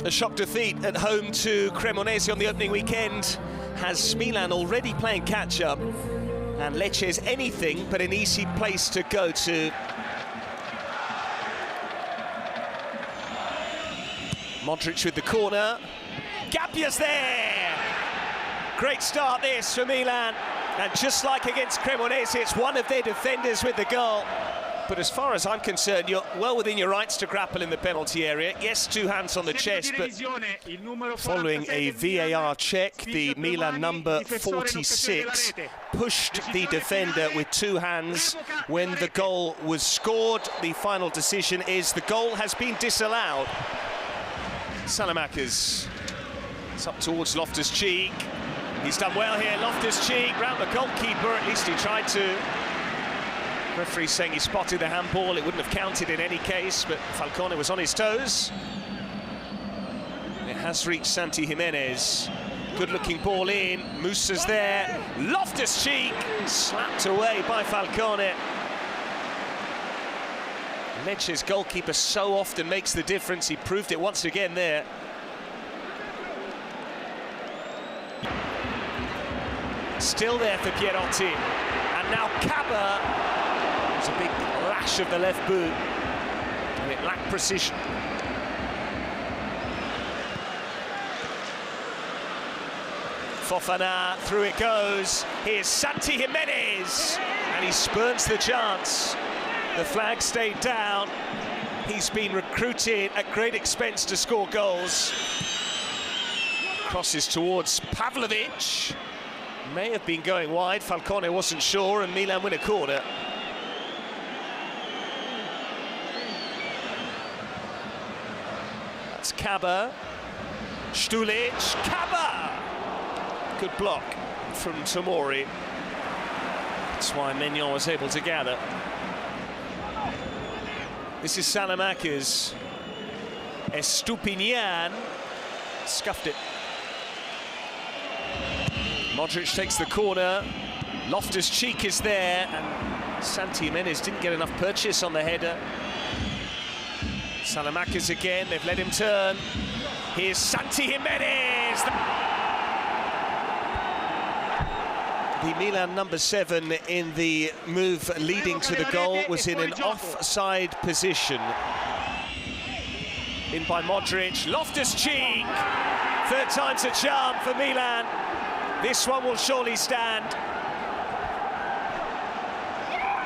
A shock defeat at home to Cremonese on the opening weekend has Milan already playing catch-up, and Lecce's anything but an easy place to go to. Modric with the corner. Gappia's there! Great start this for Milan, and just like against Cremonese, it's one of their defenders with the goal. But as far as I'm concerned, you're well within your rights to grapple in the penalty area. Yes, 2 hands on the chest, but following a VAR check, the Milan number 46 pushed the defender with 2 hands when the goal was scored. The final decision is the goal has been disallowed. Salamakers, it's up towards Loftus-Cheek. He's done well here, Loftus-Cheek, round the goalkeeper, at least he tried to. Referee saying he spotted the handball, it wouldn't have counted in any case, but Falcone was on his toes. It has reached Santi Jimenez. Good-looking ball in, Musa's there, Loftus-Cheek, slapped away by Falcone. Lecce's goalkeeper so often makes the difference, he proved it once again there. Still there for Pierotti, and now Caba. It's a big lash of the left boot, and it lacked precision. Fofana, through it goes. Here's Santi Jimenez, and he spurns the chance. The flag stayed down. He's been recruited at great expense to score goals. Crosses towards Pavlovic. May have been going wide, Falcone wasn't sure, and Milan win a corner. That's Caba. Stulic, Caba! Good block from Tomori. That's why Maignan was able to gather. This is Salamakers. Estupinian scuffed it. Modric takes the corner. Loftus-Cheek is there, and Santi Jimenez didn't get enough purchase on the header. Salamakers again, they've let him turn. Here's Santi Jimenez! The Milan number 7 in the move leading to the goal was in an offside position. In by Modric, Loftus-Cheek! 3rd time's a charm for Milan. This one will surely stand.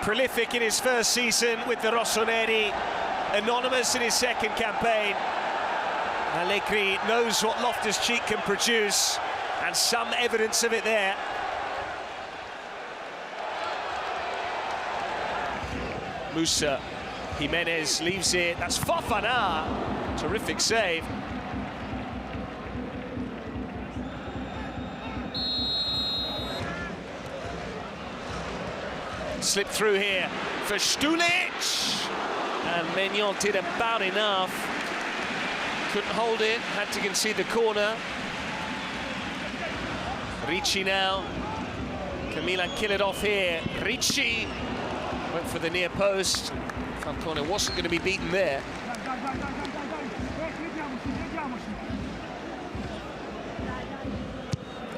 Prolific in his first season with the Rossoneri, anonymous in his 2nd campaign. Allegri knows what Loftus-Cheek can produce, and some evidence of it there. Musa, Jimenez leaves it, that's Fofana. Terrific save. Slipped through here for Stulic, and Maignan did about enough. Couldn't hold it, had to concede the corner. Ricci now. Can Milan kill it off here? Ricci went for the near post. Falcone wasn't going to be beaten there.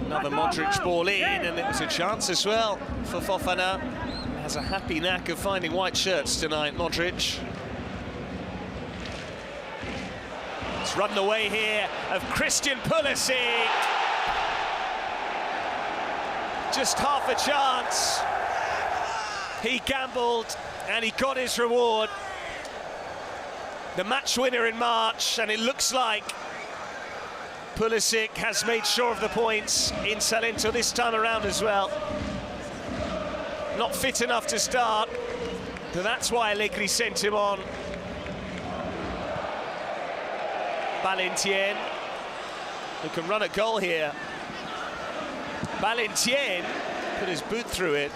Another Modric ball in, and it was a chance as well for Fofana. Has a happy knack of finding white shirts tonight, Modric. It's run the way here of Christian Pulisic. Just half a chance. He gambled and he got his reward. The match winner in March, and it looks like Pulisic has made sure of the points in Salento this time around as well. Not fit enough to start, but that's why Allegri sent him on. Valentien, who can run a goal here. Valentien put his boot through it.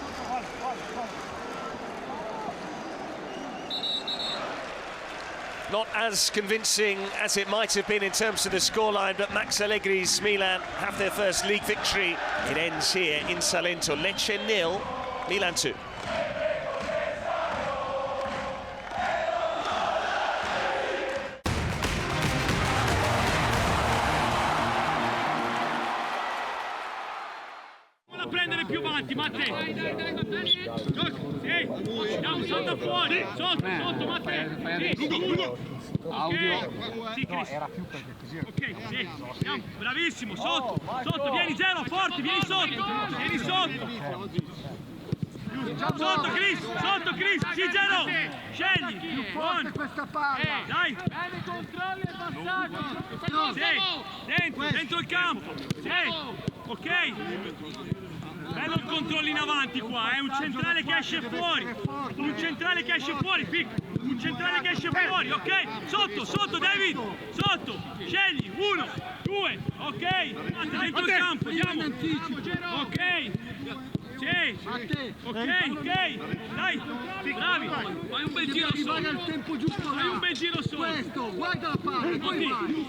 Not as convincing as it might have been in terms of the scoreline, but Max Allegri's Milan have their first league victory. It ends here in Salento. Lecce 0, Milan 2. avanti, Matte. Dai, va bene. Sì, andiamo sotto fuori. Sotto, Matte. Sì, lungo. Ok. Sì, Chris. Ok, sì. Andiamo, bravissimo, sotto, vieni Gero, forte, vieni sotto. Sotto Chris, sì Gero, scegli, buono. Questa palla. Dai. Bene, controlli il passaggio. Sì, dentro il campo. Sì, ok. Bello il controllo in avanti qua, un centrale che esce fuori. Un centrale che esce fuori, un centrale che esce fuori, ok? Sotto David, sotto, scegli, 1, 2, ok? Dentro il campo, andiamo. Ok. Sì, ok, dai, bravi, fai un bel giro solo. Il tempo giusto, fai un bel giro solo. Questo, guarda la palla, poi vai.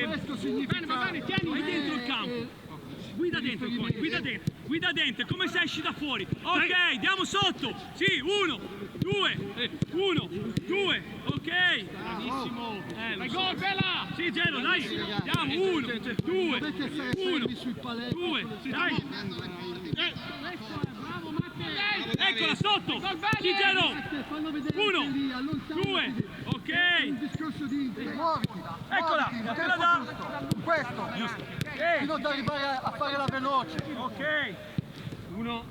Questo significa... Bene, tieni. Vai dentro il campo. Guida dentro, come se esci da fuori. Ok, diamo sotto. Sì, 1, 2, ok. Bravissimo. Vai gol, bella. Sì, Gelo, dai. Andiamo, 1, 2, 2, dai. Bravo, Matte. Eccola, sotto. Sì, Gelo. 1, 2, ok. Un discorso di muoviti. Eccola, appena da. Questo. Giusto. Fino ad arrivare a fare la veloce. Ok. 1.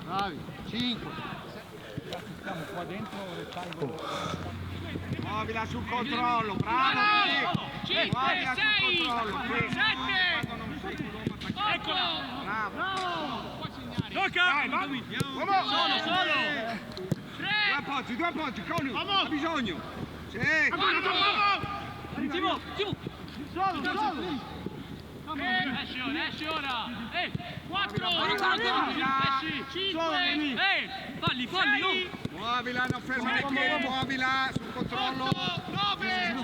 Bravi, 5. Siamo qua dentro rettangolo. Muovila sul controllo, bravo! 5, 6, 7, 8. Bravo! Tocca! Solo! 2 appoggi, Coniu! Ha bisogno! Sì! Timo! Esci ora! 4, 5, Falli, no! Muovila, non fermare i piedi, muovila sul controllo! 9.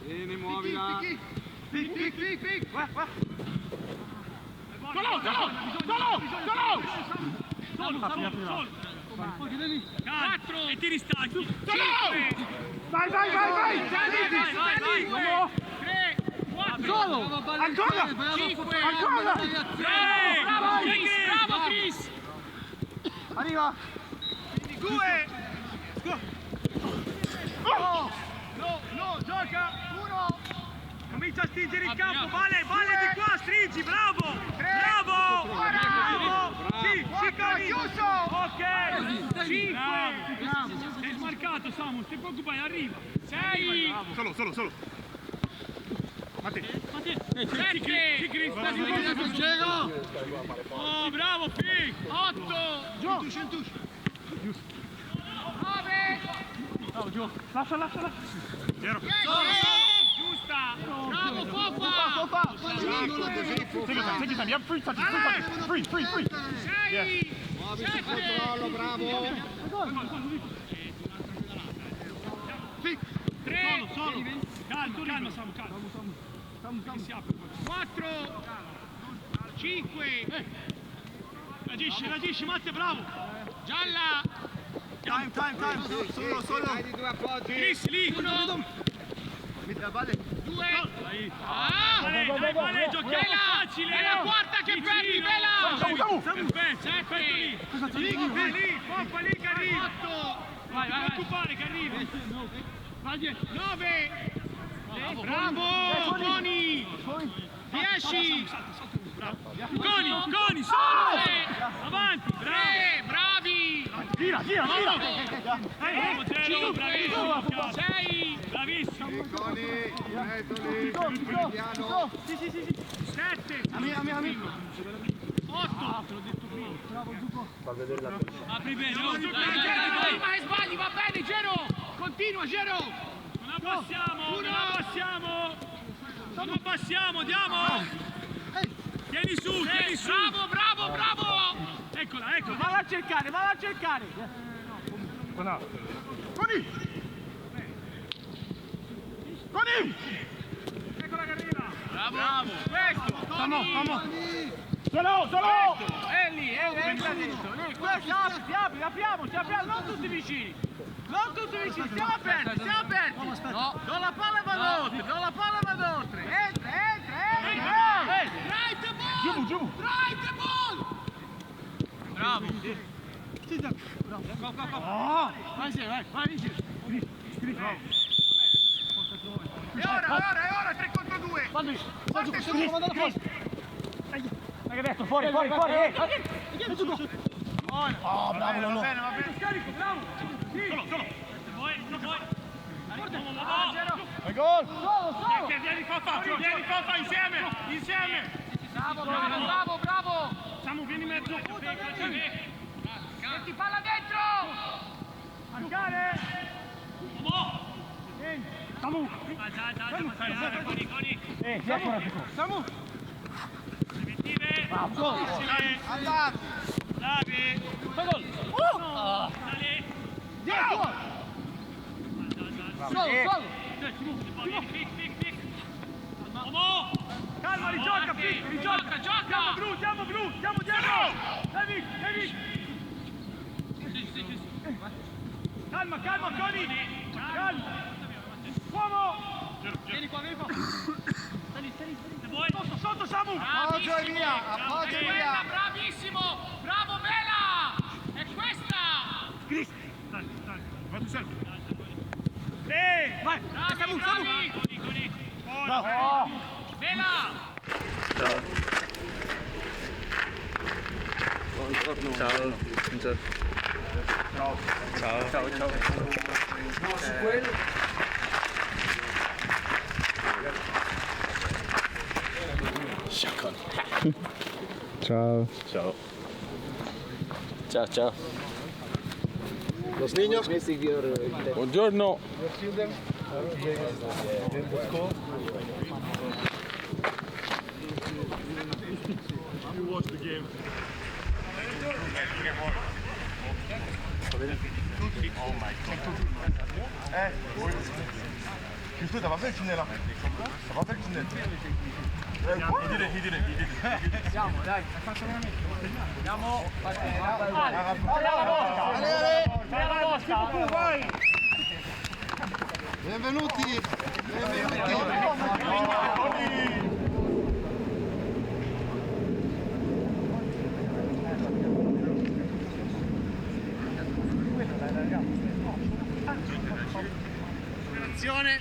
Bene, muovila! Solo! 4 e ti ristacchi! 5, Vai! 3, 4. Solo! Ancora! 5. Bravo Chris! Arriva! 2! No, gioca. 1. Comincia a stringere il campo, vale di qua, stringi, bravo! Bravo! Sì, chiuso. Ok! 5. Sei smarcato Samu, non ti preoccupare, arriva! 6. Solo! Matte! 7. Oh, bravo Fig! 8. 9. Lascia! Giusta. Bravo Fofa. Take time, you have free touches, free! 6. Muovi sul controllo, bravo! 3. Solo! Calma Samu, calma! Si apre. 4. 5. Reagisci Matte, bravo! Gialla. Time! Solo! Dai di 2 appoggi! Chris lì! 1. 2. Vale, giochiamo facile! È la quarta che perdi, Bella. Perfetto lì! Lì, Fofa lì che arriva! 8. Vai, non ti preoccupare che arriva! 9. Bravo, Tony. 10. Coni, solo! Avanti! 3. Bravi. Gira! Bravo, Gelo, bravissimo! 6. Bravissimo! Coni, piano! Sì. 7. Ami. 8. Apri bene! Ma sbagli, va bene, Gero. Continua, Gero. Non abbassiamo, andiamo! Tieni su! Bravo. Eccola! Valla a cercare! Coni! Eccola che arriva! Bravo. Questo. Vamos! Solo! Lì, entra dentro. Lì, si apre, apriamo, non tutti vicini. Non tutti vicini, stiamo aperti. No, non la palla va oltre, Entra. Drive the ball! Drive the ball! Bravo. Vai. È ora, 3 contro 2. Ragazzi, fuori. Bravo Lolo. Va bene. Scarico, bravo. Solo. Vai gol! Vieni Coppa, insieme. Bravo. Samu, vieni in mezzo. Metti palla dentro. Marcare. Samu. Samu. Bravo! Andate. Davi. Fai gol! Dale. Dietro. Solo. Fic. Calma, rigioca. Siamo blu. Siamo dietro. Devi. Calma, Coni. Calma. Uomo. Vieni qua. Sotto, Samu. Appoggio e via. Bravissimo. Bravo, Bella. È questa. Dai. Va tu sempre. Vai. Samu. Bravo. Bella. Ciao. Ciao. Los niños. Buongiorno. You watch the game. Oh my god. Scusa, ma fai il cinema? Ma fai il cinema? He did it. Siamo, dai. Andiamo. Vai. Benvenuti. Attenzione,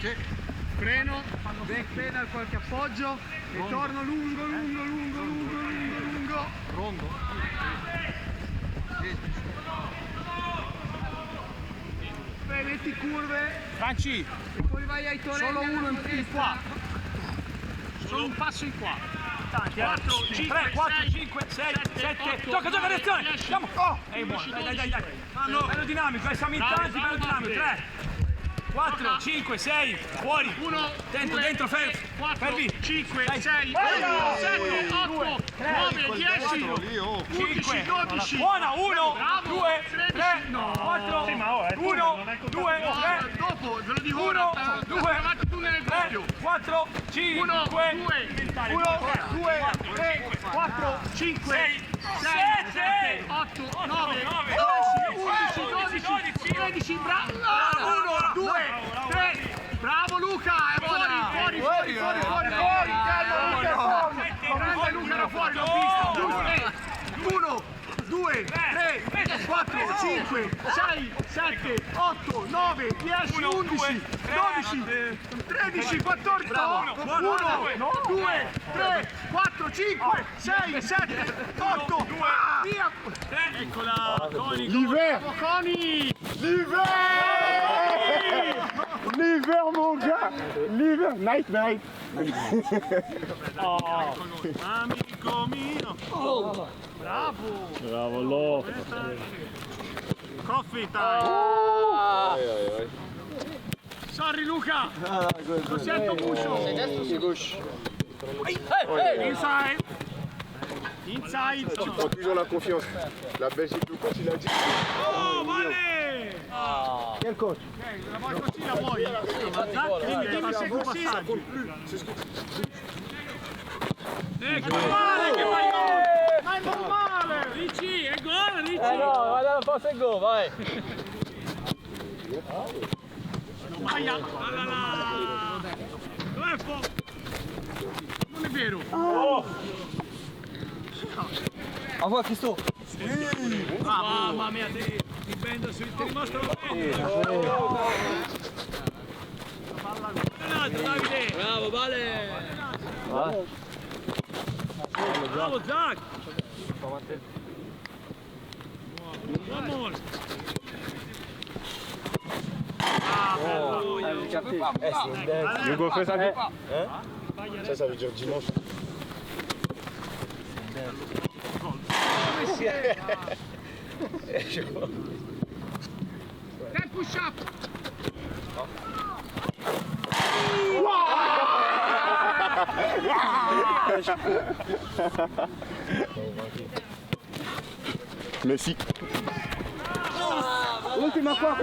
freno, back pedal, qualche appoggio, ritorno lungo. Rondo. Beh, metti curve Franci! e poi vai ai torelli. Solo uno in qua. Solo un passo in qua. 4, 5, 6, 7. Gioca, reazione. Andiamo. Ehi, buono. Dai. Bello dinamico, siamo in tanti, bello dinamico. 3. 4, 5, 6, fuori, 1, dentro, fermi, 5, 6, 7, 8, 9, 10, 11, 12, buona, 1, 2, 3, 4, 1, 2, 3, dopo, ve lo dico 1, 2, 3, 4, 5, 1, 2, 3, 4, 5, 6, 7, 8, 9, 10, 11, 12, 13, bravo, 1, 2, 3, bravo Luca, è fuori, grande Luca era fuori, l'ho visto, 1, 2, 3, 4, 5, 6, 7, 8, 9, 10, 11, 12, 13, 14, 1, 2, 3, 4, 5, 6, 7, 8, via! Eccola, Coni! L'hiver, mon gars. L'hiver. Night. Amico mio! Bravo, Lo. Coffee time! Sorry Luca! Lo sento Buscio! Inside! Prends toujours la confiance. La Belgique, le coach, il a dit. Oh, vale! Quel coach? La vuoi così, la vuoi? Dimmi se così! Ecco, male che fai! no, vai dalla posta e go, vai. Non è vero. Ma guarda che sto. Mamma mia, ti bendo sui ti dimostro. Davide. Bravo, Vale. Bravo Zach. One more. You go first, Andy. Ça veut dire dimanche. Ten push up. Messi. Ultima qua.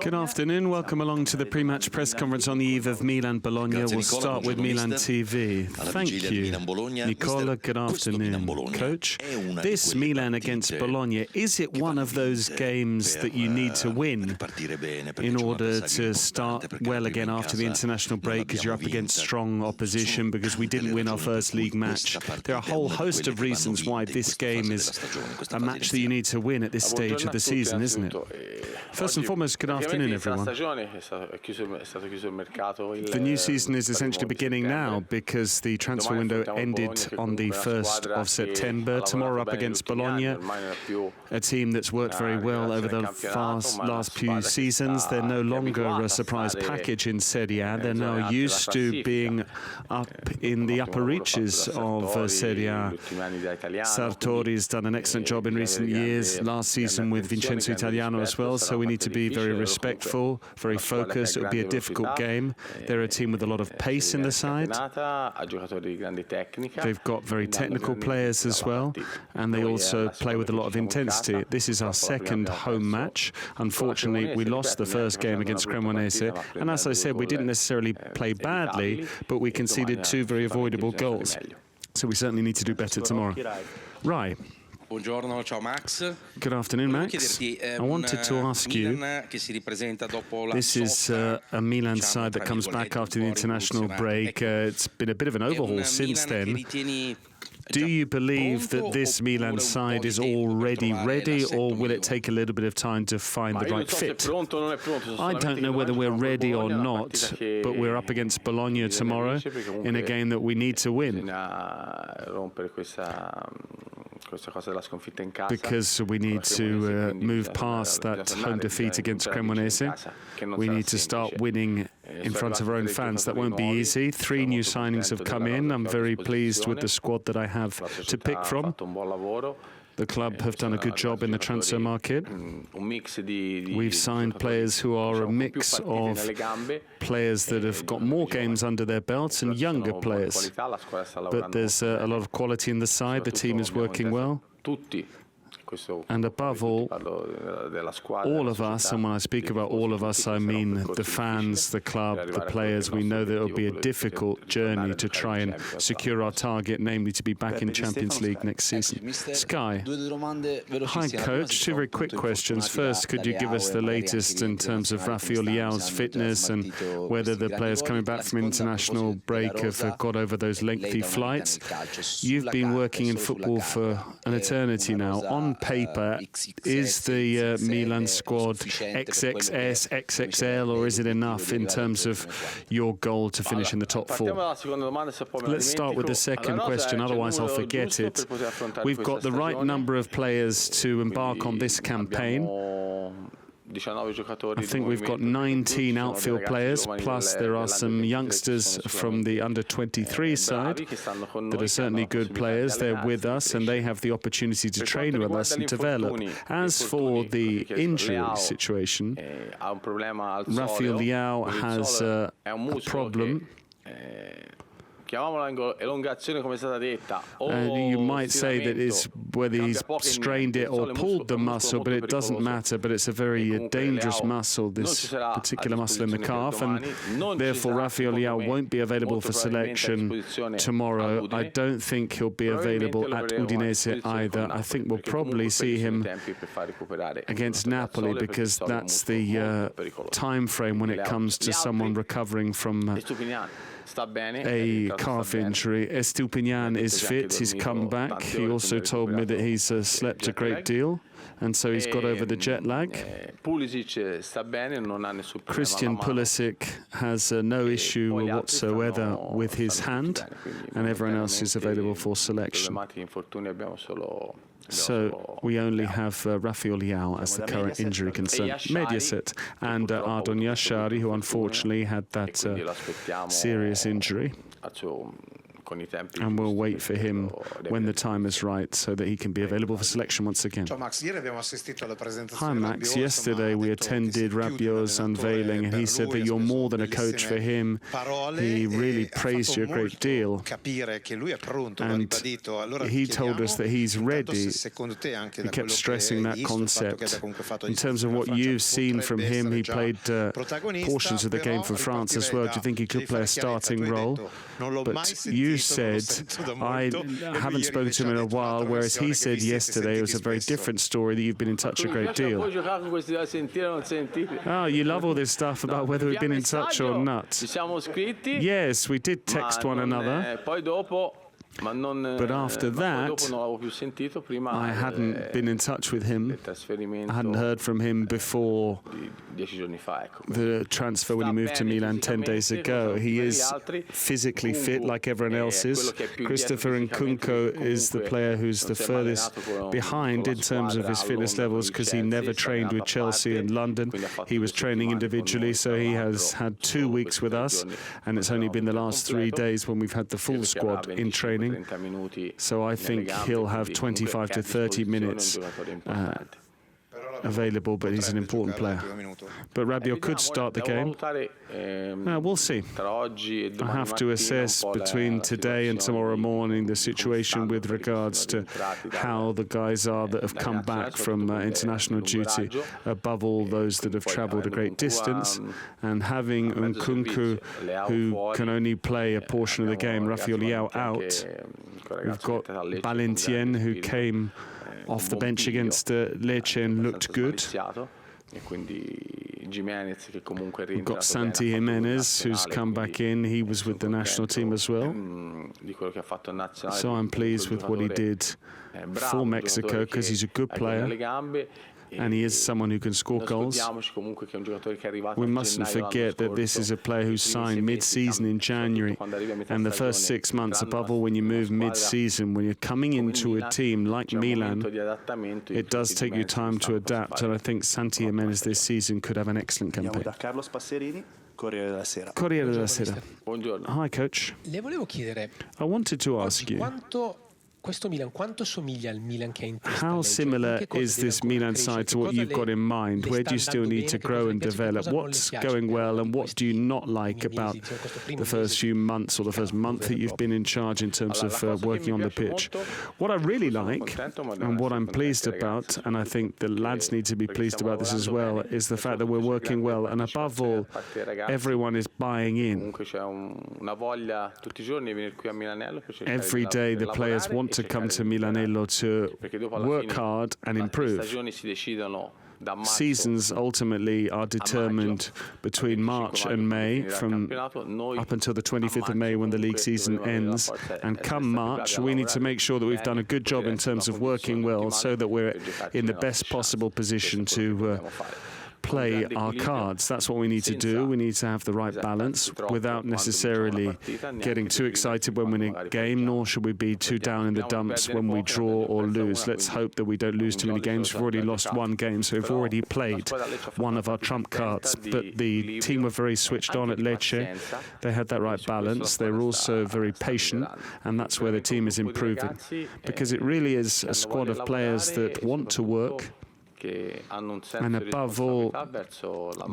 Good afternoon, welcome along to the pre-match press conference on the eve of Milan-Bologna. We'll start with Milan TV. Thank you, Nicola. Good afternoon, Coach. This Milan against Bologna, is it one of those games that you need to win in order to start well again after the international break, because you're up against strong opposition, because we didn't win our first league match? There are a whole host of reasons why this game is a match that you need to win at this stage of the season, isn't it? First and foremost, good afternoon, everyone. The new season is essentially beginning now because the transfer window ended on the 1st of September. Tomorrow up against Bologna, a team that's worked very well over the last few seasons. They're no longer a surprise package in SerieA. They're now used to being up in the upper reaches of SerieA. Sartori's done an excellent job in recent years, last season with Vincenzo Italiano as well, so we need to be very respectful, very focused. It will be a difficult game. They're a team with a lot of pace in the side. They've got very technical players as well, and they also play with a lot of intensity. This is our second home match. Unfortunately, we lost the first game against Cremonese, and as I said, we didn't necessarily play badly, but we conceded 2 very avoidable goals. So we certainly need to do better tomorrow. Right. Buongiorno, ciao Max. Good afternoon, Max. I wanted to ask you, this is a Milan side that comes back after the international break. It's been a bit of an overhaul since then. Do you believe that this Milan side is already ready, or will it take a little bit of time to find the right fit? I don't know whether we're ready or not, but we're up against Bologna tomorrow in a game that we need to win. Because we need to move past that home defeat against Cremonese. We need to start winning in front of our own fans. That won't be easy. 3 new signings have come in. I'm very pleased with the squad that I have to pick from. The club have done a good job in the transfer market. We've signed players who are a mix of players that have got more games under their belts and younger players. But there's a lot of quality in the side. The team is working well. And above all of us, and when I speak about all of us, I mean the fans, the club, the players. We know that it will be a difficult journey to try and secure our target, namely to be back in Champions League next season. Sky. Hi, Coach. 2 very quick questions. First, could you give us the latest in terms of Rafael Leao's fitness and whether the players coming back from international break have got over those lengthy flights? You've been working in football for an eternity now. On paper, is the Milan squad XXS, XXL, or is it enough in terms of your goal to finish in the top 4? Let's start with the second question, otherwise I'll forget it. We've got the right number of players to embark on this campaign. I think we've got 19 outfield players, plus there are some youngsters from the under-23 side that are certainly good players. They're with us and they have the opportunity to train with us and develop. As for the injury situation, Rafael Leao has a problem. You might say that it's whether he's strained it or pulled the muscle, but it doesn't matter. But it's a very dangerous muscle, this particular muscle in the calf, and therefore Rafael Leao won't be available for selection tomorrow. I don't think he'll be available at Udinese either. I think we'll probably see him against Napoli, because that's the time frame when it comes to someone recovering from a calf injury. Estupinian is fit, he's come back. He also told me that he's slept a great deal, and so he's got over the jet lag. Christian Pulisic has no issue whatsoever with his hand, and everyone else is available for selection. So we only have Rafael Leao as the current injury concern. Mediaset and Ardon Yashari, who unfortunately had that serious injury. And we'll wait for him when the time is right so that he can be available for selection once again. Hi Max, yesterday we attended Rabiot's unveiling, and he said that you're more than a coach for him. He really praised you a great deal, and he told us that he's ready. He kept stressing that concept. In terms of what you've seen from him, he played portions of the game for France as well. Do you think he could play a starting role? But you said, I haven't spoken to him in a while, whereas he said yesterday it was a very different story, that you've been in touch a great deal. Oh, you love all this stuff about whether we've been in touch or not. Yes, we did text one another. But after that, I hadn't been in touch with him. I hadn't heard from him before the transfer when he moved to Milan 10 days ago. He is physically fit like everyone else is. Christopher Nkunku is the player who's the furthest behind in terms of his fitness levels, because he never trained with Chelsea in London. He was training individually, so he has had 2 weeks with us, and it's only been the last 3 days when we've had the full squad in training. So I think he'll have 25 to 30 minutes available, but he's an important player. But Rabiot could start the game. We'll see. I have to assess between today and tomorrow morning the situation with regards to how the guys are that have come back from international duty, above all those that have travelled a great distance, and having Nkunku, who can only play a portion of the game, Rafael Leao out. We've got Valentien, who came off the bench against Lecce and looked good. We've got Santi Jimenez, who's come back in. He was with the national team as well. So I'm pleased with what he did for Mexico, because he's a good player. And he is someone who can score goals. We mustn't forget that this is a player who signed mid-season in January, and the first 6 months, above all when you move mid-season, when you're coming into a team like Milan, it does take you time to adapt, and I think Santi Jimenez this season could have an excellent campaign. Corriere della Sera. Hi, Coach. I wanted to ask you, how similar is this Milan side to what you've got in mind? Where do you still need to grow and develop? What's going well, and what do you not like about the first few months or the first month that you've been in charge in terms of working on the pitch? What I really like, and what I'm pleased about, and I think the lads need to be pleased about this as well, is the fact that we're working well, and above all, everyone is buying in. Every day the players want to come to Milanello to work hard and improve. Seasons ultimately are determined between March and May, from up until the 25th of May when the league season ends. And come March, we need to make sure that we've done a good job in terms of working well, so that we're in the best possible position to play our cards. That's what we need to do. We need to have the right balance without necessarily getting too excited when we win a game, nor should we be too down in the dumps when we draw or lose. Let's hope that we don't lose too many games. We've already lost one game, so we've already played one of our trump cards. But the team were very switched on at Lecce. They had that right balance. They're also very patient, and that's where the team is improving, because it really is a squad of players that want to work, And above all,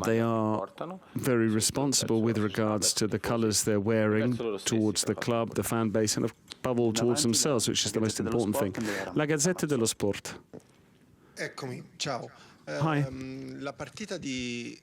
they are very responsible with regards to the colours they're wearing towards the club, the fan base, and above all towards themselves, which is the most important thing. La Gazzetta dello Sport. Eccomi, ciao. Hi. La partita di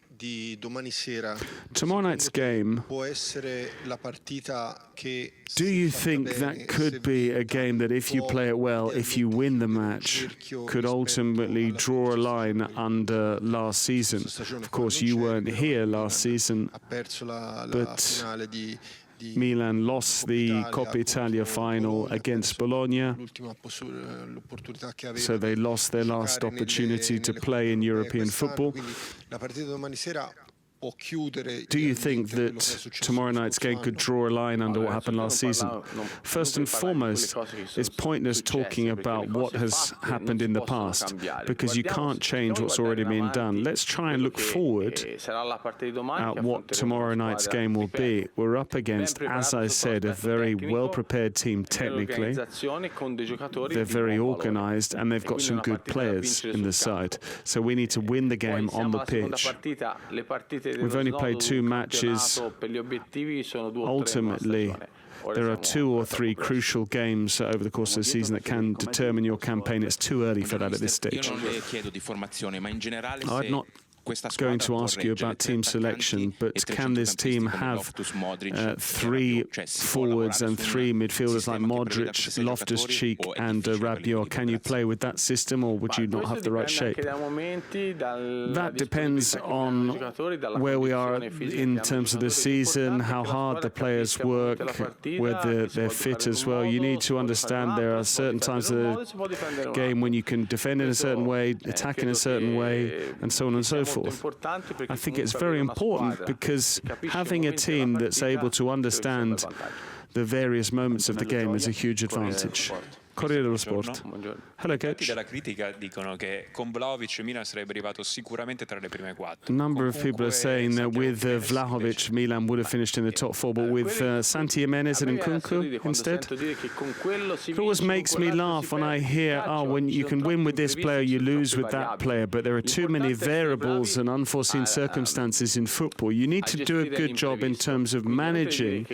domani sera, tomorrow night's game, può essere la partita che do you think that could be a game that if you play it well, if you win the match, could ultimately draw a line under last season? Of course, you weren't here last season, but Milan lost the Coppa Italia final against Bologna, so they lost their last opportunity to play in European football. Do you think that tomorrow night's game could draw a line under what happened last season? First and foremost, it's pointless talking about what has happened in the past, because you can't change what's already been done. Let's try and look forward at what tomorrow night's game will be. We're up against, as I said, a very well-prepared team technically. They're very organised, and they've got some good players in the side. So we need to win the game on the pitch. We've only played 2 matches. Ultimately, there are 2 or 3 crucial games over the course of the season that can determine your campaign. It's too early for that at this stage. I'm not going to ask you about team selection, but can this team have 3 forwards and 3 midfielders like Modric, Loftus-Cheek and Rabiot? Can you play with that system, or would you not have the right shape? That depends on where we are in terms of the season, how hard the players work, whether they're fit as well. You need to understand there are certain times of the game when you can defend in a certain way, attack in a certain way, and so on and so forth. I think it's very important, because having a team that's able to understand the various moments of the game is a huge advantage. Corriere dello Sport. Hello, coach. A number of people are saying that with Vlahovic, Milan would have finished in the top 4, but with Santi Jimenez and Nkunku instead. It always makes me laugh when I hear, when you can win with this player, you lose with that player, but there are too many variables and unforeseen circumstances in football. You need to do a good job in terms of managing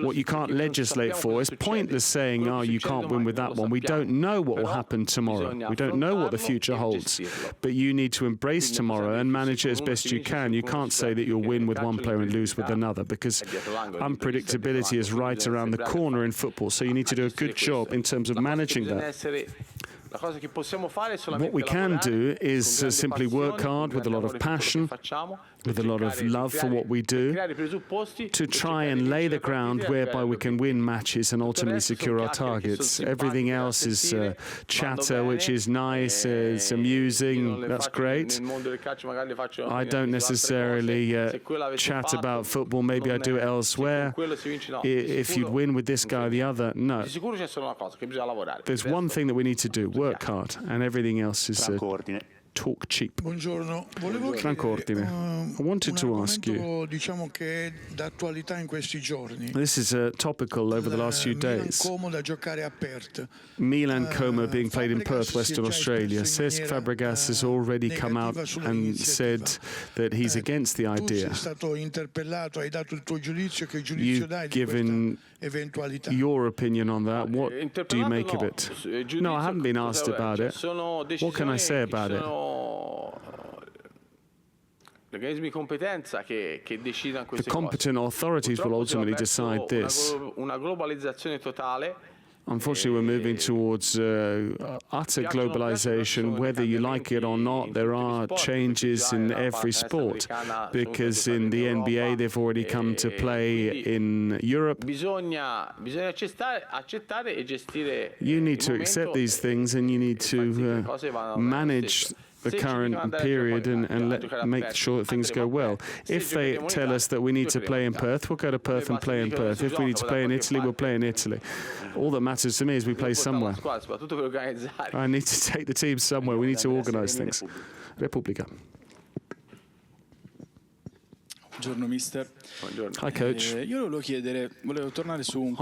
what you can't legislate for. It's pointless saying, you can't win with that one. We don't know what will happen tomorrow. We don't know what the future holds. But you need to embrace tomorrow and manage it as best you can. You can't say that you'll win with one player and lose with another, because unpredictability is right around the corner in football. So you need to do a good job in terms of managing that. What we can do is simply work hard with a lot of passion, with a lot of love for what we do, to try and lay the ground whereby we can win matches and ultimately secure our targets. Everything else is chatter, which is nice, it's amusing, that's great. I don't necessarily chat about football, maybe I do it elsewhere. If you'd win with this guy or the other, no. There's one thing that we need to do, work hard, and everything else is talk cheap. Buongiorno. I wanted to ask you, this is topical over the last few days. Milan-Como being played in Perth, Western Australia. Cesc Fabregas has already come out and said that he's against the idea. You've given your opinion on that. What do you make of it? No, I haven't been asked about it. What can I say about it? The competent authorities will ultimately decide this. Unfortunately, we're moving towards utter globalization. Whether you like it or not, there are changes in every sport, because in the NBA, they've already come to play in Europe. You need to accept these things, and you need to manage the current period and make sure that things go well. If they tell us that we need to play in Perth, we'll go to Perth and play in Perth. If we need to play in Italy, we'll play in Italy. All that matters to me is we play somewhere. I need to take the team somewhere. We need to organise things. Repubblica. Hi, Coach. I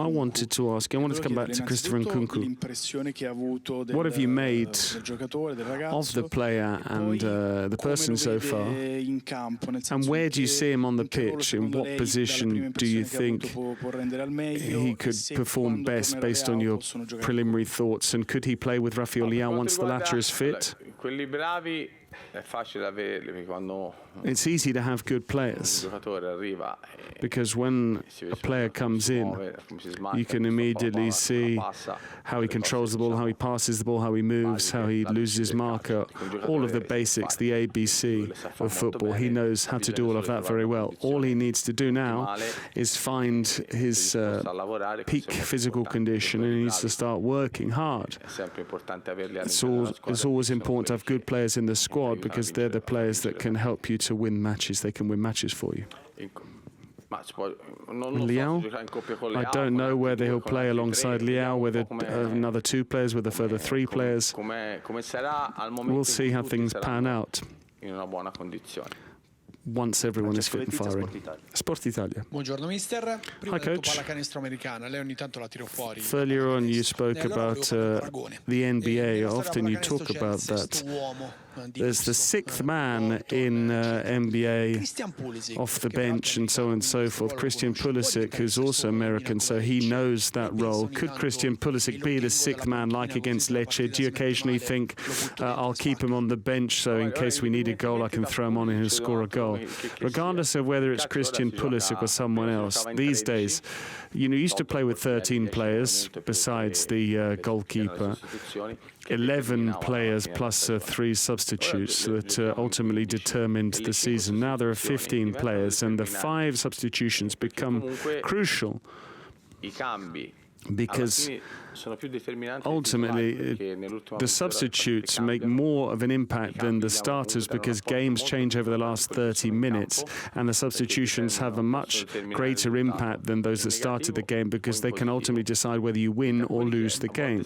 wanted to ask, I wanted to come back to Christopher Nkunku. What have you made of the player and the person so far? And where do you see him on the pitch? In what position do you think he could perform best based on your preliminary thoughts? And could he play with Rafael Leao once the latter is fit? It's easy to have good players because when a player comes in, you can immediately see how he controls the ball, how he passes the ball, how he moves, how he loses his marker, all of the basics, the ABC of football. He knows how to do all of that very well. All he needs to do now is find his peak physical condition, and he needs to start working hard. It's always important to have good players in the squad because they're the players that can help you to win matches. They can win matches for you. Leao, I don't know whether he'll play alongside Leao, whether another two players, whether further three players. We'll see how things pan out once everyone is fit and firing. Sport Italia. Buongiorno mister. Hi, Coach. Pallacanestro americana. Lei ogni tanto la tiro fuori. Earlier on you spoke about the NBA. Often you talk about that. There's the sixth man in NBA off the bench and so on and so forth. Christian Pulisic, who's also American, so he knows that role. Could Christian Pulisic be the sixth man like against Lecce? Do you occasionally think, I'll keep him on the bench so in case we need a goal I can throw him on and he'll score a goal? Regardless of whether it's Christian Pulisic or someone else, these days, you used to play with 13 players besides the goalkeeper. 11 players plus 3 substitutes that ultimately determined the season. Now there are 15 players, and the 5 substitutions become crucial because ultimately the substitutes make more of an impact than the starters because games change over the last 30 minutes, and the substitutions have a much greater impact than those that started the game because they can ultimately decide whether you win or lose the game.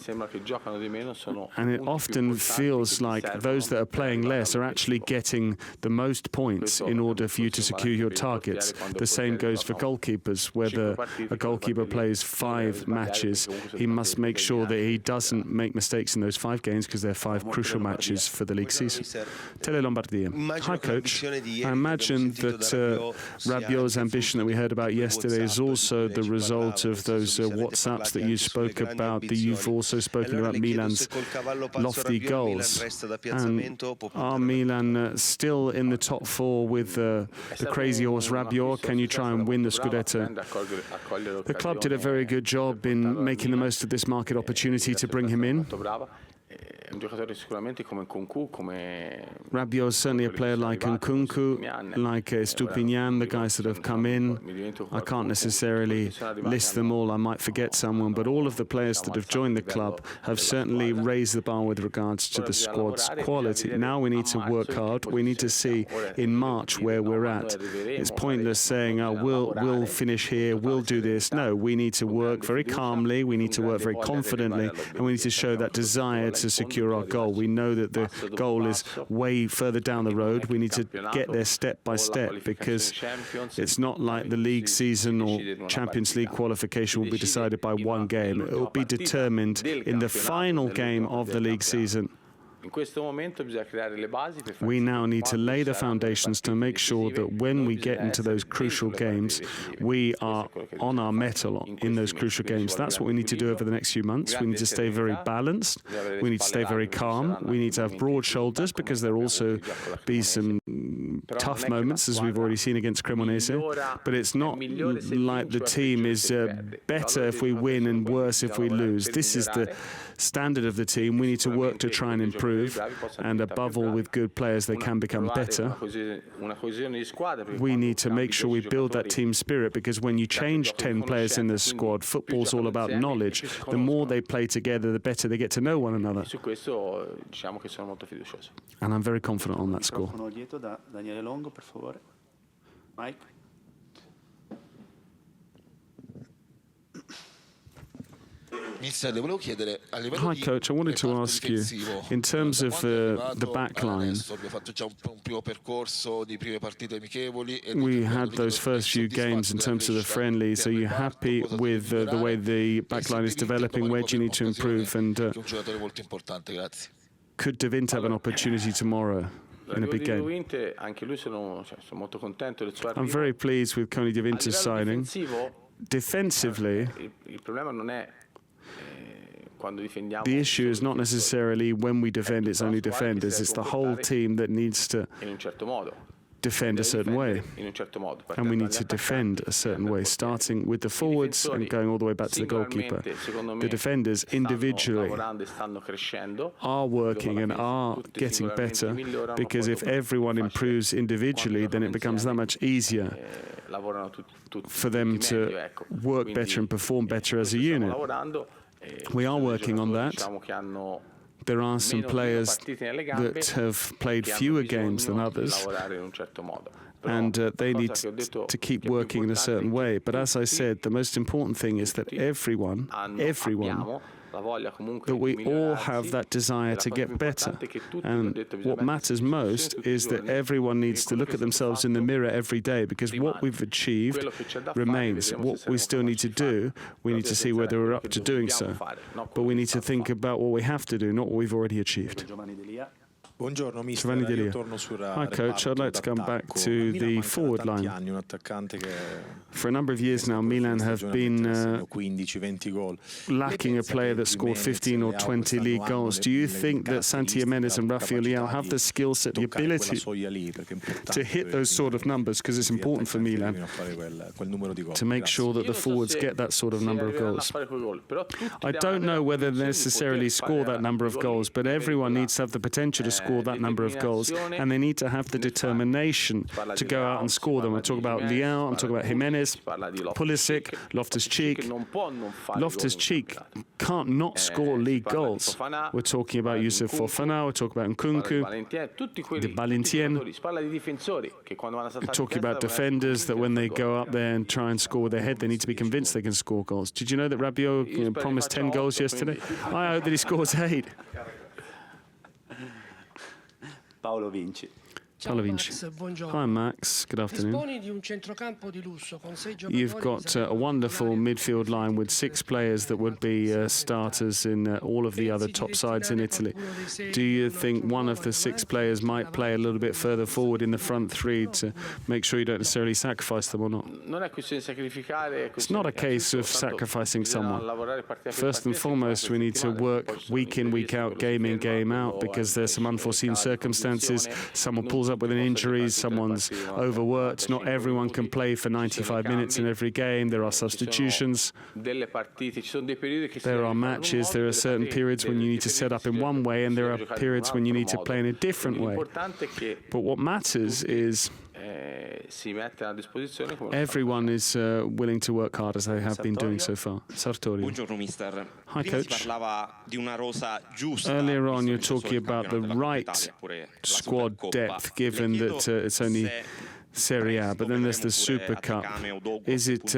And it often feels like those that are playing less are actually getting the most points in order for you to secure your targets. The same goes for goalkeepers. Whether a goalkeeper plays 5 matches, he must make sure that he doesn't make mistakes in those 5 games because they're 5 crucial matches for the league season. Tele Lombardia. Hi, Coach. I imagine that Rabiot's ambition that we heard about yesterday is also the result of those WhatsApps that you spoke about, that you've also spoken about Milan's lofty goals. And are Milan still in the top 4 with the crazy horse Rabiot? Can you try and win the Scudetto? The club did a very good job in making the most of this market opportunity to bring him in. Rabiot is certainly a player like Nkunku, like Stupinian, the guys that have come in. I can't necessarily list them all, I might forget someone, but all of the players that have joined the club have certainly raised the bar with regards to the squad's quality. Now we need to work hard. We need to see in March where we're at. It's pointless saying, we'll finish here, we'll do this. No, we need to work very calmly, we need to work very confidently, and we need to show that desire to secure our goal. We know that the goal is way further down the road. We need to get there step by step because it's not like the league season or Champions League qualification will be decided by 1 game. It will be determined in the final game of the league season. We now need to lay the foundations to make sure that when we get into those crucial games, we are on our mettle in those crucial games. That's what we need to do over the next few months. We need to stay very balanced. We need to stay very calm. We need to have broad shoulders because there will also be some tough moments, as we've already seen against Cremonese. But it's not like the team is better if we win and worse if we lose. This is the standard of the team. We need to work to try and improve, and above all, with good players, they can become better. We need to make sure we build that team spirit, because when you change 10 players in the squad, football's all about knowledge. The more they play together, the better they get to know one another. And I'm very confident on that score. Hi, Coach. I wanted to ask you, in terms of the back line, we had those first few games in terms of the friendlies. Are you happy with the way the back line is developing? Where do you need to improve? And could De Vint have an opportunity tomorrow in a big game? I'm very pleased with Coni De Vint's signing. Defensively, the issue is not necessarily when we defend, it's only defenders. It's the whole team that needs to defend a certain way. And we need to defend a certain way, starting with the forwards and going all the way back to the goalkeeper. The defenders individually are working and are getting better, because if everyone improves individually, then it becomes that much easier for them to work better and perform better as a unit. We are working on that. There are some players that have played fewer games than others, and they need to keep working in a certain way. But as I said, the most important thing is that everyone, that we all have that desire to get better. And what matters most is that everyone needs to look at themselves in the mirror every day, because what we've achieved remains. What we still need to do, we need to see whether we're up to doing so. But we need to think about what we have to do, not what we've already achieved. Buongiorno, mister. Hi, Coach. I'd like to come back to the forward line. For a number of years now, Milan have been lacking a player that scored 15 or 20 league goals. Do you think that Santi Jimenez and Rafael Leao have the skill set, the ability to hit those sort of numbers? Because it's important for Milan to make sure that the forwards get that sort of number of goals. I don't know whether they necessarily score that number of goals, but everyone needs to have the potential to score that number of goals, and they need to have the determination to go out and score them. I talk about Leao, I'm talking about Jimenez, Pulisic, Loftus-Cheek. Loftus-Cheek can't not score league goals. We're talking about Youssouf Fofana, we're talking about Nkunku, De Balintien. We're talking about defenders that when they go up there and try and score with their head, they need to be convinced they can score goals. Did you know that Rabiot promised 10 goals yesterday? I hope that he scores 8. Paolo Vinci. Hi, Max. Good afternoon. You've got a wonderful midfield line with 6 players that would be starters in all of the other top sides in Italy. Do you think one of the 6 players might play a little bit further forward in the front 3 to make sure you don't necessarily sacrifice them or not? It's not a case of sacrificing someone. First and foremost, we need to work week in, week out, game in, game out, because there's some unforeseen circumstances. Someone pulls up with an injury, someone's overworked. Not everyone can play for 95 minutes in every game. There are substitutions. There are matches. There are certain periods when you need to set up in one way, and there are periods when you need to play in a different way. But what matters is everyone is willing to work hard, as they have been doing so far. Sartori. Hi, Coach. Earlier on, you're talking about the right squad depth, given that it's only Serie A, but then there's the Super Cup. Is it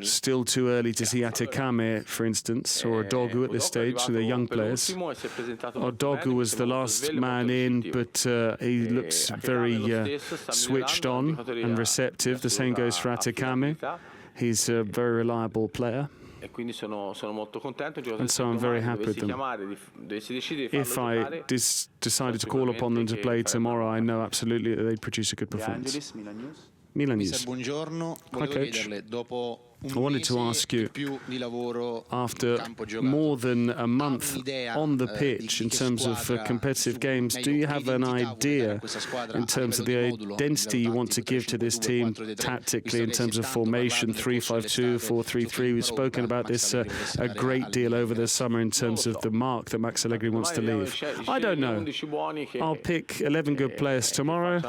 still too early to see Atekame, for instance, or Odogu at this stage, so they're young players? Odogu was the last man in, but he looks very switched on and receptive. The same goes for Atekame. He's a very reliable player. And so I'm very happy with them. If I decided to call upon them to play tomorrow, I know absolutely that they'd produce a good performance. Milan News. Hi, Coach. I wanted to ask you, after more than a month on the pitch in terms of competitive games, do you have an idea in terms of the identity you want to give to this team tactically in terms of formation, 3-5-2, 4-3-3? We've spoken about this a great deal over the summer in terms of the mark that Max Allegri wants to leave. I don't know. I'll pick 11 good players tomorrow,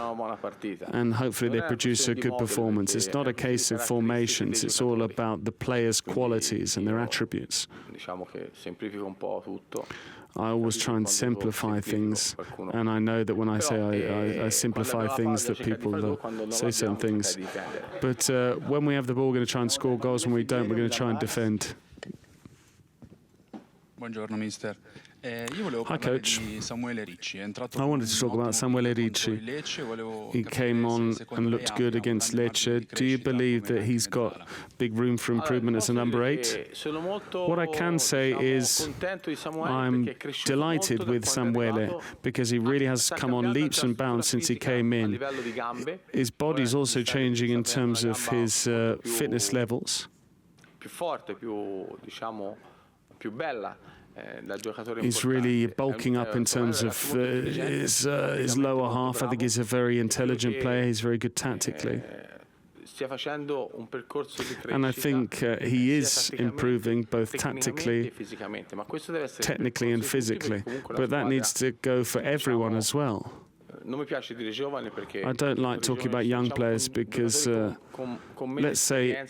and hopefully they produce a good performance. It's not a case of formations. It's all about the players' qualities and their attributes. I always try and simplify things, and I know that when I say I simplify things, that people say certain things. But when we have the ball, we're going to try and score goals. When we don't, we're going to try and defend. Buongiorno mister. Io volevo Hi, parlare Coach. di Samuele Ricci. È entrato I wanted to talk about Samuele Ricci. He came on and looked good against Lecce. Do you believe that he's got big room for improvement as a number 8? What I can say is I'm delighted with Samuele because he really has come on leaps and bounds since he came in. His body's also changing in terms of his fitness levels. He's really bulking up in terms of his lower half. I think he's a very intelligent player. He's very good tactically. And I think he is improving both tactically, technically and physically. But that needs to go for everyone as well. I don't like talking about young players because, let's say,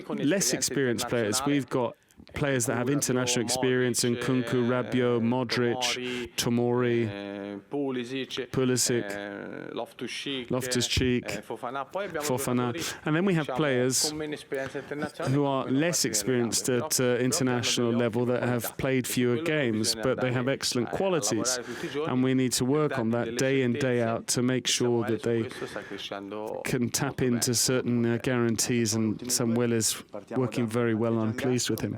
less experienced players. We've got players that have international experience in Kunku, Rabiot, Modric, Tomori, Pulisic, Loftus-Cheek, Fofana. And then we have players who are less experienced at international level that have played fewer games, but they have excellent qualities. And we need to work on that day in, day out to make sure that they can tap into certain guarantees, and Samuel is working very well. I'm pleased with him.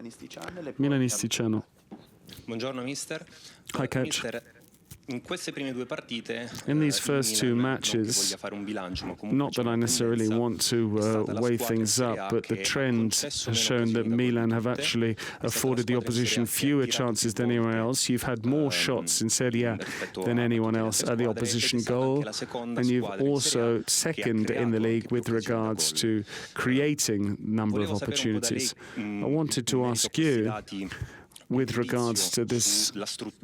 Milanisticano. Buongiorno mister. Hi, Coach. Mister, in queste prime due partite, in these first two matches, not that I necessarily want to weigh things up, but the trend has shown that Milan have actually afforded the opposition fewer chances than anyone else. You've had more shots in Serie A than anyone else at the opposition goal, and you've also second in the league with regards to creating number of opportunities. I wanted to ask you, with regards to this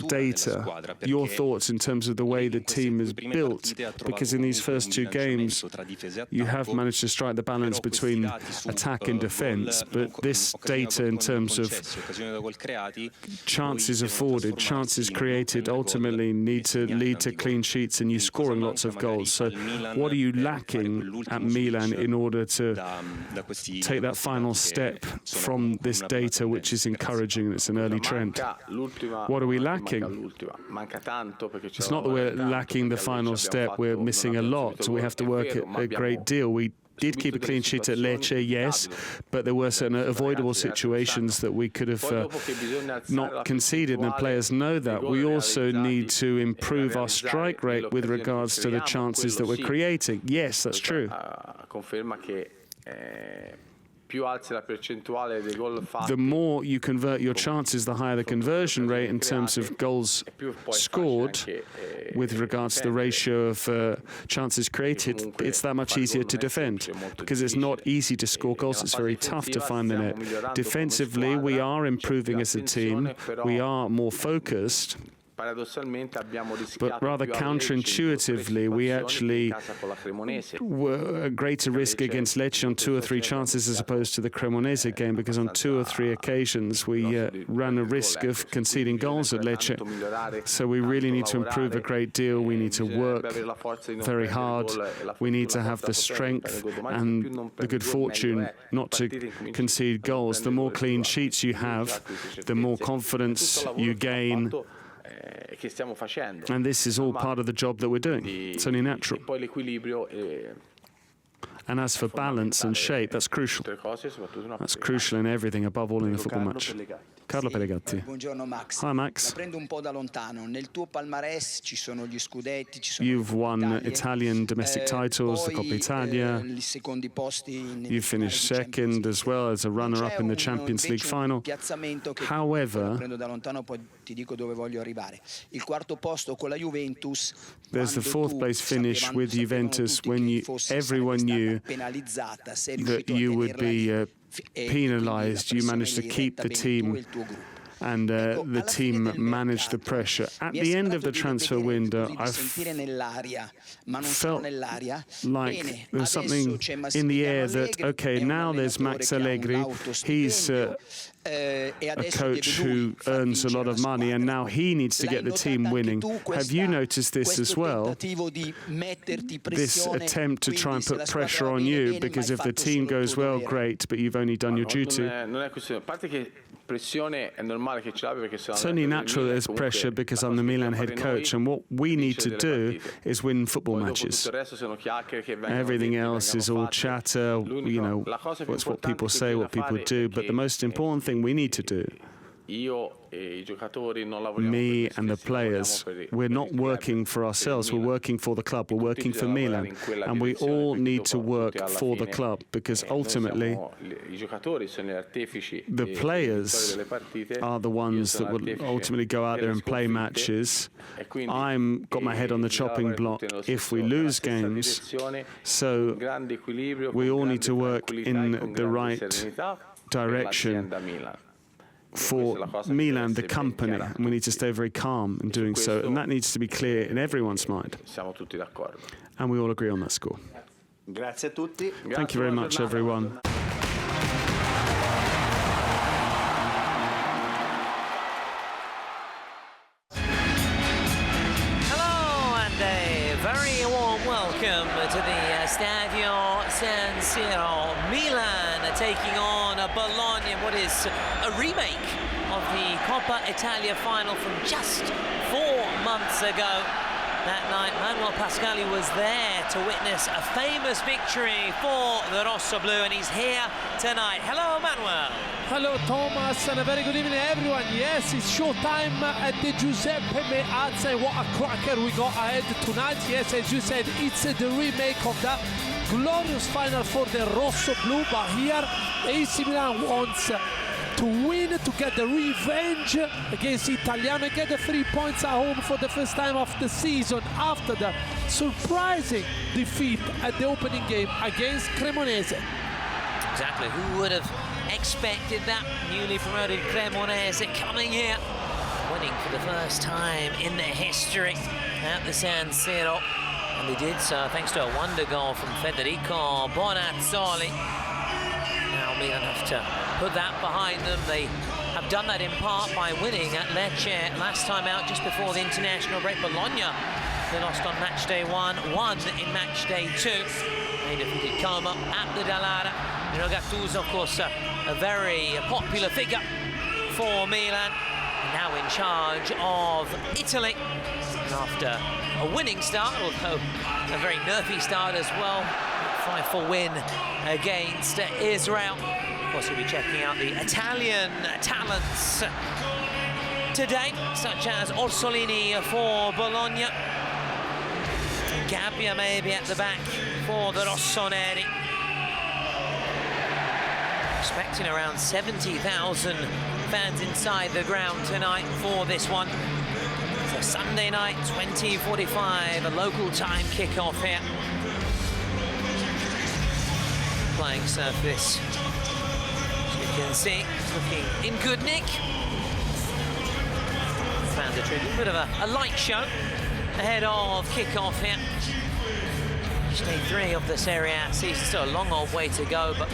data, your thoughts in terms of the way the team is built, because in these first two games you have managed to strike the balance between attack and defence, but this data in terms of chances afforded, chances created, ultimately need to lead to clean sheets and you scoring lots of goals. So what are you lacking at Milan in order to take that final step from this data, which is encouraging and it's an early trend? What are we lacking? It's not that we're lacking the final step, we're missing a lot. We have to work a great deal. We did keep a clean sheet at Lecce, yes, but there were certain avoidable situations that we could have not conceded, and the players know that. We also need to improve our strike rate with regards to the chances that we're creating. Yes, that's true. The more you convert your chances, the higher the conversion rate in terms of goals scored. With regards to the ratio of chances created, it's that much easier to defend because it's not easy to score goals. It's very tough to find the net. Defensively, we are improving as a team. We are more focused. But rather counterintuitively, we actually were a greater risk against Lecce on 2 or 3 chances as opposed to the Cremonese game, because on 2 or 3 occasions we ran a risk of conceding goals at Lecce. So we really need to improve a great deal. We need to work very hard. We need to have the strength and the good fortune not to concede goals. The more clean sheets you have, the more confidence you gain. And this is all part of the job that we're doing. It's only natural. And as for balance and shape, that's crucial. That's crucial in everything, above all in a football match. Carlo Pellegatti. Buongiorno Max. Hi Max. La prendo un po' da lontano. Nel tuo palmarès ci sono gli scudetti, ci sono You've won Italian domestic titles, the Coppa Italia. I secondi posti in You finished second as well as a runner-up in the Champions League final. However, prendo da lontano, poi ti dico dove voglio arrivare. Il quarto posto con la Juventus. There's the 4th place finish with Juventus when everyone knew that you would be penalised. You managed to keep the team, and the team managed the pressure. At the end of the transfer window, I felt like there was something in the air that, okay, now there's Max Allegri. He's a coach who earns a lot of money, and now he needs to get the team winning. Have you noticed this as well? This attempt to try and put pressure on you, because if the team goes well, great, but you've only done your duty. It's only natural there's pressure because I'm the Milan head coach, and what we need to do is win football matches. Everything else is all chatter, you know, it's what people say, what people do, but the most important thing we need to do, me and the players, we're not working for ourselves, we're working for the club, we're working for Milan, and we all need to work for the club, because ultimately the players are the ones that will ultimately go out there and play matches. I'm got my head on the chopping block if we lose games, so we all need to work in the right direction for Milan, the company, and we need to stay very calm in doing so, and that needs to be clear in everyone's mind. And we all agree on that score. Thank you very much, everyone. Hello, and a very warm welcome to the Stadio San Siro. Milan taking on Bologna, what is a remake of the Coppa Italia final from just 4 months ago. That night, Manuel Pascali was there to witness a famous victory for the Rossoblu, and he's here tonight. Hello, Manuel. Hello, Thomas, and a very good evening, everyone. Yes, it's showtime at the Giuseppe Meazza. What a cracker we got ahead tonight. Yes, as you said, it's the remake of that glorious final for the Rossoblu, but here AC Milan wants to win, to get the revenge against Italiano and get the 3 points at home for the first time of the season after the surprising defeat at the opening game against Cremonese. Exactly, who would have expected that newly promoted Cremonese coming here, winning for the first time in their history at the San Siro. And they did so thanks to a wonder goal from Federico Bonazzoli. Now Milan have to put that behind them. They have done that in part by winning at Lecce last time out, just before the international break. Bologna, they lost on match day 1, won in match day 2. They defeated Como at the Dallara. Gattuso, of course, a very popular figure for Milan, now in charge of Italy. And after a winning start, although a very nervy start as well, 5-4 win against Israel. Of course, we'll be checking out the Italian talents today, such as Orsolini for Bologna, Gabbia maybe at the back for the Rossoneri. Expecting around 70,000 fans inside the ground tonight for this one. It's a Sunday night, 20:45, a local time kickoff here. Playing surface, as you can see, it's looking in good nick. Fans are treating a bit of a light show ahead of kickoff here. Day 3 of the Serie A season, still a long old way to go, but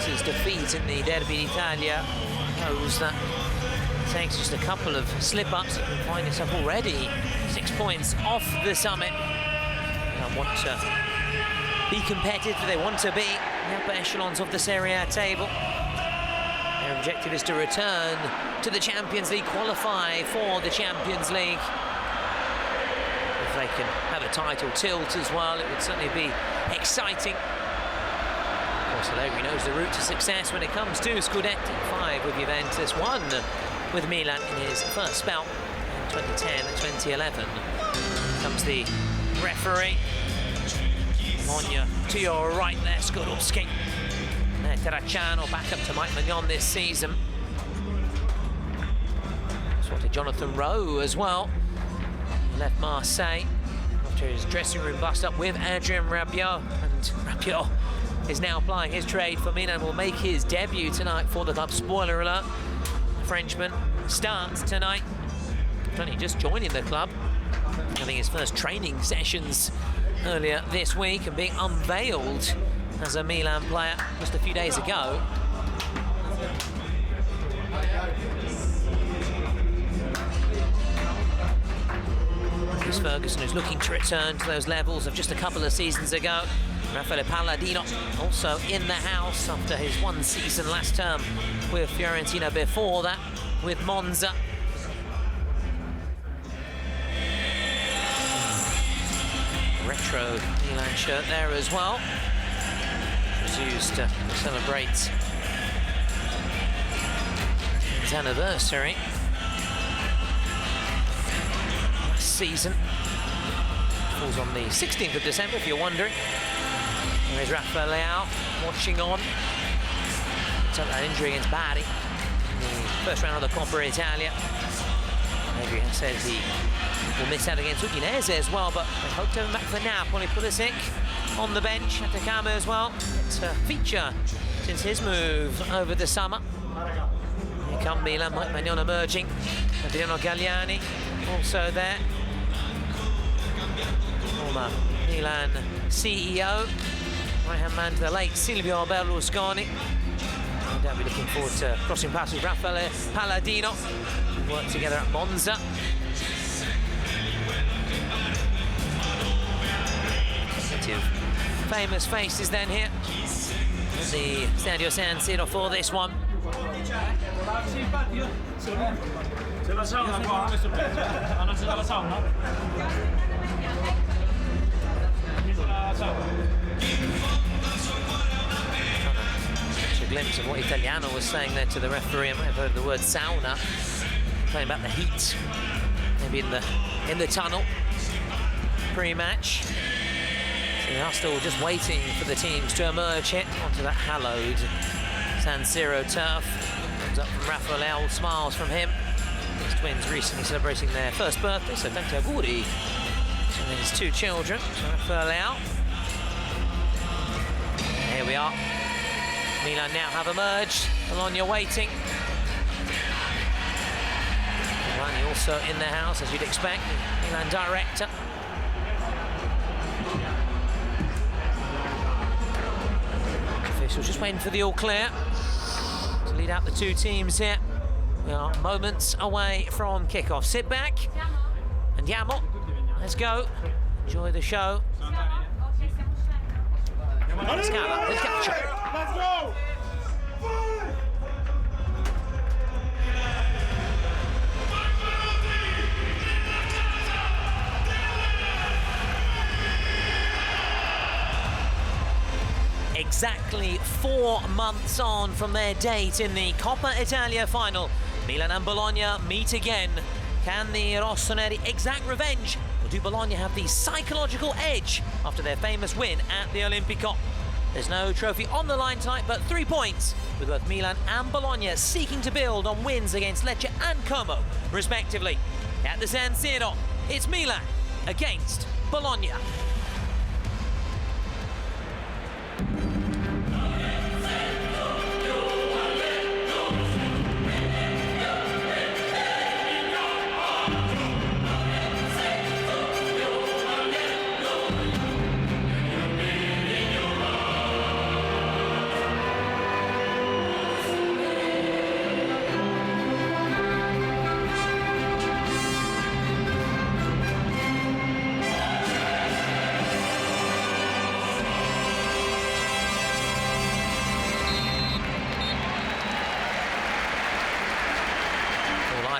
his defeat in the Derby d'Italia shows that it takes just a couple of slip-ups and find yourself already 6 points off the summit. They want to be competitive, they want to be in the upper echelons of the Serie A table. Their objective is to return to the Champions League, qualify for the Champions League. If they can have a title tilt as well, it would certainly be exciting. Of course, Allegri knows the route to success when it comes to Scudetti. 5 with Juventus, 1 with Milan in his first spell in 2010 and 2011. Comes the referee. Monya to your right there, Skorupski. Terracciano back up to Mike Mignon this season. Spotted Jonathan Rowe as well. Left Marseille after his dressing room bust up with Adrien Rabiot, and Rabiot is now plying his trade for Milan, will make his debut tonight for the club. Spoiler alert, the Frenchman starts tonight, only just joining the club, having his first training sessions earlier this week and being unveiled as a Milan player just a few days ago. Ferguson, who's looking to return to those levels of just a couple of seasons ago. Raffaele Palladino also in the house after his one season last term with Fiorentina, before that with Monza. Retro Milan shirt there as well. It was used to celebrate his anniversary last season. Falls on the 16th of December, if you're wondering. There's Rafael Leao watching on. Took that injury against Bari in the first round of the Coppa Italia. Adrian said he will miss out against Udinese as well, but they hope to have him back for Napoli. Pulisic on the bench, Atacama as well. It's a feature since his move over the summer. Here come Milan, Mike Maignan emerging. Adriano Galliani also there. Former Milan CEO, right-hand man to the late Silvio Berlusconi. No doubt be looking forward to crossing paths with Raffaele Palladino. We worked together at Monza. Plenty of famous faces then here at the Stadio San Siro for this one. Catch a glimpse of what Italiano was saying there to the referee. I might have heard the word sauna, talking about the heat, maybe in the tunnel pre-match. So they are still just waiting for the teams to emerge here onto that hallowed San Siro turf. Comes up from Rafael Leao, smiles from him. His twins recently celebrating their first birthday, so tanti auguri to his two children. So Rafael Leao. Here we are. Milan now have emerged. Bologna waiting. Rani also in the house, as you'd expect. Milan director. Officials just waiting for the all clear to lead out the two teams here. We are moments away from kickoff. Sit back. Andiamo. Let's go. Enjoy the show. Let's go! Exactly 4 months on from their date in the Coppa Italia final, Milan and Bologna meet again. Can the rossoneri exact revenge, or do Bologna have the psychological edge after their famous win at the Olimpico? There's no trophy on the line tonight, but 3 points, with both Milan and Bologna seeking to build on wins against Lecce and Como, respectively. At the San Siro, it's Milan against Bologna.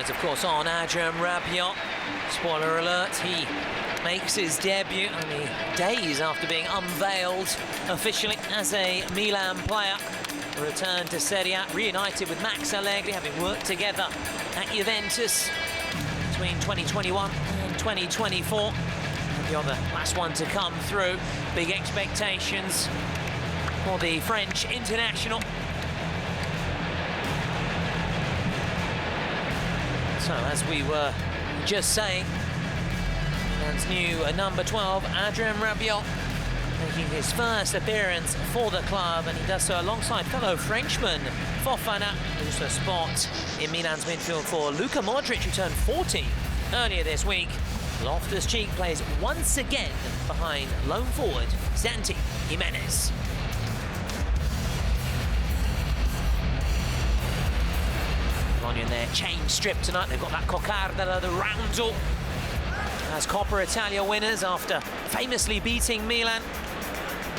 Of course, on Adrian Rabiot. Spoiler alert, he makes his debut only days after being unveiled officially as a Milan player. A return to Serie A, reunited with Max Allegri, having worked together at Juventus between 2021 and 2024. You're the last one to come through. Big expectations for the French international. So, as we were just saying, Milan's new number 12, Adrian Rabiot, making his first appearance for the club, and he does so alongside fellow Frenchman Fofana, who's a spot in Milan's midfield for Luka Modric, who turned 40 earlier this week. Loftus-Cheek plays once again behind lone forward Santi Jimenez. In their chain strip tonight, they've got that Coccarda, the roundel, as Coppa Italia winners after famously beating Milan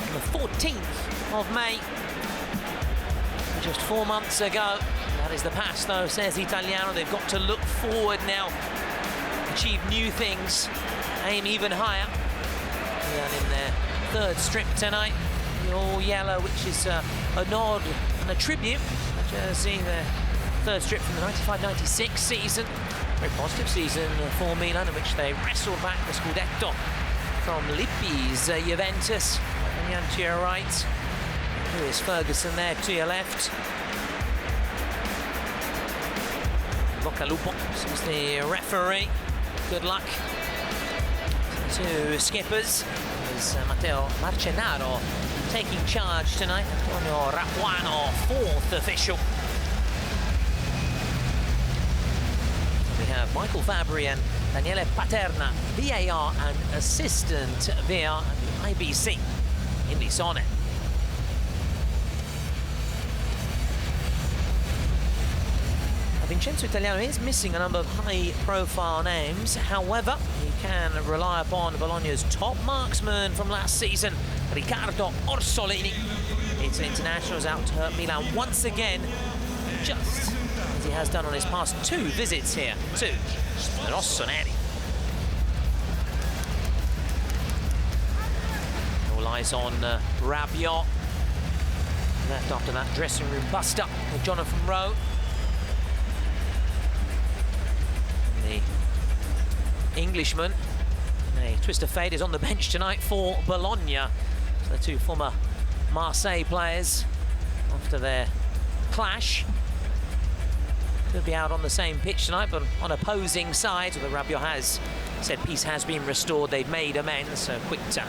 in the the 14th of May. Just 4 months ago. That is the past, though, says Italiano. They've got to look forward now, achieve new things, aim even higher. And in their third strip tonight, the all yellow, which is a nod and a tribute. Jersey, their third strip from the 95-96 season. Very positive season for Milan, in which they wrestled back the Scudetto from Lippi's Juventus. And to your right, Lewis Ferguson there to your left. Boccalupo is the referee. Good luck to skippers. Is Matteo Marcenaro taking charge tonight. Antonio Rapuano, fourth official. We have Michael Fabri and Daniele Paterna, VAR and assistant VAR and the IBC in the sonnet. Vincenzo Italiano is missing a number of high-profile names. However, he can rely upon Bologna's top marksman from last season, Riccardo Orsolini. It's internationals out to hurt Milan once again, just as he has done on his past 2 visits here to the Rossoneri. All eyes on Rabiot. Left after that dressing room bust-up with Jonathan Rowe. The Englishman, a twist of fate, is on the bench tonight for Bologna. So the 2 former Marseille players, after their clash, could be out on the same pitch tonight, but on opposing sides. Although Rabiot has said peace has been restored, they've made amends, so quick to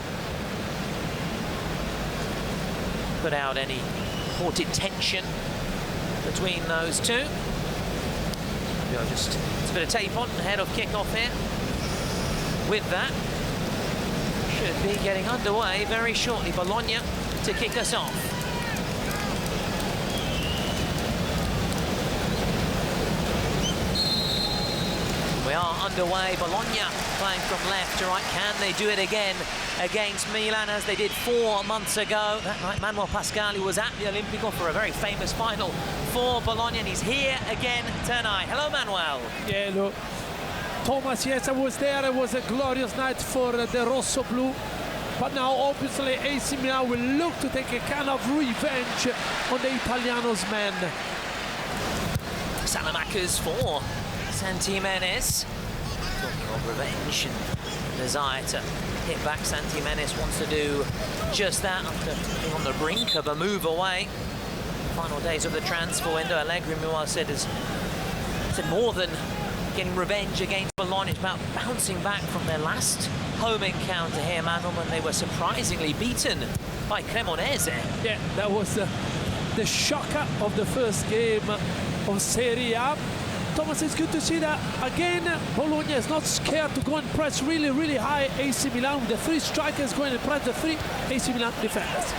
put out any reported tension between those two. Just a bit of tape on ahead of kick-off here. With that, should be getting underway very shortly. Bologna to kick us off. We are underway. Bologna playing from left to right. Can they do it again against Milan as they did 4 months ago? That night Manuel Pascali was at the Olimpico for a very famous final for Bologna, and he's here again tonight. Hello, Manuel. Yeah, look. Thomas, yes, I was there. It was a glorious night for the Rosso Blu. But now, obviously, AC Milan will look to take a kind of revenge on the Italiano's men. Salamakers for Santimenes. Talking of revenge and desire to hit back, Santimenes wants to do just that after being on the brink of a move away. Final days of the transfer window. Allegri, meanwhile, said more than getting revenge against Bologna. It's about bouncing back from their last home encounter here, Manuel, when they were surprisingly beaten by Cremonese. Yeah, that was the shocker of the first game of Serie A. Thomas, it's good to see that again Bologna is not scared to go and press really, really high AC Milan with the 3 strikers going and press the 3 AC Milan defenders.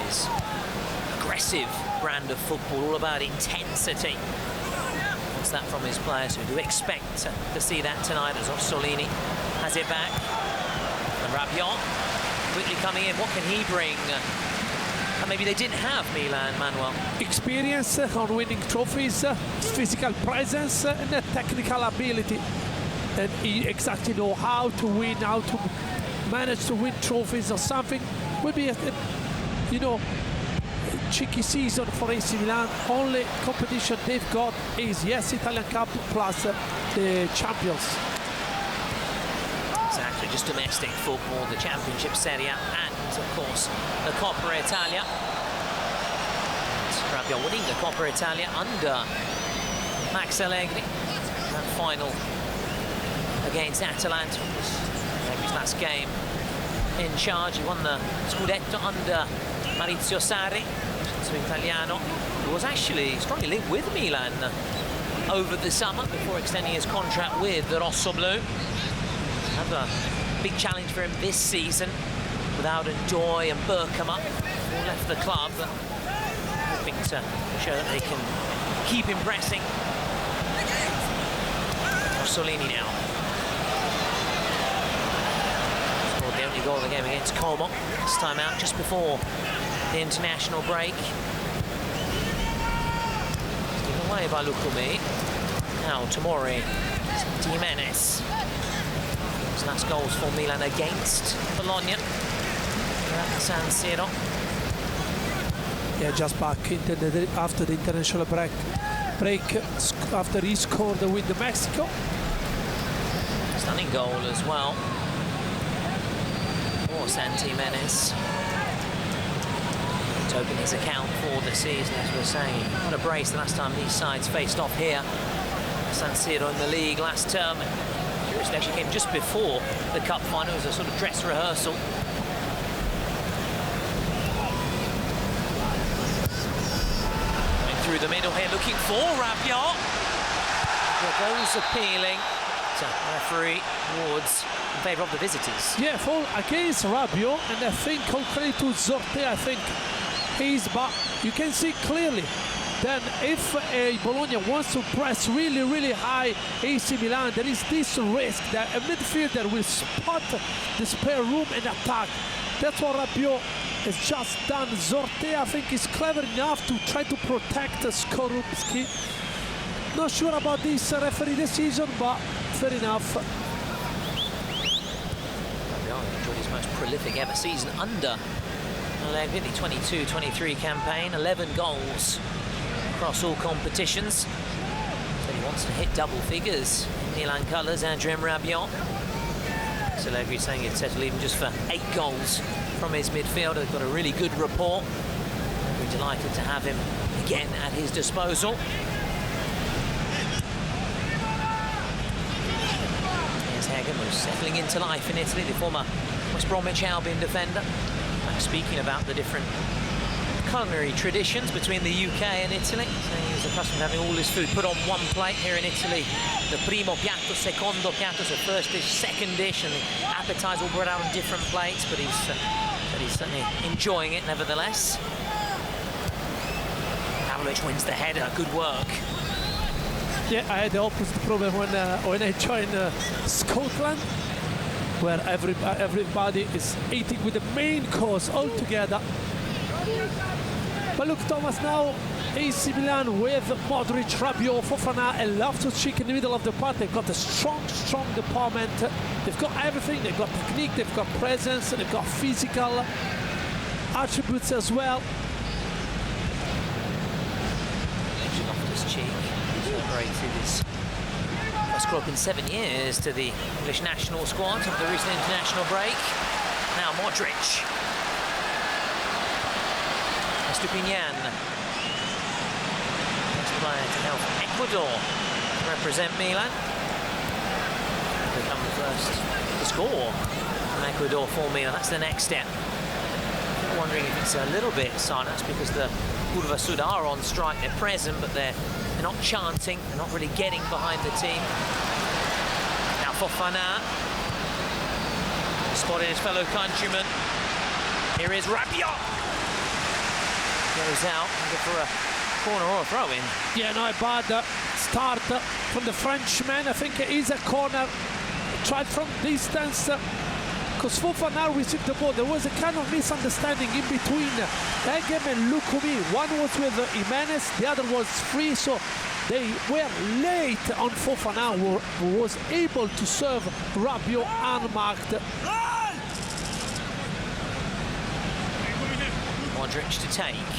Is aggressive brand of football, all about intensity. What's that from his players? We do expect to see that tonight as Orsolini has it back. And Rabiot quickly coming in. What can he bring? And maybe they didn't have Milan, Manuel. Experience on winning trophies, physical presence, and technical ability. And he exactly know how to win, how to manage to win trophies or something. Will be a cheeky season for AC Milan. Only competition they've got is, yes, Italian Cup plus the Champions. Exactly, just domestic football, the Championship Serie A, and of course the Coppa Italia. Rabiot winning the Coppa Italia under Max Allegri. That final against Atalanta was Allegri's last game in charge. He won the Scudetto under Maurizio Sarri. So Italiano, who was actually strongly linked with Milan over the summer before extending his contract with the Rossoblu. Another big challenge for him this season, without Ndoye and Bergkamp who left the club, but hoping to show that they can keep impressing. Orsolini now. Scored the goal of the game against Como. This time out just before the international break. Given away by Lukumi. Now Tomori, Jimenez. His last goals for Milan against Bologna. At San Siro. Yeah, just back after the international break, after he scored with Mexico. Stunning goal as well for Santi Jimenez. To open his account for the season, as we're saying. What a brace the last time these sides faced off here. San Siro in the league last term. Curiously, actually came just before the cup final. It was a sort of dress rehearsal. Going through the middle here, looking for Rabiot. Those appealing to referee Wards in favour of the visitors. Yeah, foul against Rabiot, and I think all credit to Zorte. I think he's, but you can see clearly. Then if Bologna wants to press really, really high AC Milan, there is this risk that a midfielder will spot the spare room and attack. That's what Rabiot has just done. Zorte, I think, is clever enough to try to protect Skorupski. Not sure about this referee decision, but fair enough. Rabiot enjoyed his most prolific ever season under Allegri, the 22-23 campaign, 11 goals across all competitions. So he wants to hit double figures in Milan colours, Adrien Rabiot. So Allegri saying he'd settle even just for 8 goals from his midfield. They've got a really good rapport. We're delighted to have him again at his disposal. Here's Hagen, who's settling into life in Italy, the former West Bromwich Albion defender. Speaking about the different culinary traditions between the UK and Italy. So he's accustomed to having all his food put on one plate. Here in Italy, the primo piatto, secondo piatto, so first dish, second dish, and the appetizer all brought out on different plates, but he's certainly enjoying it nevertheless. Pavlovic wins the header, good work. Yeah, I had the opposite problem when I joined Scotland, where everybody is eating with the main course all together. But look, Thomas, now AC Milan with Modric, Rabiot, Fofana and Loftus-Cheek in the middle of the park. They've got a strong department. They've got everything. They've got technique, they've got presence, they've got physical attributes as well. Loftus-Cheek celebrated his first club in 7 years to the English national squad of the recent international break. Now Modric. Estupinian. Next player to help Ecuador represent Milan. Become the first to score from Ecuador for Milan. That's the next step. I'm wondering if it's a little bit silence because the Curva Sud are on strike. They're present, but they're not chanting. They're not really getting behind the team. Now Fofana. Spotting his fellow countryman. Here is Rabiot. Goes out, looking for a corner or a throw-in. Yeah, no, a bad start from the Frenchman. I think it is a corner. Tried from distance, because Fofana received the ball. There was a kind of misunderstanding in between Egem and Lukumi. One was with Jimenez, the other was free, so they were late on Fofana, who was able to serve Rabiot unmarked. Modric to take.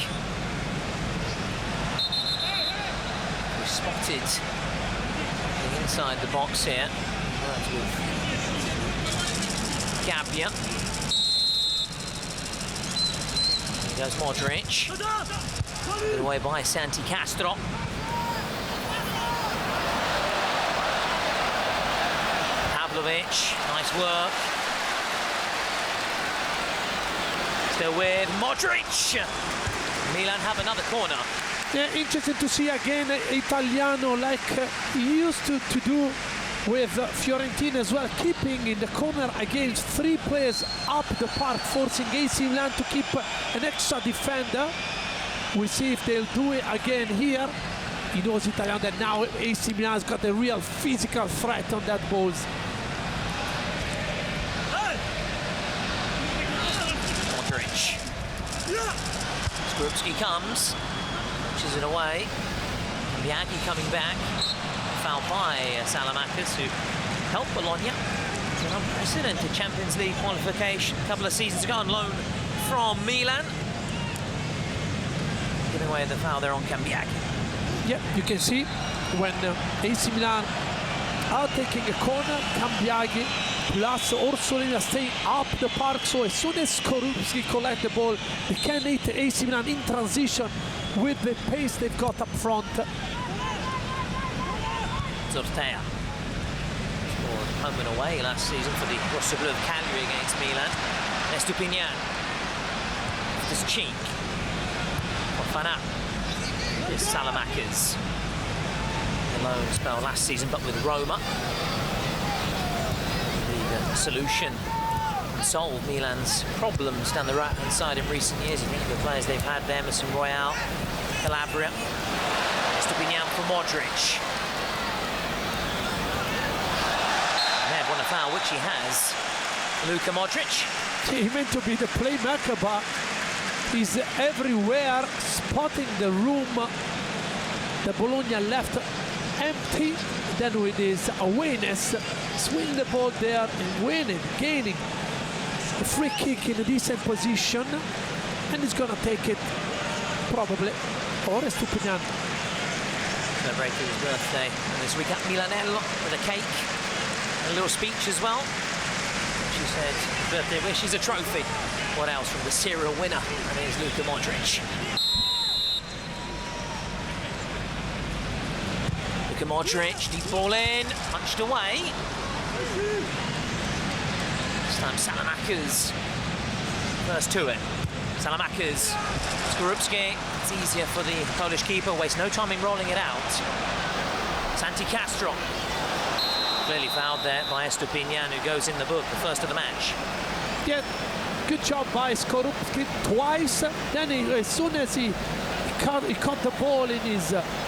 We're spotted inside the box here. That's with Gabbia. Here goes Modric. Put away by Santi Castro. Pavlovic, nice work. Still with Modric. Milan have another corner. Yeah, interesting to see again Italiano like he used to do with Fiorentina as well, keeping in the corner against 3 players up the park, forcing AC Milan to keep an extra defender. We'll see if they'll do it again here. He knows Italiano that now AC Milan's got a real physical threat on that balls. Modric. Skorupski comes, pushes it away. Bianchi coming back. Foul by Salamakers, who helped Bologna. It's an unprecedented Champions League qualification a couple of seasons ago on loan from Milan. Giving away the foul there on Cambiaghi. Yeah, you can see when AC Milan are taking a corner, Cambiaghi plus Orsolini are staying up the park, so as soon as Skorupski collect the ball, they can hit AC Milan in transition with the pace they've got up front. Zortea scored home and away last season for the Rossoblu of Cagliari against Milan. Estupinian, this cheek. Fofana, this Salamakers. The loan spell last season, but with Roma. The solution solved Milan's problems down the right-hand side in recent years. You think of the players they've had there, Emerson Royale, Calabria. Estupinian for Modric. Won a foul, which he has. Luka Modric. He meant to be the playmaker, but he's everywhere, spotting the room. The Bologna left empty. Then with his awareness, swing the ball there and winning, gaining a free kick in a decent position. And he's going to take it, probably, or Estupinian. Celebrated his birthday this week at Milanello with a cake. A little speech as well. She said, birthday wish is a trophy. What else from the serial winner? And here's Luka Modric. Luka Modric, deep ball in, punched away. This time Salamakers. First to it. Salamakers. Skorupski. It's easier for the Polish keeper. Wastes no time in rolling it out. Santi Castro. Clearly fouled there by Estupinian, who goes in the book, the first of the match. Yeah, good job by Skorupski twice. Then as soon as he caught the ball in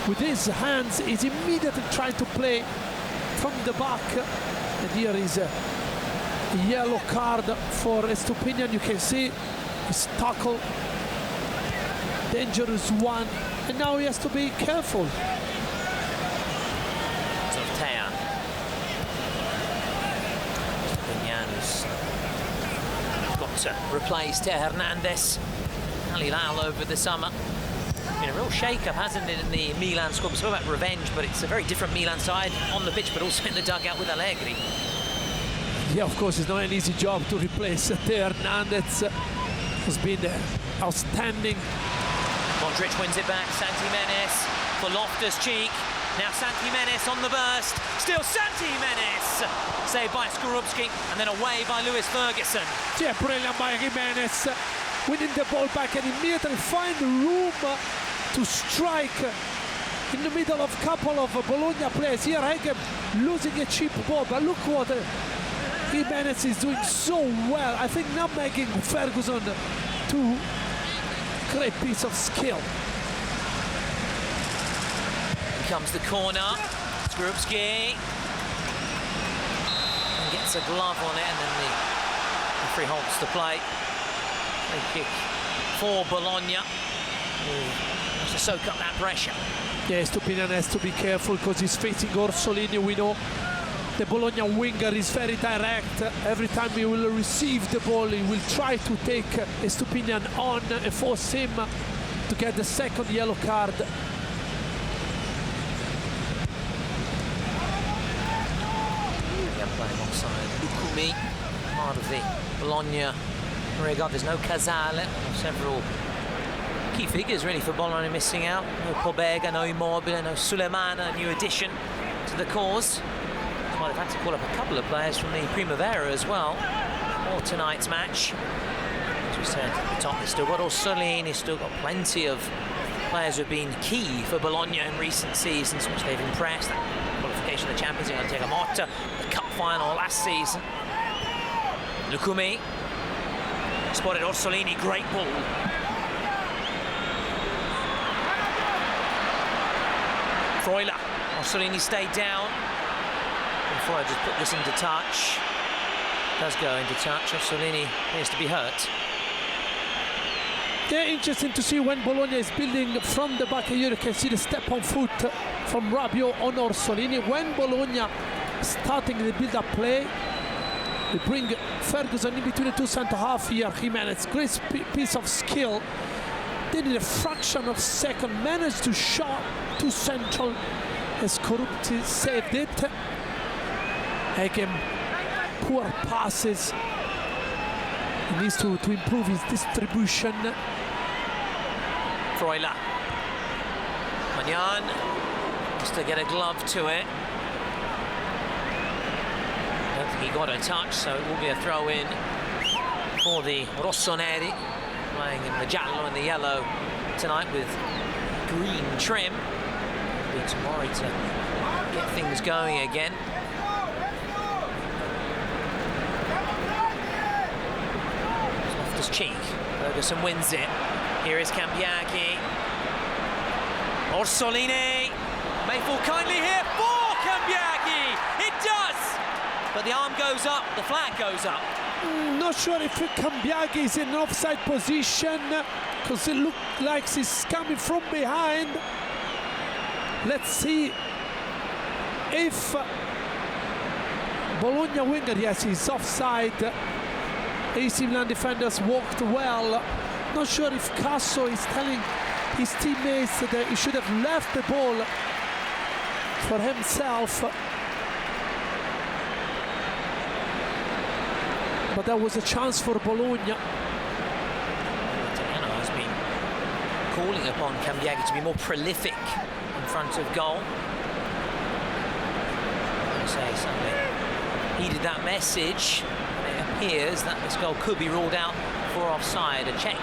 with his hands, he's immediately trying to play from the back. And here is a yellow card for Estupinian. You can see his tackle, dangerous one, and now he has to be careful. Zortea. Got to replace Hernandez. Alilal over the summer. Been a real shake-up, hasn't it, in the Milan squad? It's all about revenge, but it's a very different Milan side on the pitch, but also in the dugout with Allegri. Yeah, of course, it's not an easy job to replace Hernandez. Has been outstanding. Modric wins it back. Santi Menes for Loftus-Cheek. Now Santi Menes on the burst. Still Santi Menes. Saved by Skorupski and then away by Lewis Ferguson. Yeah, brilliant by Jimenez. Winning the ball back and immediately find room to strike in the middle of a couple of Bologna players. Here Hegem losing a cheap ball, but look what Jimenez is doing so well. I think not making Ferguson to great piece of skill. Comes the corner. Skorupski gets a glove on it, and then the referee holds the play. Free kick for Bologna. Has to soak up that pressure. Yeah, Estupinian has to be careful because he's facing Orsolini. We know the Bologna winger is very direct. Every time he will receive the ball, he will try to take Estupinian on and force him to get the second yellow card. Playing alongside Lukumi, part of the Bologna rear. There's no Casale, several key figures really for Bologna missing out. No Pobega, no Immobile, no Sulemana, new addition to the cause. That's why they've had to call up a couple of players from the Primavera as well for tonight's match. As we said at the top, they've still got Orsolini, still got plenty of players who have been key for Bologna in recent seasons, which they've impressed. Qualification of the Champions League, Antigua Motta, the cup final last season. Lukumi spotted Orsolini, great ball. Freuler, Orsolini stayed down. And Freuler just put this into touch. Does go into touch. Orsolini appears to be hurt. Yeah, interesting to see when Bologna is building from the back. Here you can see the step on foot from Rabiot on Orsolini. When Bologna starting the build-up play, they bring Ferguson in between the two centre-half here. Jimenez, great piece of skill. They did a fraction of a second, managed to shot to central as Corrupti saved it. Again, poor passes. He needs to improve his distribution. Freuler. Magnan wants to get a glove to it. I don't think he got a touch, so it will be a throw-in for the Rossoneri, playing in the giallo and the yellow tonight with green trim. It'll be tomorrow to get things going again. Loftus Cheek. Ferguson wins it. Here is Cambiaghi. Orsolini may fall kindly here for Cambiaghi. It does! But the arm goes up, the flag goes up. Not sure if Cambiaghi is in an offside position because it looks like he's coming from behind. Let's see if Bologna winger, yes, he's offside. AC Milan defenders walked well. Not sure if Casso is telling his teammates that he should have left the ball for himself. But that was a chance for Bologna. Italiano has been calling upon Cambiaghi to be more prolific in front of goal. I say something. Heeded that message. It appears that this goal could be ruled out for offside. A check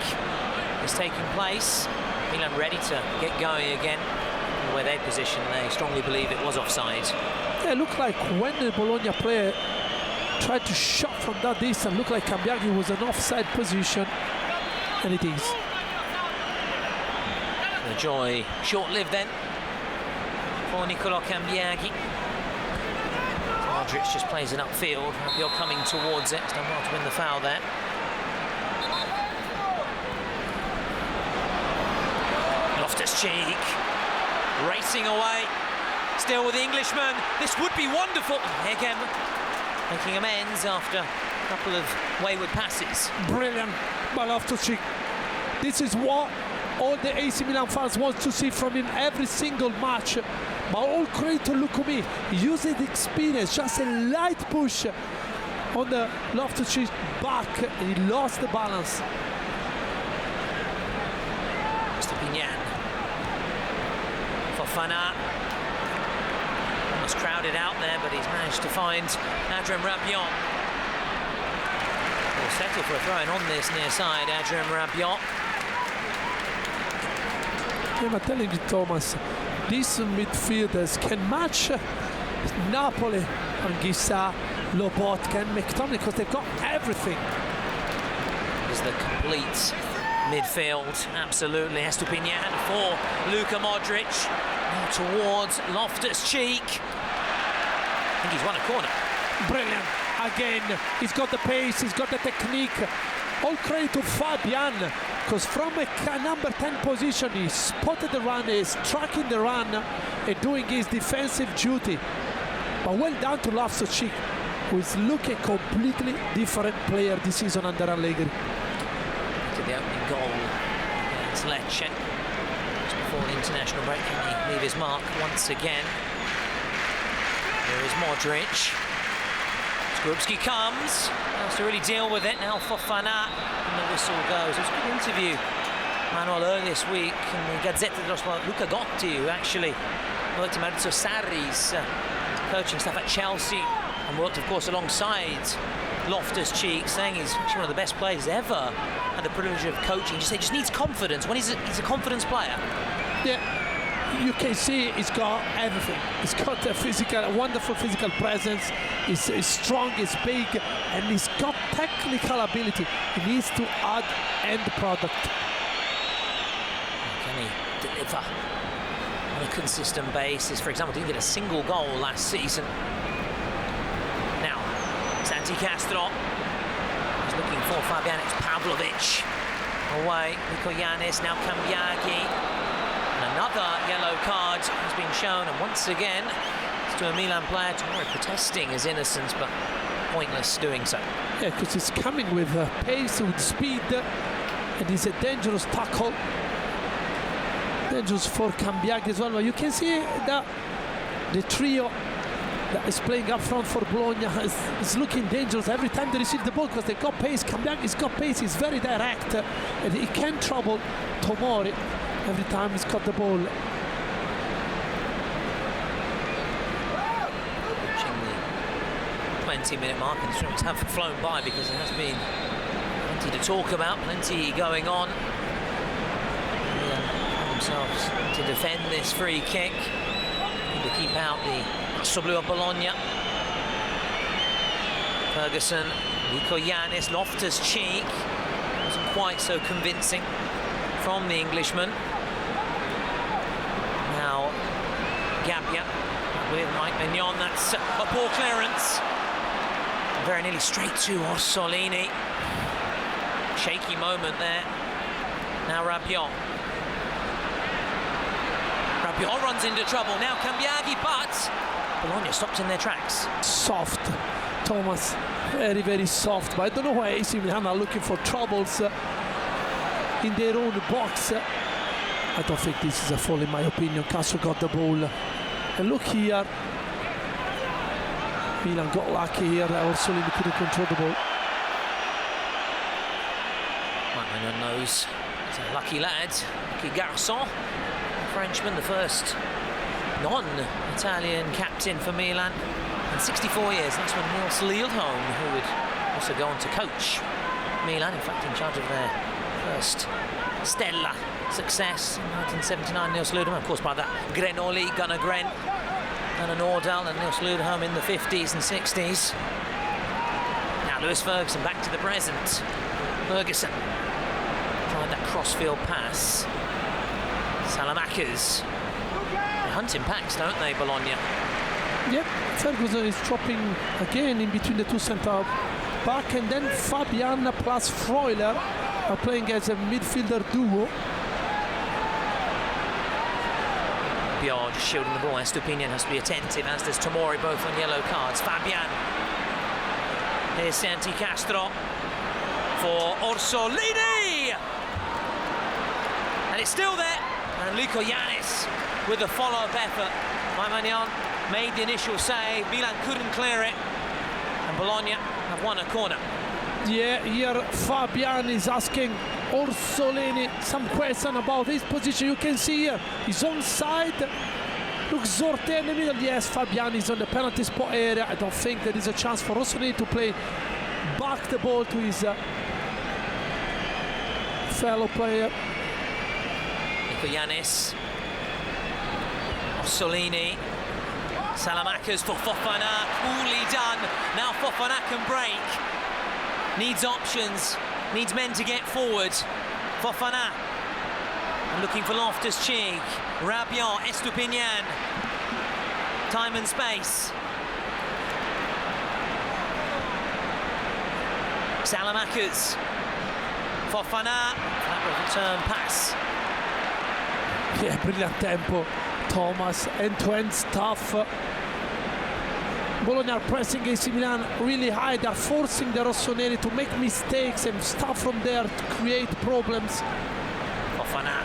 is taking place. Milan ready to get going again. Where they position, they strongly believe it was offside. Yeah, it looked like when the Bologna player tried to shot from that distance, looked like Cambiaghi was an offside position, and it is. The joy short-lived then for Niccolò Cambiaghi. Modric just plays it upfield. Rabiot coming towards it. He's done well to win the foul there. Loftus-Cheek racing away. Still with the Englishman. This would be wonderful. Again, making amends after a couple of wayward passes. Brilliant by Loftus-Cheek. This is what all the AC Milan fans want to see from him every single match. But all credit to Lukumi. Using the experience, just a light push on the Loftus-Cheek back, and he lost the balance. Stepinian. Fofana. Almost crowded out there, but he's managed to find Adrien Rabiot. Will settle for a throw-in on this near side, Adrien Rabiot. Yeah, I'm telling you, Thomas, these midfielders can match Napoli, Anguissa, Lobotka and McTominay because they've got everything. Is the complete midfield, absolutely. Estupinian for Luka Modric. Now towards Loftus-Cheek. I think he's won a corner. Brilliant. Again, he's got the pace, he's got the technique. All credit to Fabian, because from a number 10 position, he spotted the run, he's tracking the run, and doing his defensive duty. But well done to Loftus-Cheek, who is looking completely different player this season under Allegri. To the opening goal against Lecce. Just before the international break, can he leave his mark once again? Here is Modric. Skorupski comes, has to really deal with it. Now Fofana, and the whistle goes. It was a good interview, Manuel, earlier this week in the Gazzetta dello Sport. Luca Gotti, who actually worked in Maurizio Sarri's coaching staff at Chelsea and worked, of course, alongside Loftus-Cheek, saying he's actually one of the best players ever. Had the privilege of coaching. He just needs confidence. When he's a confidence player. Yeah. You can see he's got everything. He's got a wonderful physical presence. He's strong, he's big, and he's got technical ability. He needs to add end product. Can he deliver on a consistent basis? For example, didn't get a single goal last season. Now, Santi Castro is looking for Fabian. It's Pavlovic away. Yanis, now Cambiaghi. And another yellow card has been shown, and once again, it's to a Milan player. Tomori protesting his innocence, but pointless doing so. Yeah, because he's coming with pace, with speed, and it's a dangerous tackle. Dangerous for Cambiaghi as well. But you can see that the trio that is playing up front for Bologna is looking dangerous every time they receive the ball, because they got pace. Cambiaghi's got pace, he's very direct, and he can trouble Tomori every time he's got the ball. Reaching the 20-minute mark, and the streams have flown by because there has been plenty to talk about, plenty going on. Themselves to defend this free kick, to keep out the Asso Blu of Bologna. Ferguson, Yanis, Loftus-Cheek, wasn't quite so convincing from the Englishman. Now Gabbia with Mike Mignon, that's a poor clearance. Very nearly straight to Orsolini. Shaky moment there. Now Rabiot. Rabiot runs into trouble. Now Cambiaghi, but Bologna stopped in their tracks. Soft, Thomas. Very, very soft. But I don't know why AC Milan are looking for troubles in their own box. I don't think this is a foul, in my opinion. Castro got the ball. And look here. Milan got lucky here. Orsolini couldn't control the ball. Mignon knows he's a lucky lad, lucky garçon. Frenchman, the first non-Italian captain for Milan in 64 years. That's when Niels Lildholm, who would also go on to coach Milan, in fact in charge of their first Stella success in 1979. Niels Lildholm, of course, by that Grenoli, Gunnar Gren, Gunnar Nordahl, and Niels Lildholm in the 50s and 60s. Now Lewis Ferguson back to the present. Ferguson tried that cross-field pass. Salamakers. They hunt in packs, don't they, Bologna? Yep, Ferguson is dropping again in between the two centre back, and then Fabian plus Freuler are playing as a midfielder duo. Biard just shielding the ball. Estupinian has to be attentive, as does Tomori, both on yellow cards. Fabian. Here's Santi Castro for Orsolini! And it's still there. And Yanis with a follow-up effort. Mignon made the initial save. Milan couldn't clear it. And Bologna have won a corner. Yeah, here Fabian is asking Orsolini some question about his position. You can see here, he's onside. Look, Zorte in the middle. Yes, Fabian is on the penalty spot area. I don't think there is a chance for Orsolini to play back the ball to his fellow player. Yanis, Orsolini, Salamakers for Fofana, coolly done. Now Fofana can break. Needs options, needs men to get forward. Fofana, and looking for Loftus-Cheek. Rabiot, Estupinian. Time and space. Salamakers, Fofana, that return pass. Yeah, brilliant tempo, Thomas, end-to-end stuff. Bologna are pressing AC Milan really high. They're forcing the Rossoneri to make mistakes and start from there to create problems. Fofana,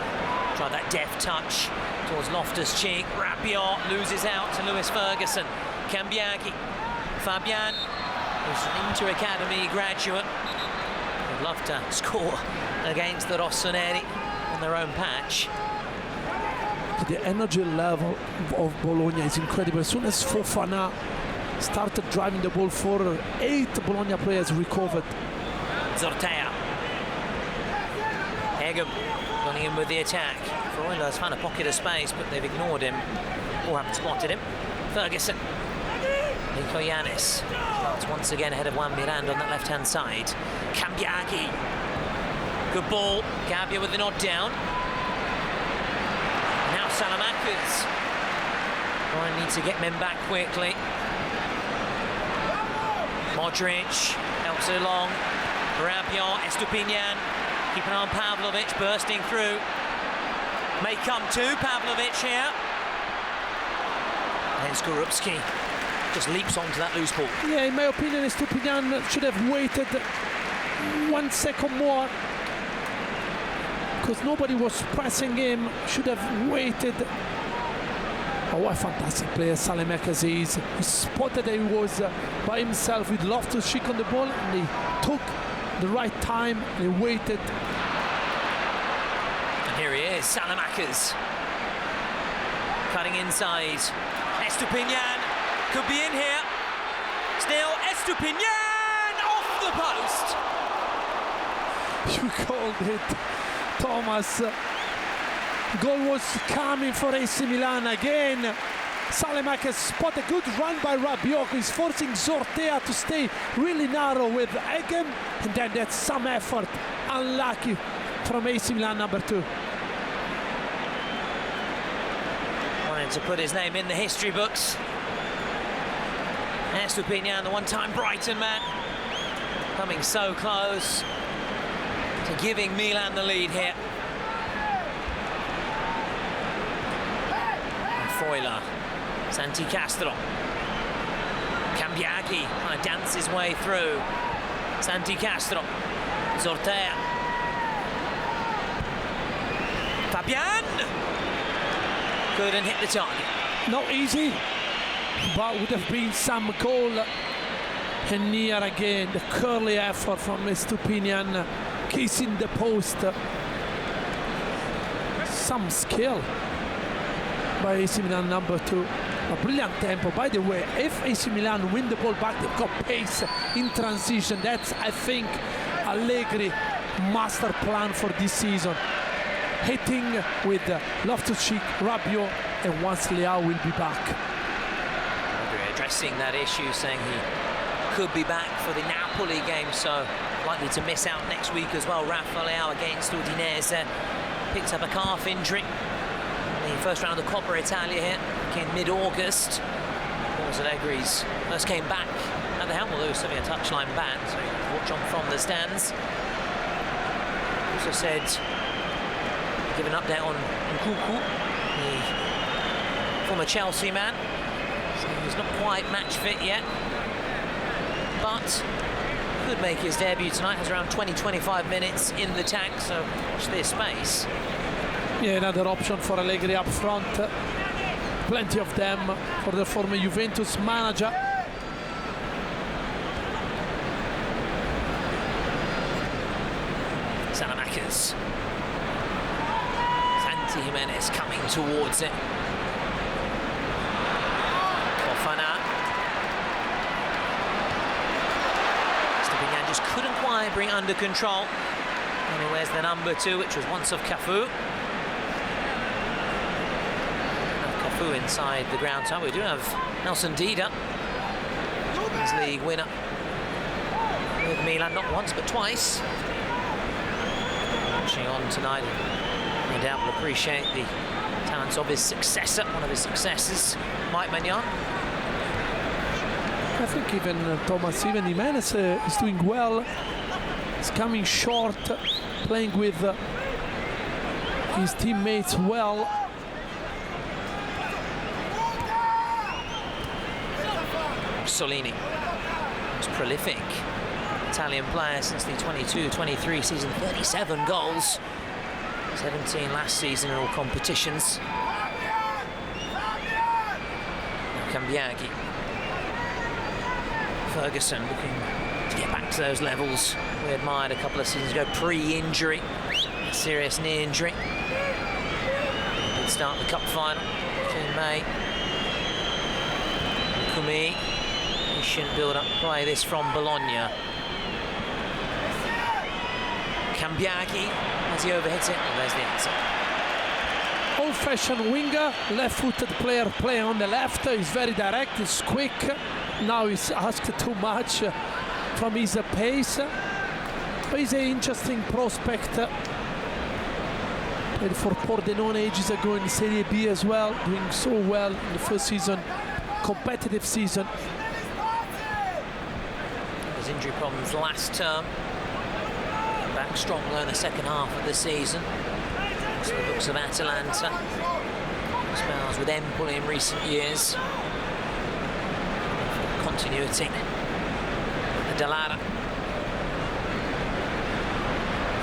try that deft touch towards Loftus-Cheek. Rabiot loses out to Lewis Ferguson. Cambiaghi, Fabian, who's an inter-academy graduate. Would love to score against the Rossoneri on their own patch. The energy level of Bologna is incredible. As soon as Fofana started driving the ball forward, 8 Bologna players recovered. Zortea. Egum running in with the attack. Freuler's found a pocket of space, but they've ignored him, or haven't spotted him. Ferguson. Yanis. It's once again ahead of Juan Miranda on that left-hand side. Cambiaghi. Good ball. Gabbia with the nod down. Now Salamakers. Ryan needs to get men back quickly. Modric helps it along. Rabiot, Estupinian. Keep an eye on Pavlovic, bursting through. May come to Pavlovic here. Then Skorupski just leaps onto that loose ball. Yeah, in my opinion, Estupinian should have waited 1 second more, because nobody was pressing him. Should have waited. Oh, what a fantastic player Salemakers is. He spotted that he was by himself with Loftus-Cheek on the ball, and he took the right time and he waited. And here he is, Salemakers. Cutting inside. Estupinian could be in here. Still, Estupinian off the post. You called it, Thomas. Goal was coming for AC Milan again. Salemakers spot a good run by Rabiot. He's forcing Zortea to stay really narrow with Egem, and then that's some effort. Unlucky from AC Milan number 2. Wanted to put his name in the history books. Estupinian, the one-time Brighton man, coming so close to giving Milan the lead here. Foiler, Santi Castro, Cambiaghi trying to dance his way through. Santi Castro, Zortea, Fabian couldn't hit the target. Not easy, but would have been some goal. And near again, the curly effort from Estupinian, kissing the post. Some skill by AC Milan number 2. A brilliant tempo. By the way, if AC Milan win the ball back, they've got pace in transition. That's, I think, Allegri master plan for this season. Hitting with Loftus-Cheek, Rabiot, and once Leao will be back. Addressing that issue, saying he could be back for the Napoli game, so likely to miss out next week as well. Rafa Leao against Udinese picked up a calf injury. The first round of the Coppa Italia here in mid-August. It was Allegri's first came back at the helm, although serving a touchline ban, so you can watch on from the stands. Also said, give an update on Nkunku, the former Chelsea man. So he's not quite match fit yet, but could make his debut tonight. Has around 20-25 minutes in the tank, so watch this space. Yeah, another option for Allegri up front. Plenty of them for the former Juventus manager. Salemakers. Santi Jimenez coming towards it. Fofana. Estupinian just couldn't quite bring it under control. And he wears the number 2, which was once of Cafu. Inside the ground time. We do have Nelson Dida, Champions League winner with Milan, not once but twice. Watching on tonight, no doubt will appreciate the talents of his successor, one of his successors, Mike Maignan. I think even Thomas, even Jimenez is doing well. He's coming short, playing with his teammates well. Solini, most prolific Italian player since the 22-23 season, 37 goals, 17 last season in all competitions. Cambiaghi, Ferguson looking to get back to those levels we admired a couple of seasons ago, pre-injury, a serious knee injury. Did start the cup final in May. Kumi. Patient build-up play this from Bologna. Cambiaghi, as he overhits it, and there's the answer. Old-fashioned winger, left-footed player playing on the left. He's very direct, he's quick. Now he's asked too much from his pace. But he's an interesting prospect. Played for Pordenone ages ago in Serie B as well, doing so well in the first season, competitive season. His injury problems last term. Back back strong though in the second half of the season. So the looks of Atalanta. Spells with Empoli in recent years. Continuity. Dallara.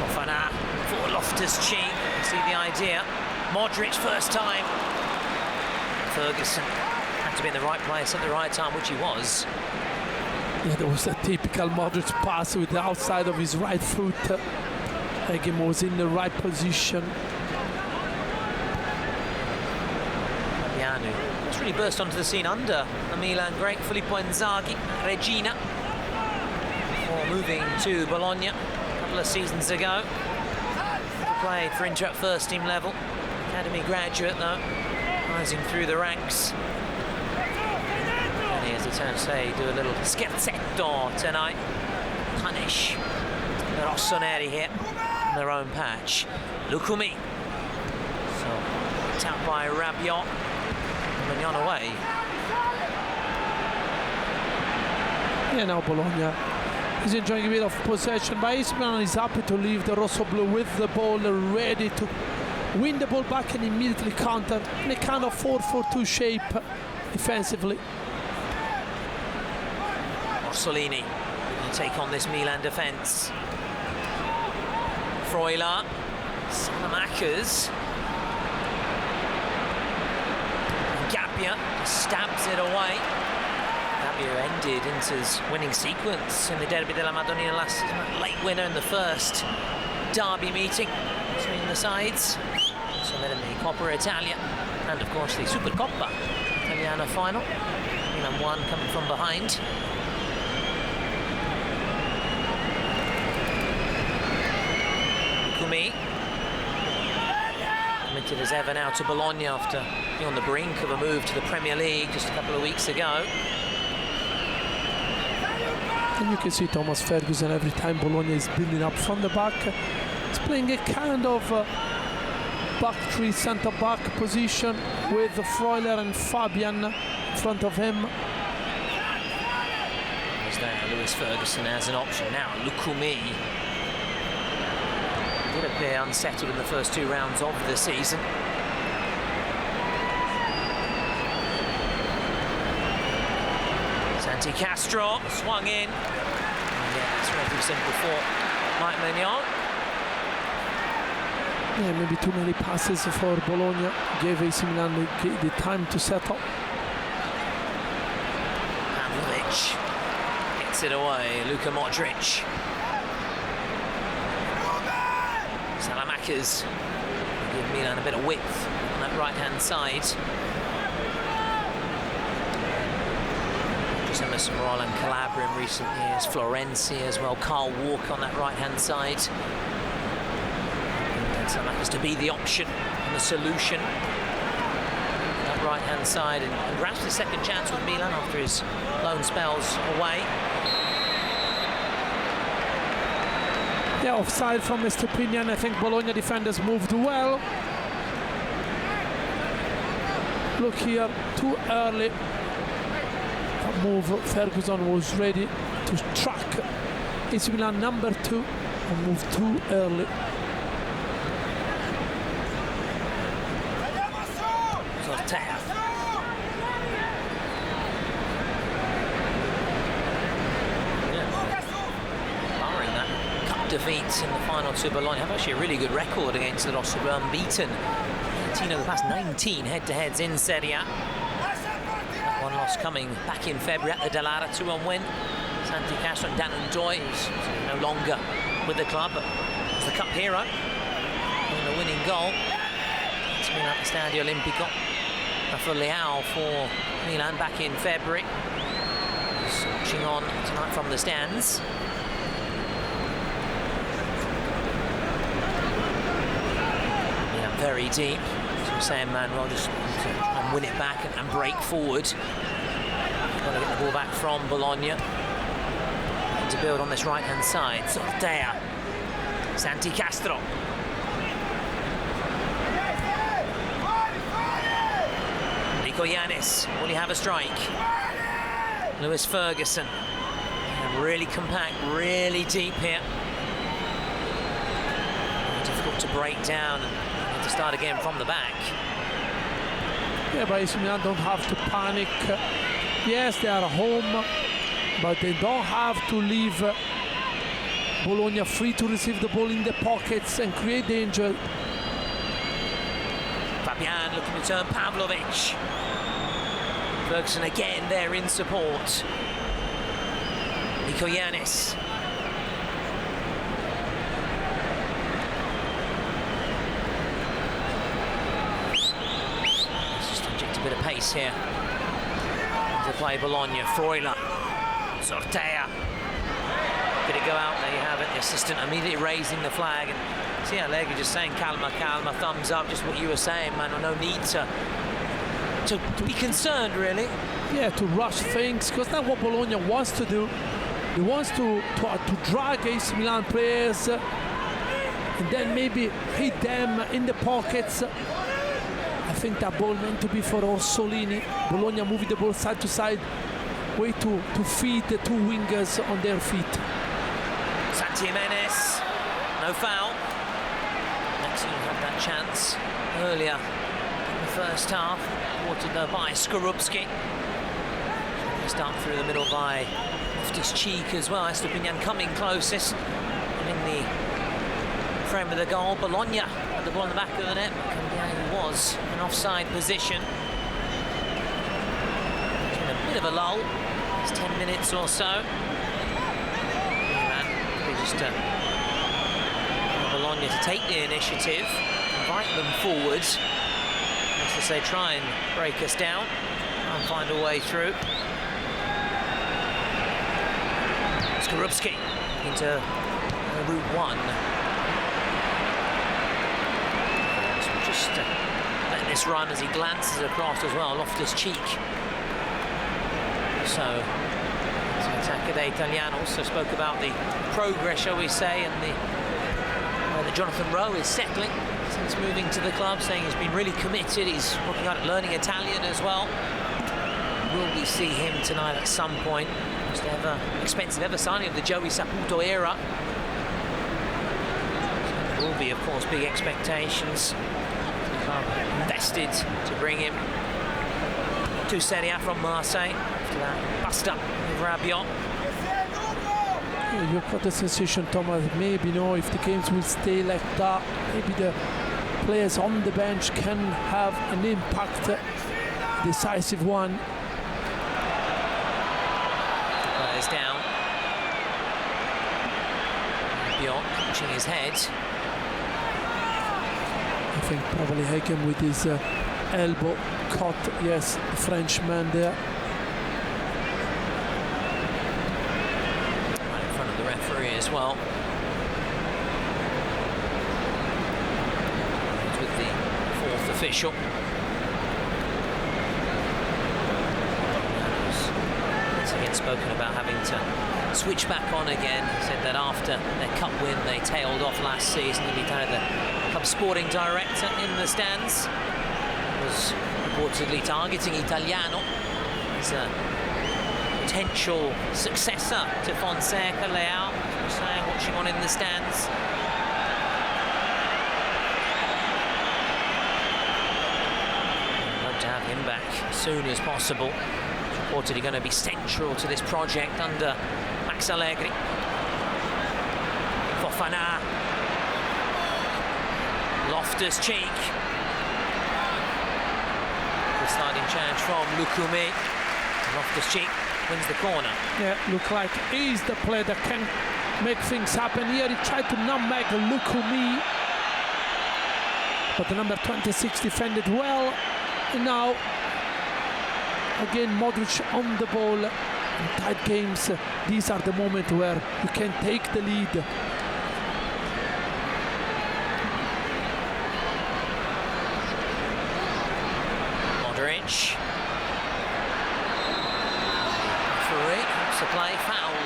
Fofana for Loftus-Cheek. See the idea. Modric first time. Ferguson had to be in the right place at the right time, which he was. Yeah, there was a typical Modric pass with the outside of his right foot. Egim was in the right position. Fabiano just really burst onto the scene under the Milan great Filippo Inzaghi, Regina, before moving to Bologna a couple of seasons ago. Played for Inter at first team level. Academy graduate though, rising through the ranks. And he, as the terms say, do a little scherzetto tonight. Punish the Rossoneri here on their own patch. Lukumi. So, tapped by Rabiot. Mignon away. Yeah, now Bologna is enjoying a bit of possession, but AC Milan is happy to leave the Rosso-Blu with the ball, ready to win the ball back and immediately counter in a kind of 4-4-2 shape defensively. Orsolini will take on this Milan defence. Freuler, Salamakers. Gabbia stabs it away. Gabbia ended Inter's winning sequence in the Derby della Madonnina last season. Late winner in the first derby meeting between the sides. So then in the Coppa Italia and of course the Supercoppa Italiana final. Milan won coming from behind. Kumi. Committed as ever now to Bologna after being on the brink of a move to the Premier League just a couple of weeks ago. And you can see Thomas Ferguson every time Bologna is building up from the back. He's playing a kind of back three centre-back position with Freuler and Fabian in front of him. Was there Lewis Ferguson as an option now? Lukumi did appear unsettled in the first two rounds of the season. Santi Castro swung in. Yeah, it's relatively simple for Mike Mignon. Yeah, maybe too many passes for Bologna. Gave AC Milan the time to settle. Pavlovic gets it away. Luka Modric. Salamakers give Milan a bit of width on that right-hand side. Just Emerson Royal and Calabria in recent years. Florenzi as well. Carl Walker on that right-hand side. And Salamakers to be the option and the solution. That right-hand side and perhaps his second chance with Milan after his loan spells away. Yeah, offside from Estepinian. I think Bologna defenders moved well. Look here, too early. That move, Ferguson was ready to track AC Milan number 2 and moved too early. Sortea. Defeats in the final to Bologna have actually a really good record against the Rosso-Blu, unbeaten. 18 of the past 19 head-to-heads in Serie A. One loss coming back in February at the Dallara 2-1 win. Santi Castro and Dan Ndoye, who's no longer with the club, but was the cup hero in the winning goal. It's been at the Stadio Olimpico. Rafael Leao for Milan back in February. He's watching on tonight from the stands. Very deep, so we're saying Manuel just to try and win it back and break forward. Got to get the ball back from Bologna and to build on this right-hand side. Sortea, Santi Castro. Nico Yanis, will he have a strike? Lewis Ferguson, and really compact, really deep here. difficult to break down and have to start again from the back. Yeah, but AC Milan don't have to panic. Yes, they are home, but they don't have to leave Bologna free to receive the ball in the pockets and create danger. Fabian looking to turn Pavlovic. Ferguson again there in support. Mikoyannis. Let's just inject a bit of pace here. To play Bologna. Freuler. Sortea. Did it go out? There you have it. The assistant immediately raising the flag. And see Allegri just saying calma, calma, thumbs up, just what you were saying, man. No need to be concerned, really. Yeah, to rush things, because that's what Bologna wants to do. He wants to drag AC Milan players and then maybe hit them in the pockets. I think that ball meant to be for Orsolini. Bologna moving the ball side to side, way to feed the two wingers on their feet. Santi Jimenez, no foul. Next team had that chance earlier in the first half, watered by Skorupski. Start through the middle by Loftus-Cheek as well. Estupinian coming closest. And in the frame of the goal, Bologna had the ball in the back of the net. Cambiaghi was in offside position. It's been a bit of a lull. It's 10 minutes or so. And just Bologna to take the initiative, invite them forwards. As to say, try and break us down, try and find a way through. Skorupski into route one. So we'll just let this run as he glances across as well. Loftus-Cheek. So to attack the Italian also spoke about the progress, shall we say, and the that Jonathan Rowe is settling since moving to the club, saying he's been really committed. He's working hard at learning Italian as well. Will we see him tonight at some point? Most ever expensive ever signing of the Joey Saputo era. So there will be, of course, big expectations. The club invested to bring him to Serie A from Marseille after that bust up with Rabiot. Yeah, you've got the sensation, Thomas, maybe if the games will stay like that, maybe the players on the bench can have an impact, decisive one. Players down. Rabiot punching his head. I think probably Hakem with his elbow caught, yes, the Frenchman there. Right in front of the referee as well. With the fourth official. Once again spoken about having to switch back on again. He said that after their cup win they tailed off last season. Militare, the club sporting director in the stands, was reportedly targeting Italiano as a potential successor to Fonseca. Leao, as we're saying, watching on in the stands. I'd love to have him back as soon as possible. It's reportedly going to be central to this project under Max Allegri. Fofana. Loftus-Cheek. Good sliding change from Lukumi. Loftus-Cheek wins the corner. Yeah, look like he's the player that can make things happen here. He tried to nutmeg Lukumi, but the number 26 defended well. And now, again, Modric on the ball. In tight games, these are the moments where you can take the lead. Modric. Referee wants to play foul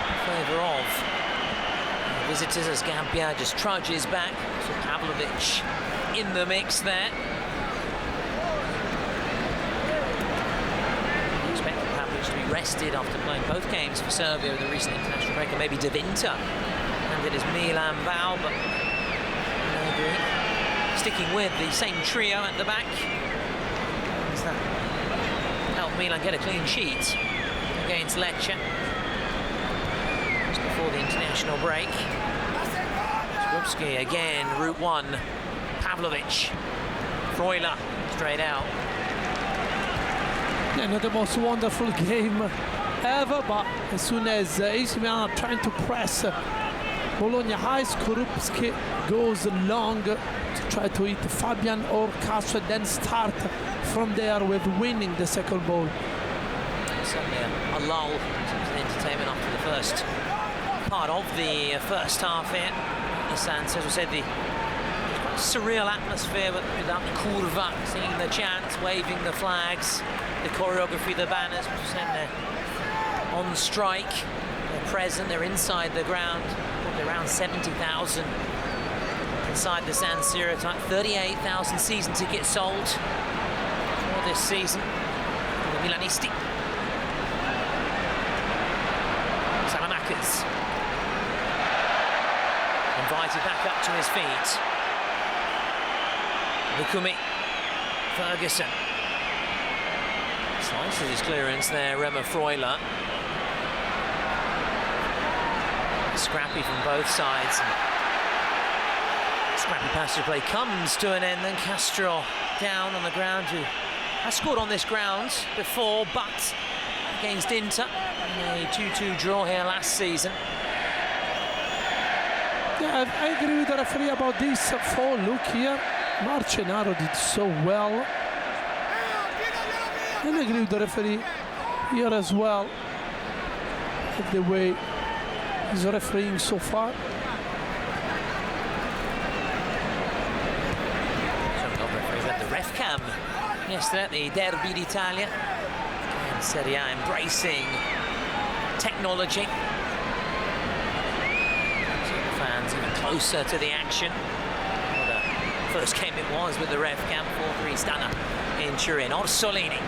in favour of the visitors as Gambia just trudges back. So Pavlovic in the mix there. Expected Pavlovic to be rested after playing both games for Serbia with the recent international break, and maybe De Winter and Left-handed is Milan Bao, but sticking with the same trio at the back. Does that help Milan get a clean sheet against Lecce just before the international break? Skorupski again, route one. Pavlovic, Freuler straight out. Yeah, not the most wonderful game ever, but as soon as AC Milan are trying to press Bologna high, Skorupski goes long to try to hit Fabian or Castro, then start from there with winning the second ball. Certainly a lull in terms of entertainment after the first part of the first half here. The Sands, as we said, the surreal atmosphere without the curva, seeing the chants, waving the flags, the choreography, the banners, they're on strike, they're present, they're inside the ground, probably around 70,000 inside the San Siro, 38,000 season tickets sold for this season for the Milanisti. Salamakers invited back up to his feet. Lukumi, Ferguson. Slices his clearance there, Remo Freuler. Scrappy from both sides. Scrappy passage play comes to an end, then Castro down on the ground, who has scored on this ground before, but against Inter in a 2-2 draw here last season. Yeah, I agree with the referee about this foul. Look here, Marcenaro did so well. And I agree with the referee here as well, with the way he's refereeing so far. Referees had the ref cam yesterday at the Derby d'Italia. And Serie A embracing technology. Fans even closer to the action. What a first game it was with the ref cam. 4-3 stunner in Turin. Orsolini.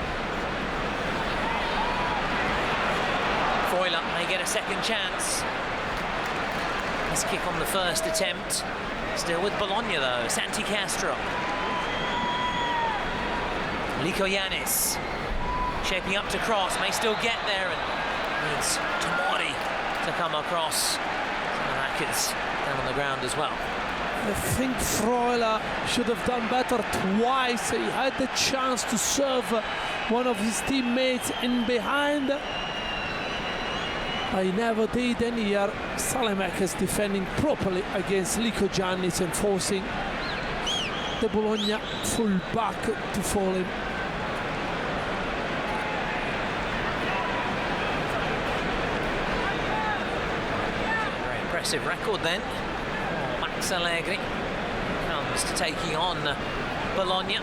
Freuler may get a second chance. Let's kick on the first attempt. Still with Bologna though. Santi Castro. Liko Yanis shaping up to cross. May still get there and needs Tomori to come across. Salamakers down on the ground as well. I think Freuler should have done better twice. He had the chance to serve one of his teammates in behind. He never did, and here Salamakers defending properly against Liko Giannis and forcing the Bologna full back to fall in. Very impressive record then. Max Allegri comes to taking on Bologna.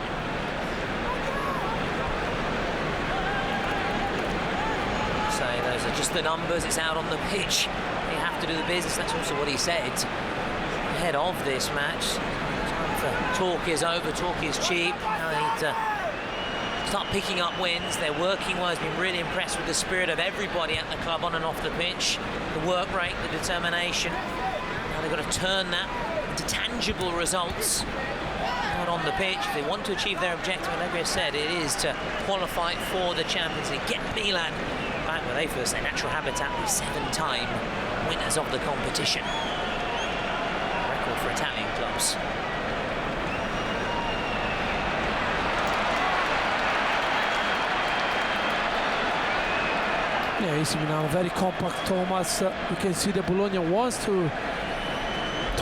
Say those are just the numbers, it's out on the pitch. You have to do the business, that's also what he said ahead of this match. Time for talk is over, talk is cheap. Now they need to start picking up wins. They're working well. He's been really impressed with the spirit of everybody at the club on and off the pitch. The work rate, the determination. Now they've got to turn that into tangible results. Not on the pitch. If they want to achieve their objective, Allegri said, it is to qualify for the Champions League. Get Milan back where they first their natural habitat, with 7-time winners of the competition. Record for Italian clubs. Yeah, AC Milan very compact, Thomas. You can see that Bologna wants to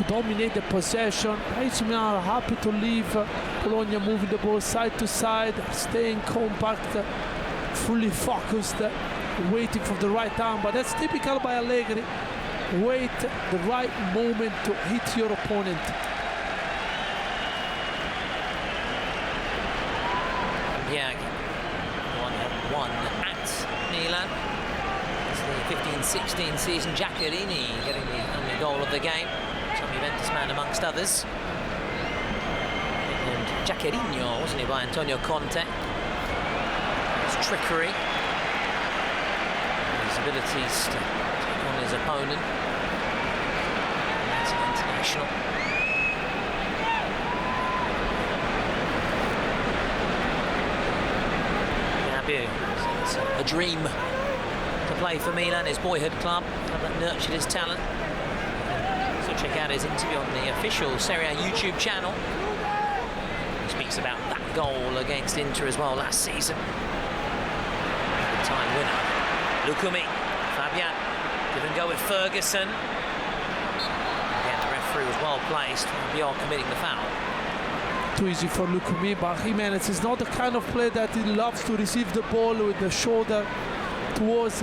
dominate the possession. AC Milan are happy to leave Bologna moving the ball side to side, staying compact, fully focused, waiting for the right time. But that's typical by Allegri. Wait the right moment to hit your opponent. Yeah, one at Milan. It's the 15-16 season. Giaccherini getting the only goal of the game. Some Juventus man amongst others. And Giaccherino, wasn't he, by Antonio Conte? His trickery. His abilities to take on his opponent. International. It's a dream to play for Milan, his boyhood club, that nurtured his talent. So check out his interview on the official SerieA YouTube channel. He speaks about that goal against Inter as well last season. Good time winner. Lukumi, Fabian, give and go with Ferguson. Again, the referee was well placed. Bior committing the foul. Too easy for Lukumi, but Jimenez is not the kind of player that he loves to receive the ball with the shoulder towards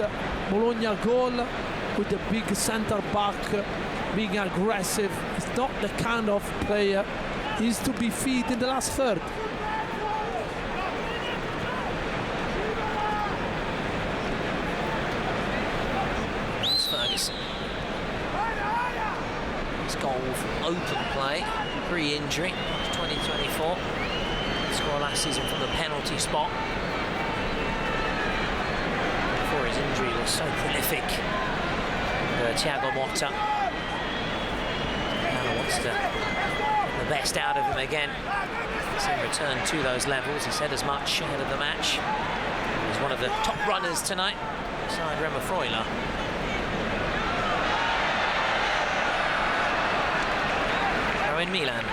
Bologna goal, with the big centre back being aggressive. He's not the kind of player. He needs to be feed in the last third. It's Ferguson. His goal from open play, pre-injury, 2024. Score last season from the penalty spot. Before his injury was so prolific. Thiago Motta now wants to get the best out of him again. He's in return to those levels. He said as much ahead of the match. He's one of the top runners tonight, beside Remo Freuler. Now in Milan.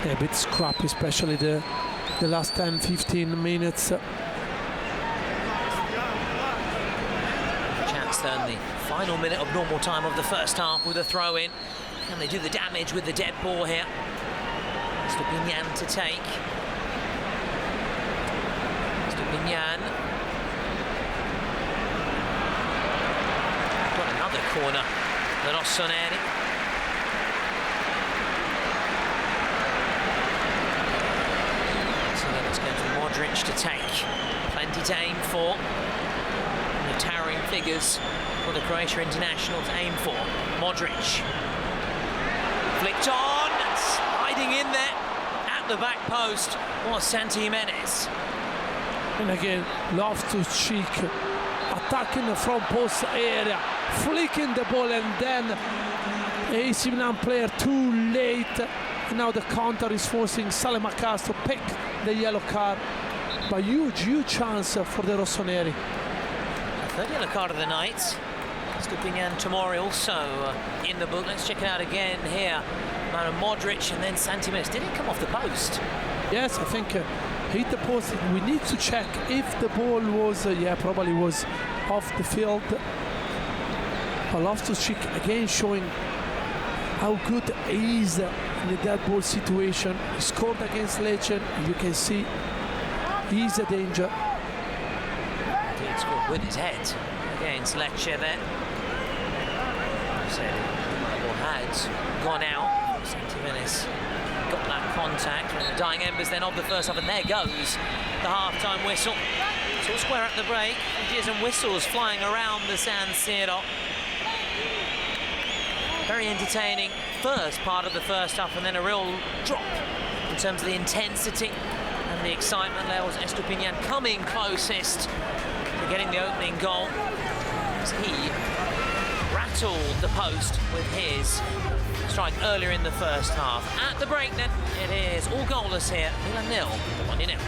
Yeah, a bit scrappy, especially the last 10-15 minutes. Chance then the final minute of normal time of the first half with a throw-in. Can they do the damage with the dead ball here? Stupinian to take. Stupinian. Got another corner. The Rossoneri. So then it's going to Modric to take. Plenty to aim for. And the towering figures for the Croatia international to aim for. Modric. Flicked on, sliding in there at the back post was Santi Jimenez. And again, Loftus-Cheek attacking the front post area, flicking the ball, and then AC Milan player too late. And now the counter is forcing Salemakas to pick the yellow card. But huge chance for the Rossoneri. Third yellow card of the night. Stupinian tomorrow also in the book. Let's check it out again here. Modric and then Santi Jimenez. Did it come off the post? Yes, I think hit the post. We need to check if the ball was, yeah, probably was off the field. Loftus-Cheek again showing how good he is in the dead ball situation. He scored against Lecce. You can see he's a danger. He scored with his head against Lecce there. Said the ball had gone out. Santi Jimenez got that contact. And the dying embers then of the first half, and there goes the half-time whistle. It's all square at the break. Cheers and whistles flying around the San Siro. Very entertaining first part of the first half, and then a real drop in terms of the intensity and the excitement levels. Estupinian coming closest to getting the opening goal as he rattled the post with his strike earlier in the first half. At the break then, it is all goalless here. Milan 0, Bologna 0.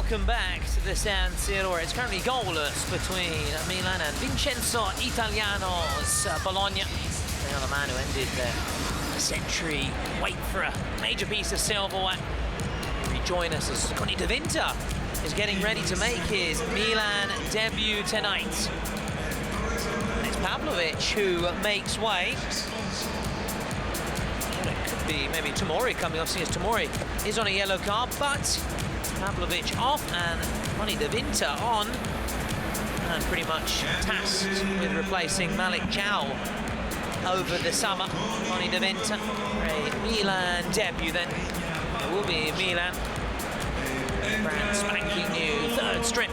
Welcome back to the San Siro, where it's currently goalless between Milan and Vincenzo Italiano's Bologna. The other man who ended the century wait for a major piece of silverware. Rejoin us as Conny De Vinter is getting ready to make his Milan debut tonight. And it's Pavlovic who makes way. Well, it could be maybe Tomori coming off, since Tomori is on a yellow card, but Pavlovic off and Conny De Vinter on. And pretty much tasked with replacing Malik Chow over the summer. Conny De Vinter, a Milan debut then. It will be Milan. Brand spanking new third strip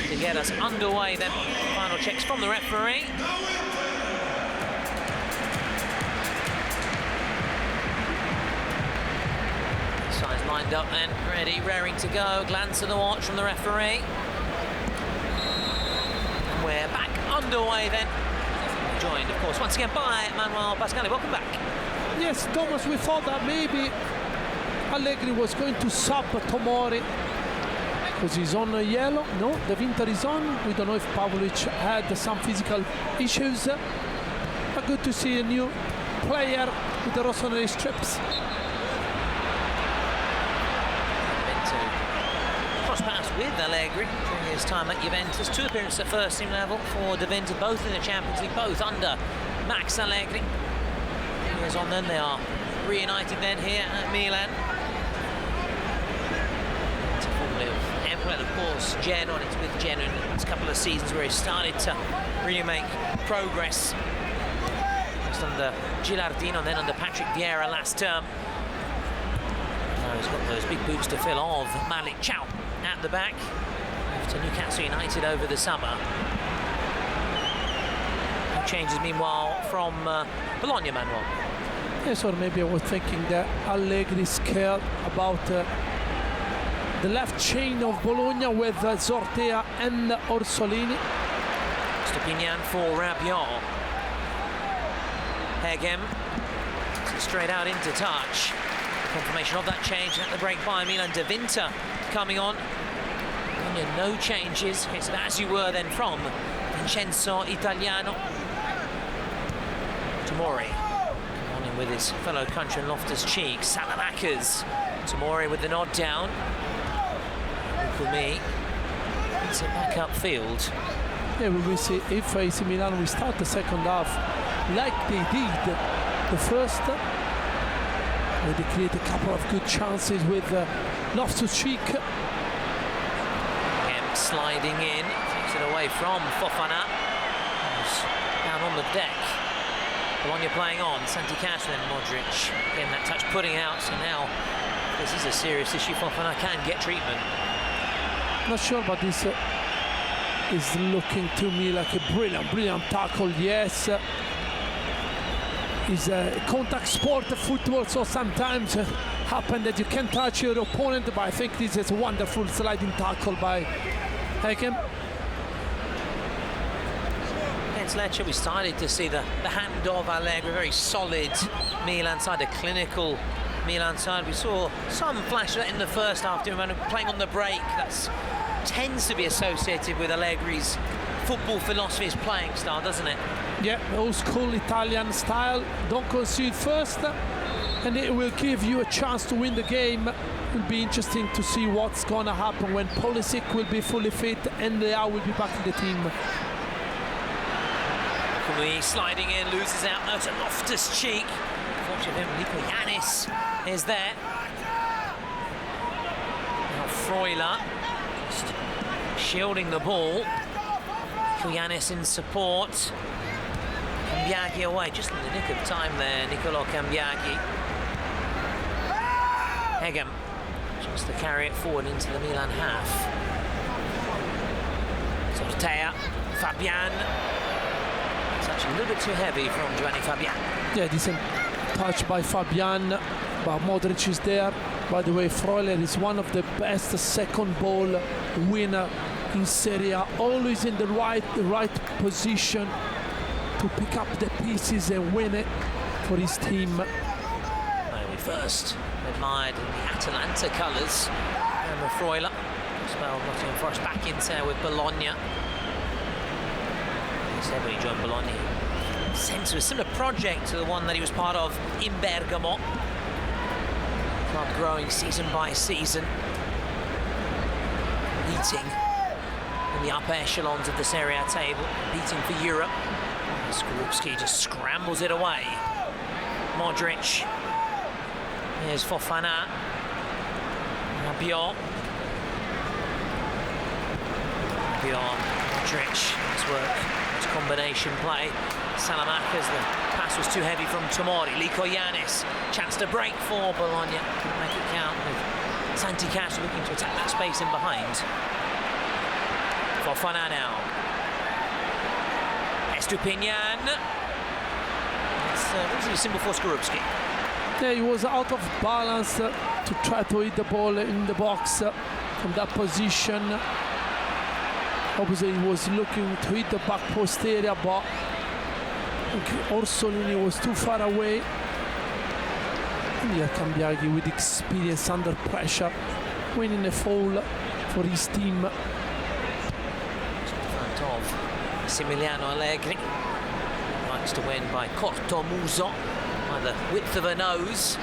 to get us underway then. Final checks from the referee. Sides lined up then, ready, raring to go. Glance at the watch from the referee. And we're back underway then. Joined, of course, once again by Manuel Pascali. Welcome back. Yes, Thomas, we thought that maybe Allegri was going to sub Tomori because he's on yellow. No, De Vinter is on. We don't know if Pavlovic had some physical issues. But good to see a new player with the rossoneri strips. Cross paths with Allegri during his time at Juventus. 2 appearances at first team level for De Vinter, both in the Champions League, both under Max Allegri. Years on then, they are reunited then here at Milan. Well, of course, Genoa, it's with Genoa in the last couple of seasons where he started to really make progress. Just under Gilardino, then under Patrick Vieira last term. Now he's got those big boots to fill of Malik Chow at the back. To Newcastle United over the summer. Changes meanwhile from Bologna, Manuel. Yes, or maybe I was thinking that Allegri is scared about the left chain of Bologna with Zortea and Orsolini. Stupinian for Rabiot. Hegem straight out into touch. Confirmation of that change at the break by Milan. De Vinter coming on. No changes. It's as you were then from Vincenzo Italiano. Tomori on in with his fellow countryman Loftus-Cheek. Salamakers. Tomori with the nod down. Ukumi. It's a back upfield. Yeah, we will see if AC Milan will start the second half like they did the first, where they create a couple of good chances with Loftus-Cheek. Sliding in, takes it away from Fofana. Who's down on the deck. Bologna playing on. Santi Castro and Modric getting that touch, putting out. So now this is a serious issue. Fofana can get treatment. Not sure, but this is looking to me like a brilliant tackle. Yes, it's a contact sport, football, so sometimes happen that you can touch your opponent, but I think this is a wonderful sliding tackle by Hegem. Against Lecce, we started to see the hand of Allegri, very solid Milan side, a clinical Milan side. We saw some flash of that in the first half, playing on the break. That tends to be associated with Allegri's football philosophy, his playing style, doesn't it? Yeah, old school Italian style. Don't concede first, and it will give you a chance to win the game. It will be interesting to see what's going to happen when Pulisic will be fully fit and Leao will be back in the team. Ukumi sliding in, loses out. No, to Loftus-Cheek. Fortunately, Nico Yanis is there. Now Freuler just shielding the ball. Nico Yanis in support. Cambiaghi away, just in the nick of time there, Niccolò Cambiaghi. Hegem, just to carry it forward into the Milan half. Zortea, Fabian. Touch a little bit too heavy from Giovanni Fabian. Yeah, decent touch by Fabian, but Modric is there. By the way, Freuler is one of the best second ball winner in Serie A, always in the right position to pick up the pieces and win it for his team. We first admired the Atalanta colours. Remember Freuler, Expelled Nottingham Forest back in there with Bologna. He said when he joined Bologna, sent to a similar project to the one that he was part of in Bergamo. Club growing season by season, leading in the upper echelons of the SeriA table, competing for Europe. Skorupski just scrambles it away. Modric. Here's Fofana. Rabiot. Modric. Nice work. It's combination play. Salamanca's, the pass was too heavy from Tomori. Lykoyannis. Chance to break for Bologna. Couldn't make it count with Santi Castro looking to attack that space in behind. Fofana now. Estupinian. It's relatively simple for Skorupski. Yeah, he was out of balance to try to hit the ball in the box from that position. Obviously, he was looking to hit the back post area, but Orsolini was too far away. And here Cambiaghi with experience under pressure, winning a foul for his team. In front of Massimiliano Allegri. Likes to win by Cortomuso, by the width of a nose.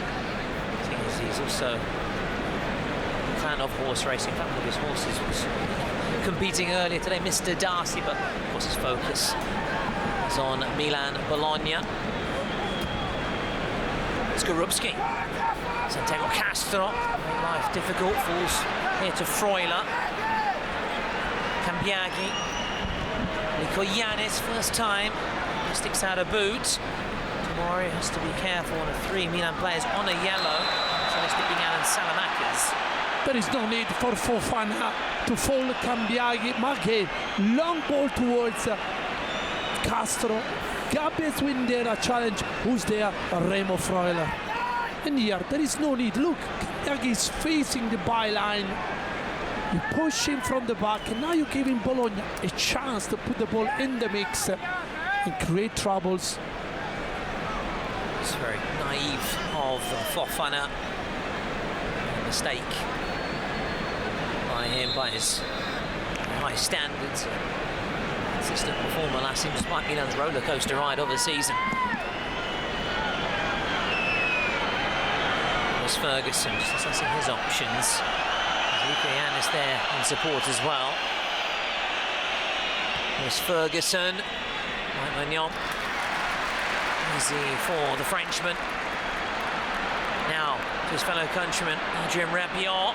He's also a fan of horse racing. In fact, one of his horses was competing earlier today, Mr. Darcy, but of course his focus is on Milan-Bologna. Skorupski. Santiago Castro, make life difficult, falls here to Freuler. Cambiaghi. Lykoyannis, first time, sticks out a boot. Tomori has to be careful, one of 3 Milan players on a yellow. So they're sticking out in Salamanca's. There is no need for Fofana to foul Cambiaghi. Again, long ball towards Castro. Gabbia's win there a challenge. Who's there? Remo Freuler. And here, there is no need. Look, Cambiaghi is facing the byline. You push him from the back, and now you're giving Bologna a chance to put the ball in the mix and create troubles. It's very naive of Fofana. A mistake by him, by his high standards. Consistent performer last season, despite Milan's roller coaster ride of the season. There's Ferguson just assessing his options. Lykoyannis there in support as well. There's Ferguson. Mike Magnon. Easy for the Frenchman. Now to his fellow countryman, Adrien Rabiot.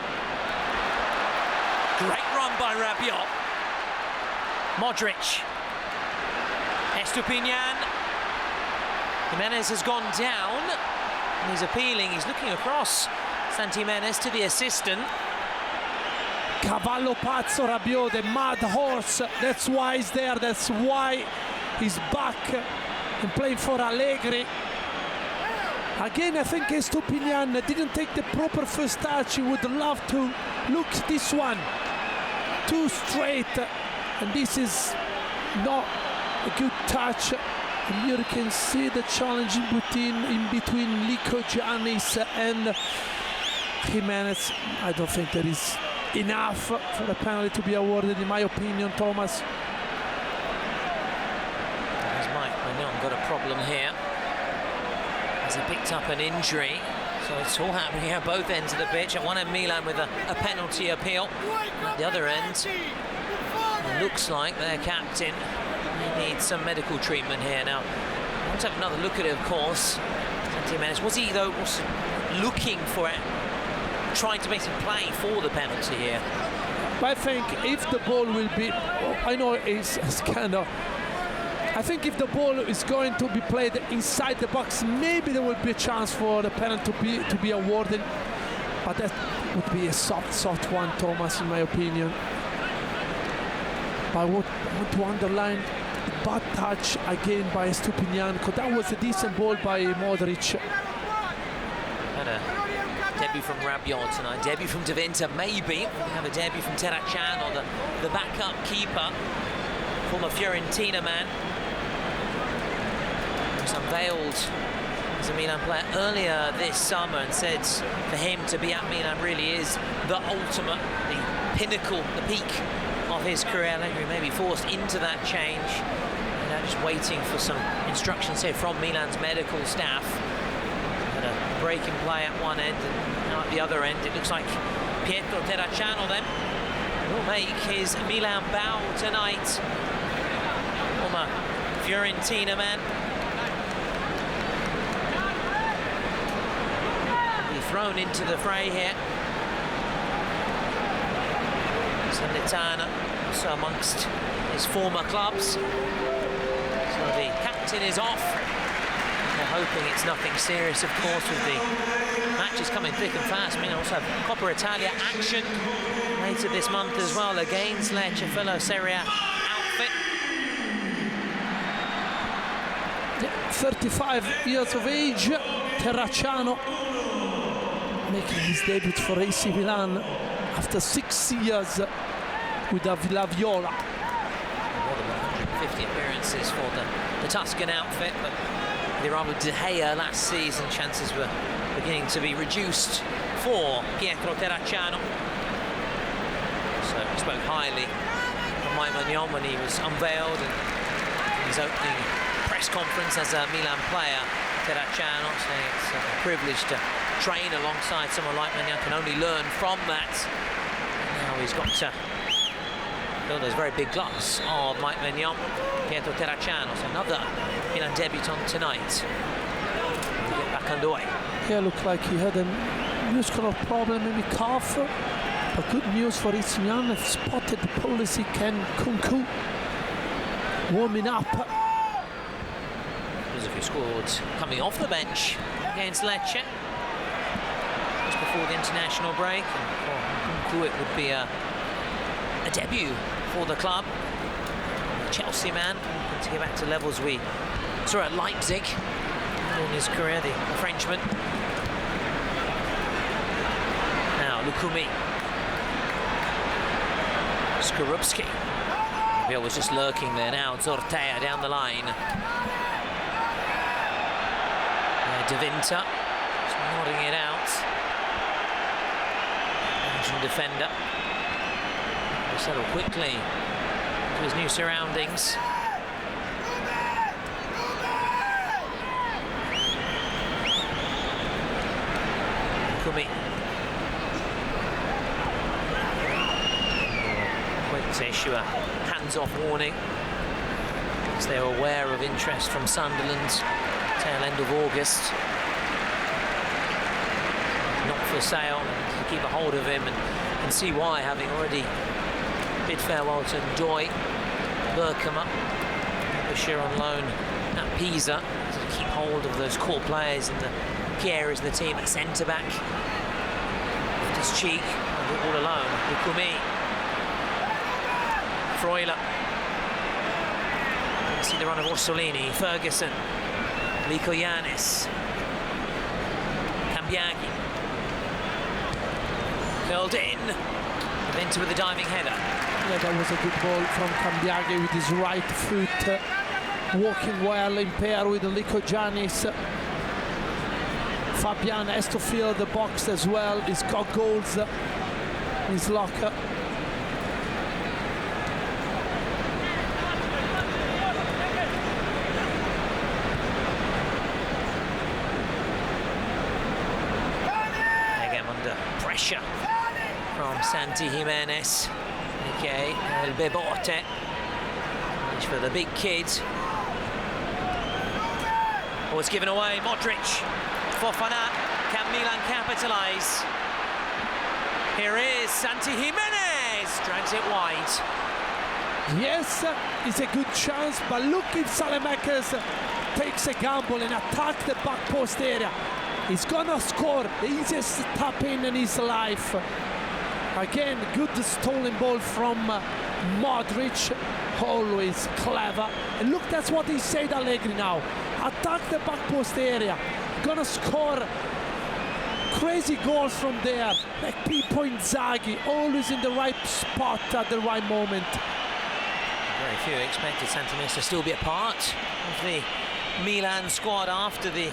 Great run by Rabiot. Modric. Estupinian. Jimenez has gone down. And he's appealing, he's looking across. Santi Jimenez to the assistant. Cavallo pazzo Rabiot, the mad horse. That's why he's there, that's why he's back and playing for Allegri. Again, I think Estupinian didn't take the proper first touch. He would love to look this one. Too straight. And this is not a good touch. And here you can see the challenge in between Lykoyannis and Jimenez. I don't think there is enough for a penalty to be awarded, in my opinion, Thomas. Has Mike Magnon got a problem here? Has he picked up an injury? So it's all happening here, both ends of the pitch. At one end, Milan with a penalty appeal. At the other end, it looks like their captain needs some medical treatment here. Now, I want to have another look at it, of course. Santi Jimenez, was he, though, looking for it? Trying to make some play for the penalty here. I think if the ball will be, I know it's kind of, I think if the ball is going to be played inside the box, maybe there will be a chance for the penalty to be awarded, but that would be a soft one, Thomas, in my opinion. But I want to underline the bad touch again by Estupinian, because that was a decent ball by Modric. Debut from Rabiot tonight, debut from Deventer, maybe. We have a debut from Terracciano, or the backup keeper, former Fiorentina man. He was unveiled as a Milan player earlier this summer and said for him to be at Milan really is the ultimate, the pinnacle, the peak of his career. Allegri may be forced into that change. And now just waiting for some instructions here from Milan's medical staff. Had a break in play at one end, and now at the other end, it looks like Pietro Terracciano then will make his Milan bow tonight. Former Fiorentina man. Be thrown into the fray here. Salernitana, also amongst his former clubs. So the captain is off. They're hoping it's nothing serious, of course, with the matches coming thick and fast. I mean, also have Coppa Italia action later this month as well against Lecce, fellow SeriA outfit. 35 years of age, Terracciano making his debut for AC Milan after 6 years with the Villa Viola. More than 150 appearances for the Tuscan outfit, but with Raul De Gea last season, chances were beginning to be reduced for Pietro Terracciano. So he spoke highly of Mike Maignan when he was unveiled in his opening press conference as a Milan player. Terracciano saying it's a privilege to train alongside someone like Maignan, can only learn from that. And now he's got to fill those very big gloves of Mike Maignan. Pietro Terracciano, so another Milan debutant tonight. We'll get back underway. Yeah, looked like he had a muscular problem, maybe calf. But good news for AC Milan, have spotted the policy Ken Kunku warming up. There's a few scored coming off the bench against Lecce just before the international break, and for Kunku it would be a debut for the club. The Chelsea man, to get back to levels we saw at Leipzig in his career, the Frenchman. Now Lukumi, Skorupski. Bill was just lurking there now. Zortea down the line. De Vinta just nodding it out. Belgian defender. He'll settle quickly to his new surroundings. Kumi. Quick to issue a hands-off warning, as they're aware of interest from Sunderland. Tail end of August. Not for sale, and to keep a hold of him and see why, having already bid farewell to Ndoye, Berkema, Bashir on loan at Pisa, to keep hold of those core players in the key areas of the team at centre-back. His cheek, all alone. Lukumi. Freuler. You see the run of Orsolini, Ferguson, Lico Yanis, Cambiaghi. Curled in, Venta with a diving header. Yeah, that was a good ball from Cambiaghi with his right foot, walking well in pair with Lico Yanis. Fabian has to fill the box as well. He's got goals in his locker. Pressure from Santi Jimenez, aka El Bebote. It's for the big kid. Oh, it's given away. Modric. Fofana. Can Milan capitalise? Here is Santi Jimenez. Drags it wide. Yes, it's a good chance, but look if Saelemaekers takes a gamble and attack the back post area. He's gonna score the easiest tap-in in his life. Again, good stolen ball from Modric, always clever. And look, that's what he said, Allegri now. Attack the back post area. Gonna score crazy goals from there. Like Pippo Inzaghi, always in the right spot at the right moment. Very few expected Santi Jimenez to still be a part of the Milan squad after the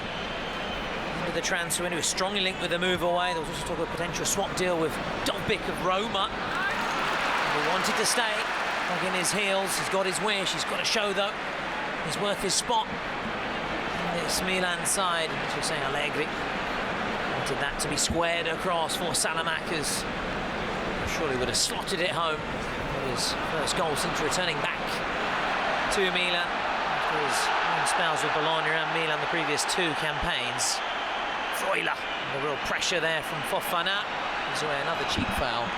transfer, when he was strongly linked with the move away. There was also talk of a potential swap deal with Dobbik of Roma. He wanted to stay, dug in his heels. He's got his wish. He's got to show, though, he's worth his spot. This Milan side, as you're saying, Allegri wanted that to be squared across for Salamakers. Surely would have slotted it home. His first goal since returning back to Milan after his own spells with Bologna and Milan the previous 2 campaigns. Freuler, the real pressure there from Fofana. Gives away another cheap foul.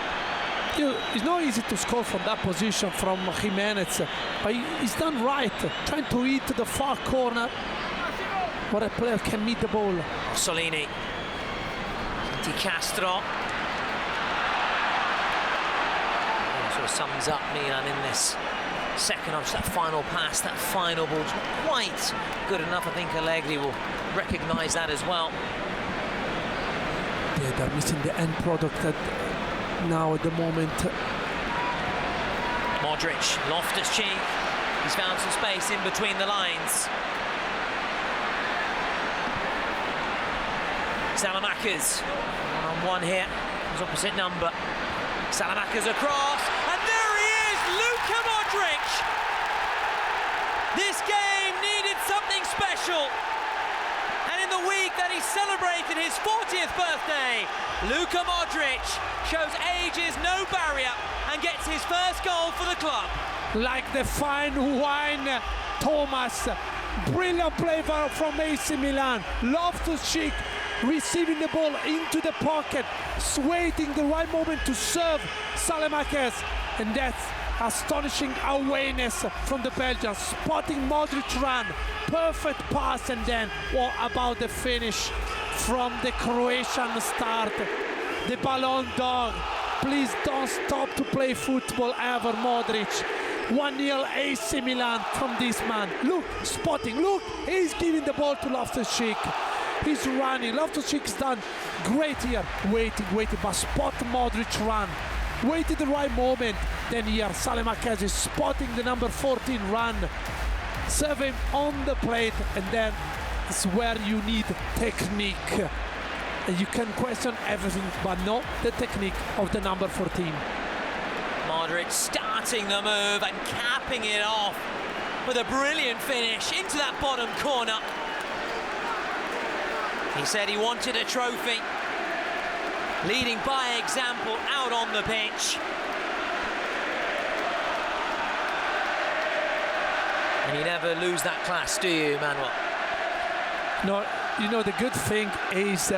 It's not easy to score from that position from Jimenez, but he's done right, trying to hit the far corner where a player can meet the ball. Solini, Di Castro. Sort of sums up Milan in this second half. That final pass, that final ball, not quite good enough. I think Allegri will recognise that as well. Yeah, they're missing the end product now at the moment. Modric, Loftus-Cheek. He's found some space in between the lines. Salamakers, one-on-one here, his opposite number. Salamakers across, and there he is, Luka Modric! This game needed something special. And in the week that he celebrated his 40th birthday, Luka Modric shows age is no barrier and gets his first goal for the club. Like the fine wine, Thomas. Brilliant play from AC Milan. Loftus-Cheek receiving the ball into the pocket, waiting the right moment to serve Salamakers, and that's astonishing awareness from the Belgians, spotting Modric run, perfect pass, and then what about the finish from the Croatian start? The Ballon d'Or, please don't stop to play football ever, Modric. 1-0 AC Milan from this man. Look, spotting, look, he's giving the ball to Loftus-Cheek. He's running, Loftus-Cheek's done great here, waiting, but spot Modric run. Waited the right moment, then here Salamakers is spotting the number 14 run. Serve him on the plate, and then it's where you need technique. And you can question everything, but not the technique of the number 14. Modric starting the move and capping it off with a brilliant finish into that bottom corner. He said he wanted a trophy, leading by example out on the pitch. And you never lose that class, do you, Manuel? No, you know, the good thing is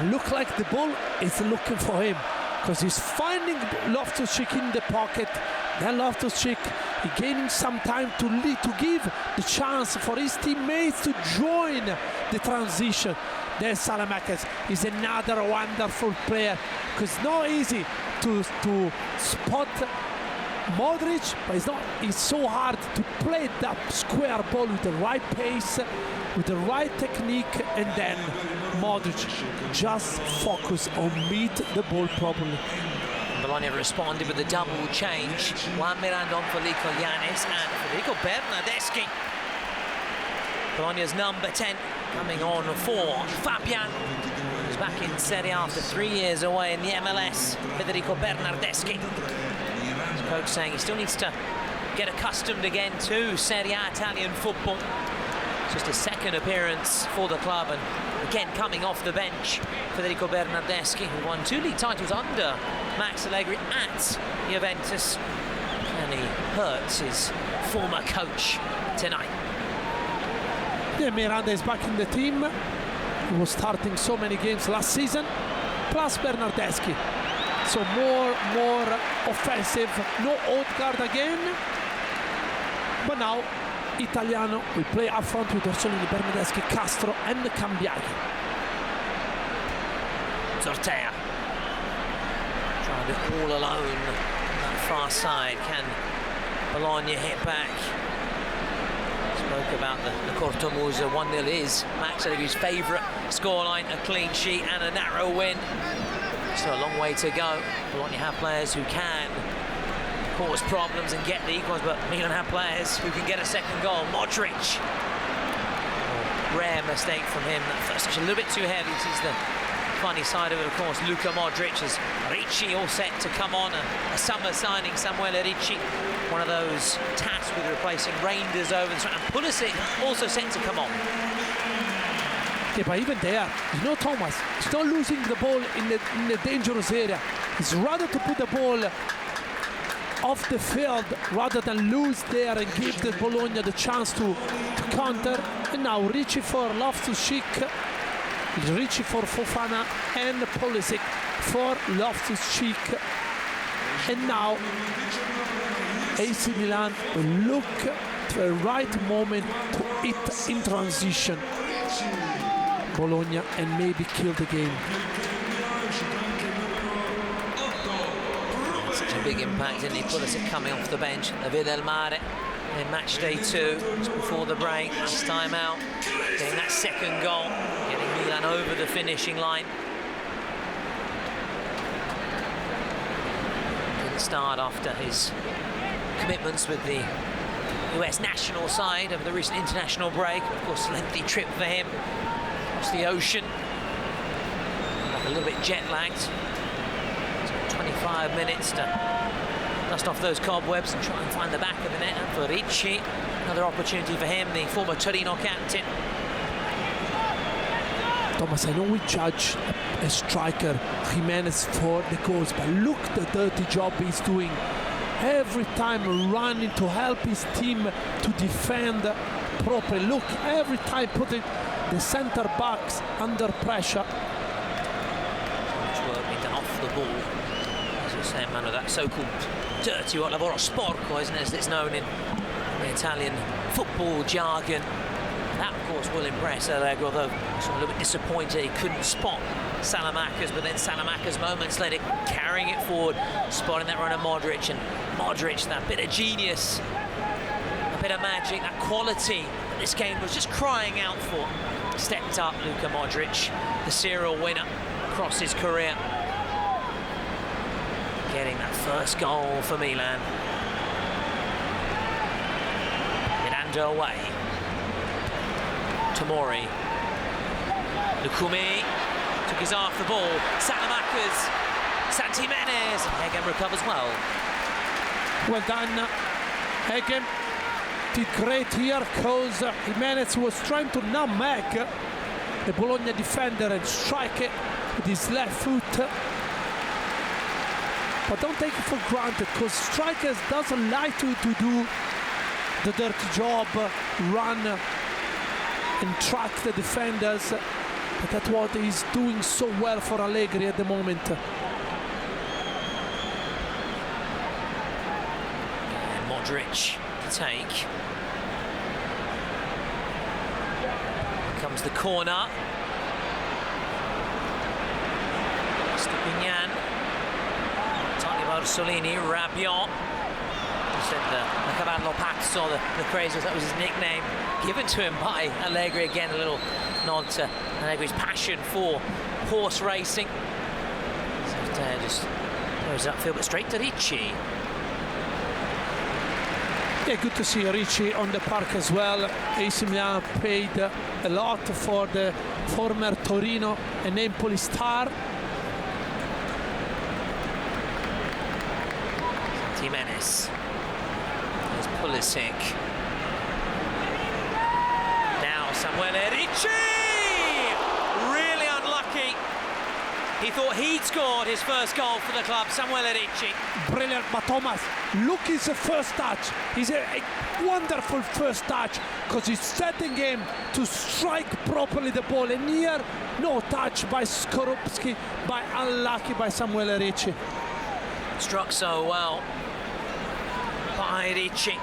look like the ball is looking for him, because he's finding Loftus-Cheek in the pocket. Then Loftus-Cheek gaining some time to give the chance for his teammates to join the transition. Then Salamakers is another wonderful player, because it's not easy to spot Modric, but it's so hard to play that square ball with the right pace, with the right technique, and then Modric just focus on meet the ball properly. Bologna responded with a double change. Juan Miranda on Federico Yanis and Federico Bernardeschi. Bologna's number 10 coming on for Fabian, who's back in Serie A after 3 years away in the MLS. Federico Bernardeschi. The coach saying he still needs to get accustomed again to Serie A Italian football. It's just his second appearance for the club, and again coming off the bench, Federico Bernardeschi, who won 2 league titles under Max Allegri at Juventus, and he hurts his former coach tonight. Yeah, Miranda is back in the team. He was starting so many games last season, plus Bernardeschi. So more offensive, no Odegaard again. But now Italiano will play up front with Orsolini, Bernardeschi, Castro and Cambiaghi. Zortea trying it all alone on that far side. Can Bologna hit back? Spoke about the Cortomusa 1-0 is Max Allegri's favourite scoreline, a clean sheet and a narrow win. Still a long way to go. Bologna have players who can cause problems and get the equals, but Milan have players who can get a second goal. Modric. Oh, rare mistake from him. That first touch a little bit too heavy. Sees the funny side of it, of course, Luka Modric, as Ricci all set to come on, a summer signing, Samuele Ricci, one of those tasked with replacing Reinders over the and Pulisic also set to come on. Yeah, but even there, you know, Thomas, he's not losing the ball in the dangerous area. He's rather to put the ball off the field rather than lose there and give the Bologna the chance to counter. And now Ricci for Loftus-Cheek, Ricci for Fofana, and Pulisic for Loftus-Cheek. And now AC Milan will look to a right moment to hit in transition Bologna and maybe kill the game. Such a big impact, didn't he? Pulisic coming off the bench at Villa del Mare in match day 2, just before the break, last time out, getting that second goal, getting Milan over the finishing line. Didn't start after his commitments with the US national side over the recent international break. Of course, a lengthy trip for him across the ocean. A little bit jet lagged. 25 minutes to dust off those cobwebs and try and find the back of the net. And for Ricci, another opportunity for him, the former Torino captain. Thomas, I know we judge a striker, Jimenez, for the goals, but look the dirty job he's doing. Every time running to help his team to defend properly. Look, every time putting the centre backs under pressure. Much work being done off the ball. As you're saying, man, of that so-called dirty lavoro sporco, isn't it, as it's known in the Italian football jargon. That, of course, will impress Allegri, although I'm a little bit disappointed he couldn't spot Salamakers, but then Salamakers moments later carrying it forward, spotting that run of Modric, and Modric, that bit of genius, a bit of magic, that quality that this game was just crying out for. Stepped up, Luka Modric, the serial winner across his career, getting that first goal for Milan. Get underway. Tomori, Lukumi took his eye off the ball. Salamakers, Santimenez, Hegem recovers well. Well done, Hegem did great here because Jimenez was trying to nutmeg the Bologna defender and strike it with his left foot. But don't take it for granted, because strikers doesn't like to do the dirty job, run and track the defenders, but that's what he's doing so well for Allegri at the moment. And Modric to take. Here comes the corner. Stupignan. Tony Barsolini, Rabiot. He said the Cavallo Pazzo, the phrase was, that was his nickname, given to him by Allegri. Again, a little nod to Allegri's passion for horse racing. So just throws it upfield, but straight to Ricci. Yeah, good to see Ricci on the park as well. AC Milan paid a lot for the former Torino and Empoli star. Jimenez. There's Pulisic. Now Samuele Ricci! Really unlucky. He thought he'd scored his first goal for the club, Samuele Ricci. Brilliant, but Thomas, look his first touch. He's a wonderful first touch, because he's setting him to strike properly the ball. And here, no touch by Skorupski, by unlucky by Samuele Ricci. Struck so well by Ricci.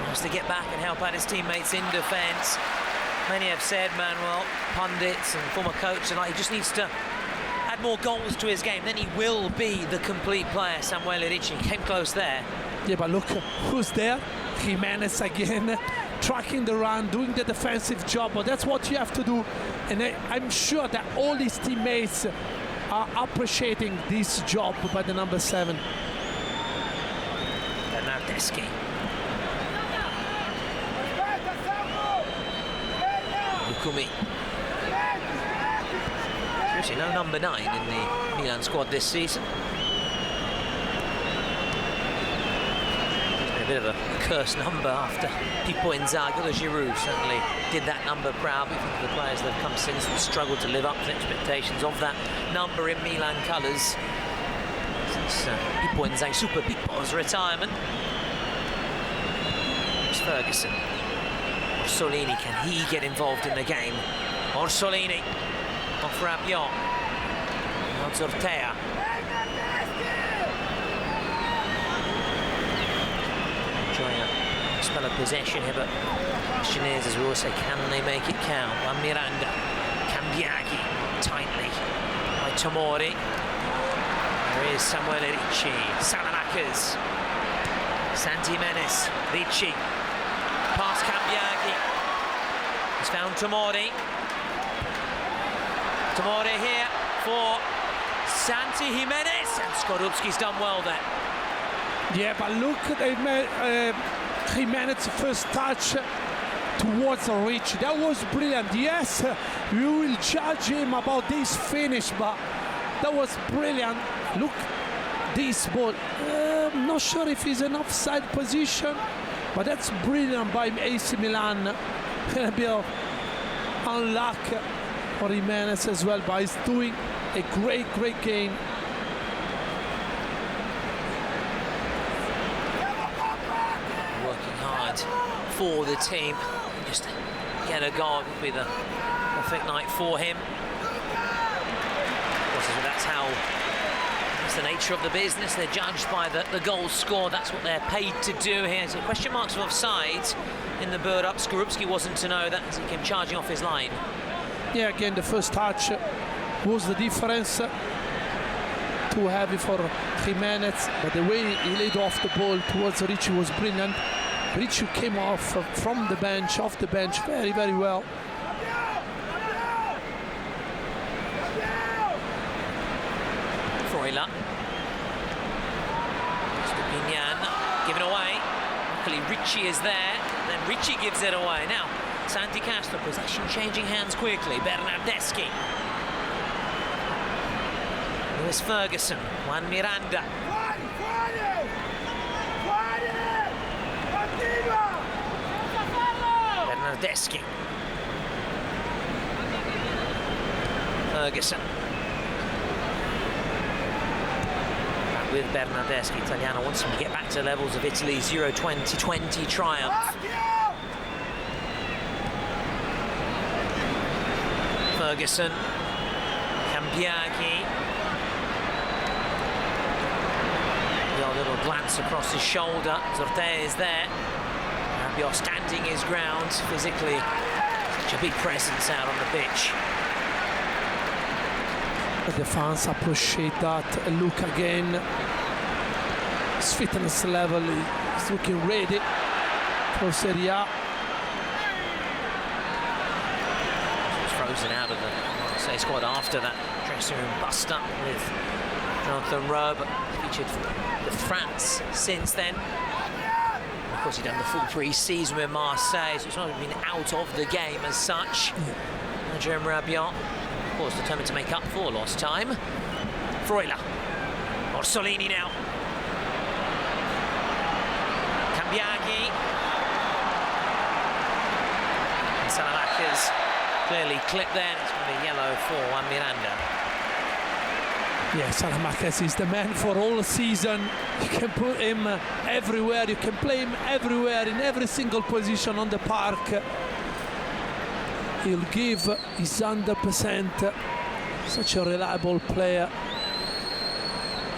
Wants to get back and help out his teammates in defence. Many have said, Manuel, pundits and former coach, and he just needs to add more goals to his game, then he will be the complete player. Samuele Ricci came close there. Yeah, but look who's there. Jimenez again, tracking the run, doing the defensive job. But that's what you have to do, and I'm sure that all his teammates are appreciating this job by the number 7. Bernardeschi. Lukumi. Actually, no number 9 in the Milan squad this season. A bit of a cursed number after Pippo Inzaghi. Giroud certainly did that number proud. We think of the players that have come since and struggled to live up to the expectations of that number in Milan colours since Pippo Inzaghi, Super Pippo's retirement. It's Ferguson. Orsolini, can he get involved in the game? Orsolini off Rabiot. Now Zortea. Enjoying a spell of possession here, but the question is, as we always say, can they make it count? Juan Miranda, Cambiaghi, tightly by Tomori. There is Samuel Ricci, Salamakers, Santi Menes, Ricci, past Cambiaghi. He's found Tomori. Tomori here for Santi Jimenez, and Skorupski's done well there. Yeah, but look, they made Jimenez's first touch towards Ricci. That was brilliant. Yes, you will judge him about this finish, but that was brilliant. Look, this ball. I'm not sure if he's an offside position, but that's brilliant by AC Milan. A bit of unluck for Jimenez as well, but he's doing a great game. Working hard for the team. Just get a goal would be the perfect night for him. Of course, that's the nature of the business. They're judged by the goals scored. That's what they're paid to do here. So question marks for offside in the build-up. Skorupski wasn't to know that as he came charging off his line. Yeah, again, the first touch was the difference. Too heavy for Jimenez, but the way he laid off the ball towards Ricci was brilliant. Ricci came off from the bench, off the bench, very well. Freuler. Stupinian, given away. Luckily Ricci is there, then Ricci gives it away. Now, Santi Castro, possession changing hands quickly. Bernardeschi. Lewis Ferguson, Juan Miranda. Bernardeschi. Ferguson. With Bernardeschi, Italiano wants him to get back to levels of Italy's Euro 2020 triumph. Ferguson, Cambiaghi. The little glance across his shoulder. Zortea is there. Rabiot standing his ground physically. Such a big presence out on the pitch. The fans appreciate that. Look again. His fitness level is looking ready for SeriA. Frozen out of the Marseille squad after that dressing room bust-up with Jonathan Rowe, but featured with France since then. And of course, he'd done the full pre-season with Marseille, so he's not been out of the game as such. Jerome Rabiot, of course, determined to make up for lost time. Freuler. Orsolini now. Cambiaghi. And Salamakers clearly clipped there. It's going to be yellow for Juan Miranda. Yeah, Salamakers is the man for all season. You can put him everywhere. You can play him everywhere, in every single position on the park. He'll give his 100%. Such a reliable player.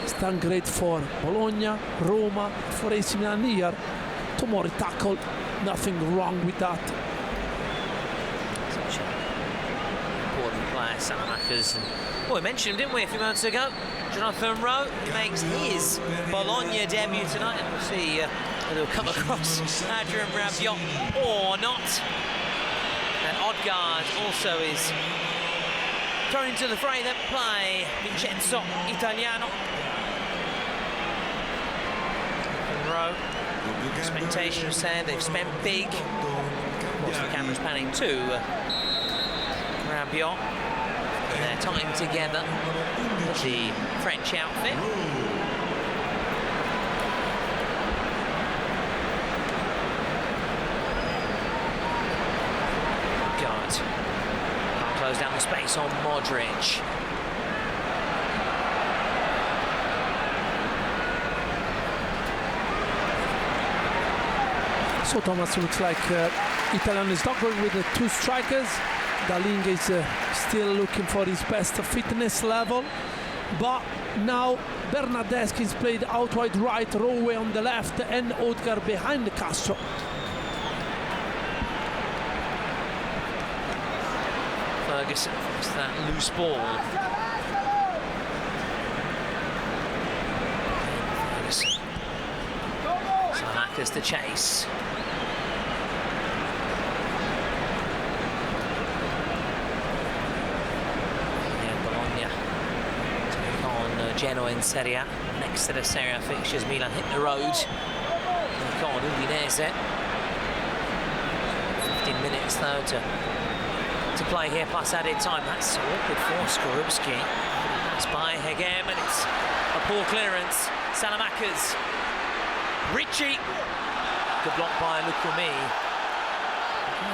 He's done great for Bologna, Roma, for AC Milan here. Tomori tackled, nothing wrong with that. Such an important player, Salamakers. Well, we mentioned him, didn't we, a few moments ago? Jonathan Rowe makes his Bologna debut tonight, and we'll see whether he'll come across Adrian Rabiot or not. And Odegaard also is thrown into the fray then by Vincenzo Italiano. And Rowe, expectations said they've spent big. Of course, the camera's panning to Rabiot. their time together with the French outfit. God, can't close down the space on Modric. So Thomas, looks like Italian is not going with the two strikers. Daling is still looking for his best fitness level, but now Bernardeschi is played out wide right, Rowe on the left, and Odegaard behind Castro. Ferguson, it's that loose ball. Ferguson. Salakas to chase. Genoa in Serie A, next to the Serie A fixtures. Milan hit the road. Go on, Udinese. 15 minutes though to play here, plus added time. That's awkward for Skorupski. It's by again, and it's a poor clearance. Salamakers. Ricci. Good block by Lukumi.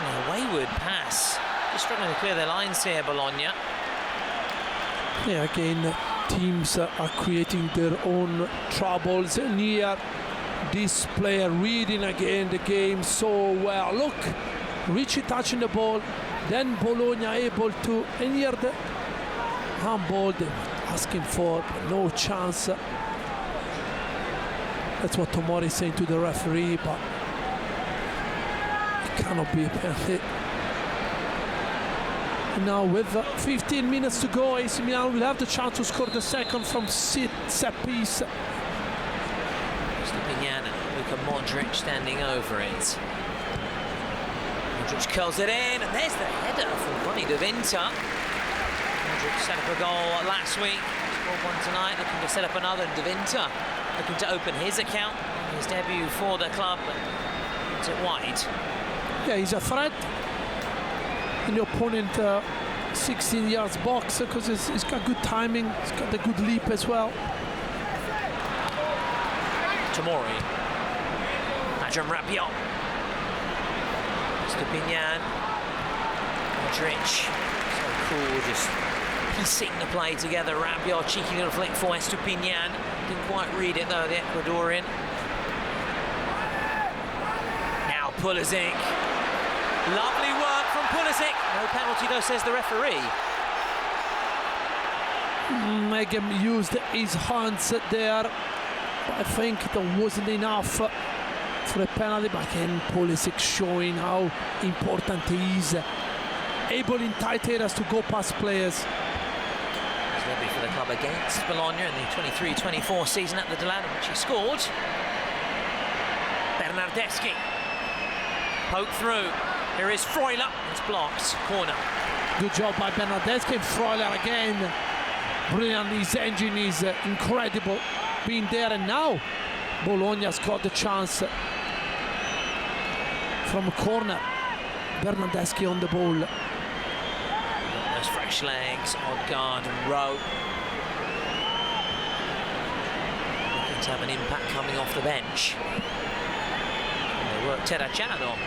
A wayward pass. Just struggling to clear their lines here, Bologna. Yeah, again, teams are creating their own troubles, and here this player reading again the game so well. Look, Ricci touching the ball, then Bologna able to, and here the handball they were asking for, but no chance. That's what Tomori is saying to the referee, but it cannot be a penalty. Now with 15 minutes to go, AC Milan will have the chance to score the second from set piece. Stupinian and Luka Modric standing over it. Modric curls it in, and there's the header from Ronnie De Vinta. Modric set up a goal last week, scored one tonight, looking to set up another. De Vinta looking to open his account, his debut for the club, but puts it wide. Yeah, he's a threat in the opponent 16 yards box, because he's got good timing, he's got the good leap as well. Tomori, Adrian Rabiot, Stupinian, Modric, so cool, just piecing the play together. Rabiot, cheeky little flick for Stupinian, didn't quite read it though, the Ecuadorian. Now Pulisic, lovely work from Pulisic. No penalty though, says the referee. Megam used his hands there, but I think there wasn't enough for a penalty. But again, Pulisic showing how important he is, able in tight areas to go past players. He's going to be for the club against Bologna in the 23-24 season at the Delano, which he scored. Bernardeschi, poke through. Here is Freuler, it's blocked, corner. Good job by Bernardeschi. Freuler again, brilliant. His engine is incredible, being there, and now Bologna's got the chance from a corner. Bernardeschi on the ball. Those fresh legs, Odegaard and Rowe. Looking to have an impact coming off the bench. And they work Terracciano.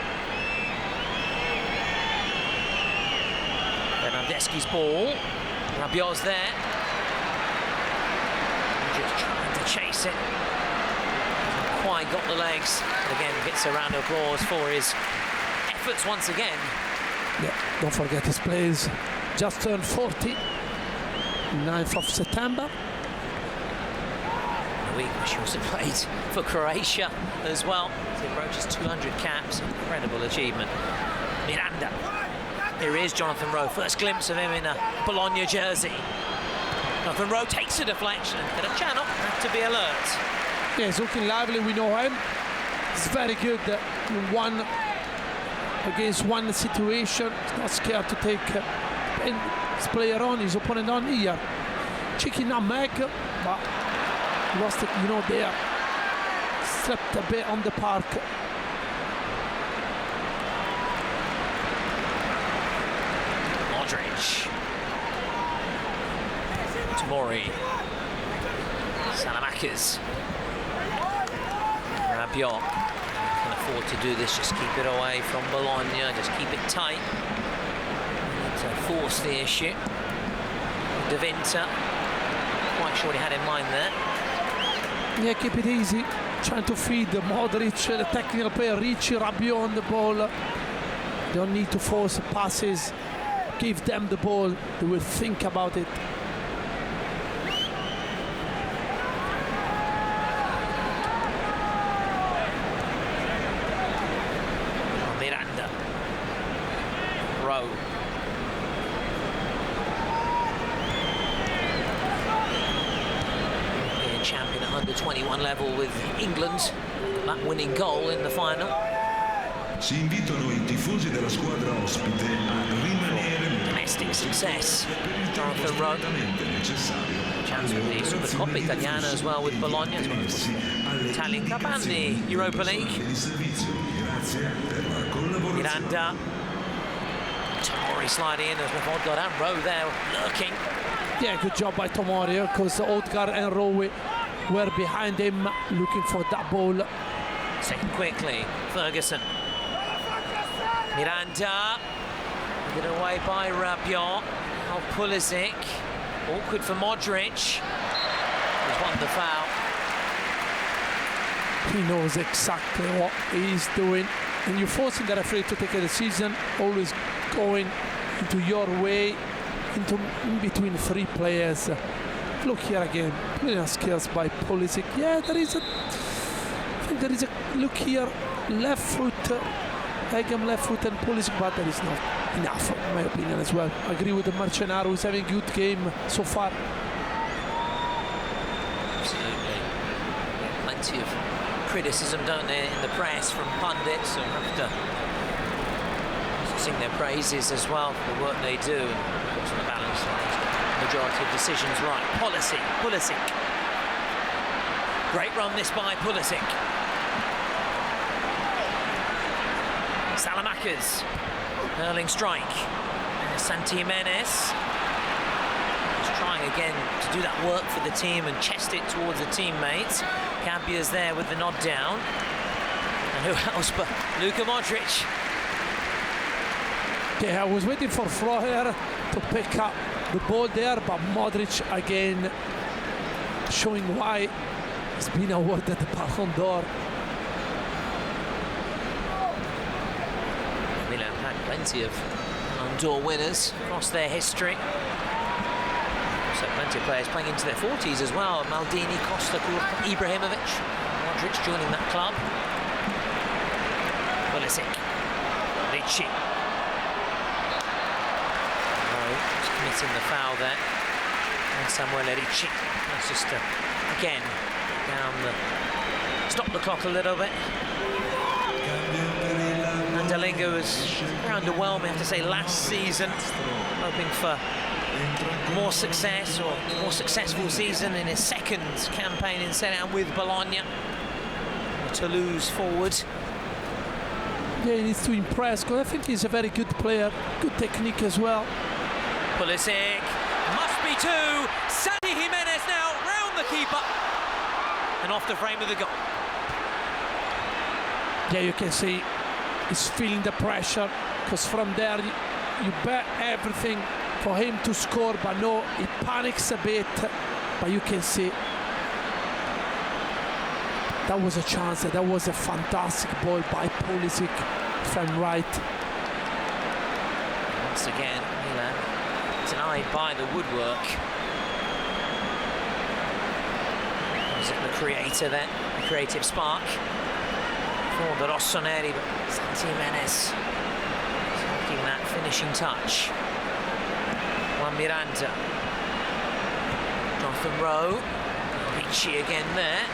Bernardeschi's ball, Rabiot's there. Just trying to chase it. Hasn't quite got the legs. But again, gets a round of applause for his efforts once again. Yeah, don't forget his plays. Just turned 40, 9th of September. The week she also played for Croatia as well. He approaches 200 caps, incredible achievement. Miranda. Here is Jonathan Rowe, first glimpse of him in a Bologna jersey. Jonathan Rowe takes a deflection, and Terracciano have to be alert. Yeah, he's looking lively, we know him. He's very good in one against one situation. He's not scared to take his player on, his opponent on here. Cheeky nutmeg, but lost it, you know, there. Slept a bit on the park. Tomori. Salamakers. Rabiot can afford to do this, just keep it away from Bologna, just keep it tight. To force the issue. De Winter, quite sure what he had in mind there. Yeah, keep it easy. Trying to feed Modric, the technical player, Ricci, Rabiot on the ball. Don't need to force passes. Give them the ball. They will think about it. Miranda. Rowe. Being champion at under 21 level with England. That winning goal in the final. Si invitano I tifosi della squadra ospite a rimanere domestic success. Jonathan Rowe, chance with the Supercoppa Italiana as well with Bologna, as well as the Italian Cup and the Europa League. Miranda, Tomori sliding in, there's Odegaard and Rowe there lurking. Yeah, good job by Tomori, because Odegaard and Rowe were behind him looking for that ball. Second quickly, Ferguson. Miranda, given away by Rabiot. Oh, Pulisic, awkward for Modric. He's won the foul. He knows exactly what he's doing. And you're forcing the referee to take a decision, always going into your way, into in between three players. Look here again, brilliant skills by Pulisic. Yeah, I think there is a look here, left foot. Egam left foot and Pulisic, but that is not enough, in my opinion, as well. I agree with the Marcenaro, who's having a good game so far. Absolutely. Plenty of criticism, don't they, in the press from pundits who have to sing their praises as well for the work they do. And of course, on the balance, majority of decisions right. Pulisic. Great run this by Pulisic. Salamakers, hurling strike. Santi Jimenez is trying again to do that work for the team and chest it towards the teammates. Gabbia's there with the nod down. And who else but Luka Modric? Yeah, I was waiting for Freuler to pick up the ball there, but Modric again showing why he's been awarded the Ballon d'Or. Milan had plenty of Ballon d'Or winners across their history. So plenty of players playing into their 40s as well. Maldini, Costa, Ibrahimovic, Modric joining that club. Pulisic, Ricci. Just committing the foul there. And Samuele Ricci. That's just again down stop the clock a little bit. And Dalinga was very underwhelming, I have to say, last season, hoping for more success or more successful season in his second campaign in Serie A with Bologna. Toulouse forward. Yeah, he needs to impress, because I think he's a very good player, good technique as well. Pulisic, must be two. Santi Jimenez now round the keeper and off the frame of the goal. Yeah, you can see he's feeling the pressure, because from there you bet everything for him to score, but no, he panics a bit, but you can see that was a chance, that was a fantastic ball by Pulisic from right. Once again, Milan denied by the woodwork. Was it the creator then, the creative spark for the Rossoneri, but Santi Jimenez taking that finishing touch. Juan Miranda, Jonathan Rowe, Ricci again there.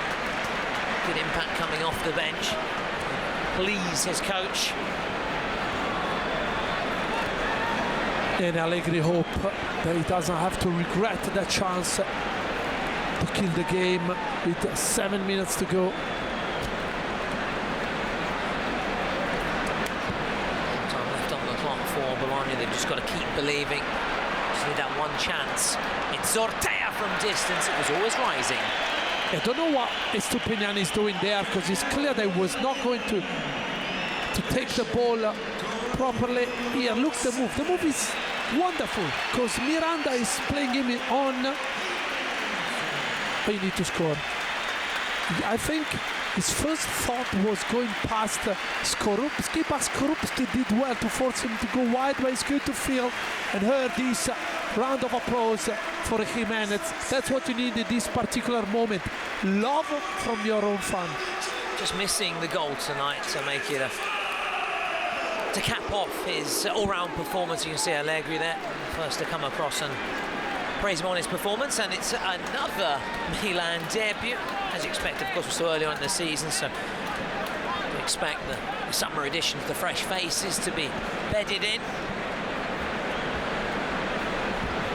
Good impact coming off the bench. Please his coach. And Allegri hope that he doesn't have to regret that chance to kill the game with 7 minutes to go. Time left on the clock for Bologna. They've just got to keep believing. Actually, that one chance in Sortea from distance, it was always rising. I don't know what Estupiñán is doing there, because it's clear that he was not going to take the ball properly. Here, look the move. The move is wonderful, because Miranda is playing him on. But you need to score. I think his first thought was going past Skorupski, but Skorupski did well to force him to go wide, but it's good to feel and hear this round of applause for Jimenez. That's what you need in this particular moment. Love from your own fan. Just missing the goal tonight to make it to cap off his all-round performance. You can see Allegri there, first to come across and praise him on his performance, and it's another Milan debut. As you expect, of course, we're still early on in the season, so we expect the summer additions, the fresh faces, to be bedded in.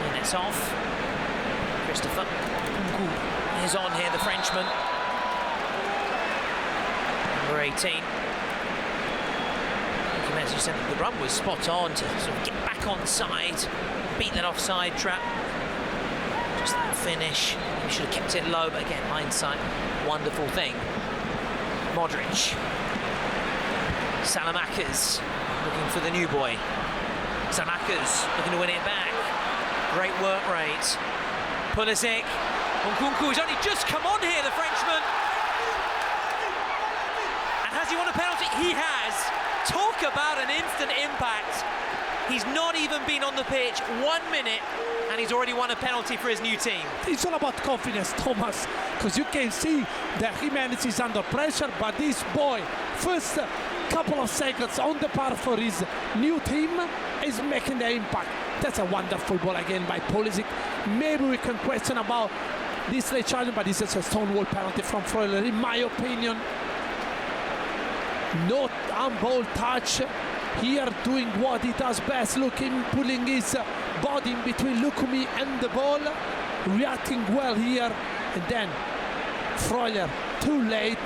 And it's off. Christopher Nkunku is on here, the Frenchman. Number 18. As you said, the run was spot on to sort of get back on side, beat that offside trap. Just that finish, he should have kept it low, but again, hindsight, wonderful thing. Modric. Salamakers looking for the new boy. Salamakers looking to win it back. Great work rate. Pulisic. Nkunku has only just come on here, the Frenchman. And has he won a penalty? He has. Talk about an instant impact. He's not even been on the pitch 1 minute, and he's already won a penalty for his new team. It's all about confidence, Thomas, because you can see that Jimenez is under pressure, but this boy, first couple of seconds on the par for his new team, is making the impact. That's a wonderful ball again by Pulisic. Maybe we can question about this late challenge, but this is a stonewall penalty from Freuler, in my opinion. Not handball touch. Here doing what he does best, looking, pulling his body in between Lukumi and the ball, reacting well here, and then Freuler too late.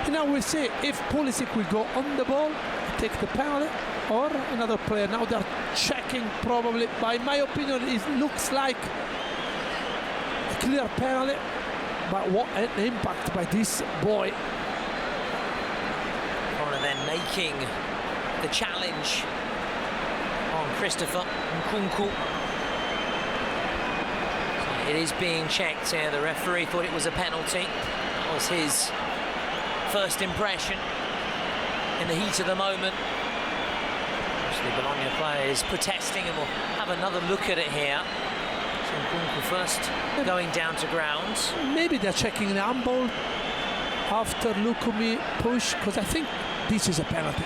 And now we'll see if Pulisic will go on the ball, take the penalty, or another player. Now they're checking probably, but in my opinion it looks like a clear penalty, but what an impact by this boy. Then making the challenge on Christopher Nkunku. So it is being checked here. The referee thought it was a penalty. That was his first impression in the heat of the moment. Actually, Bologna players protesting, and we'll have another look at it here. So Nkunku first going down to ground. Maybe they're checking the handball after Lukumi push, because I think this is a penalty.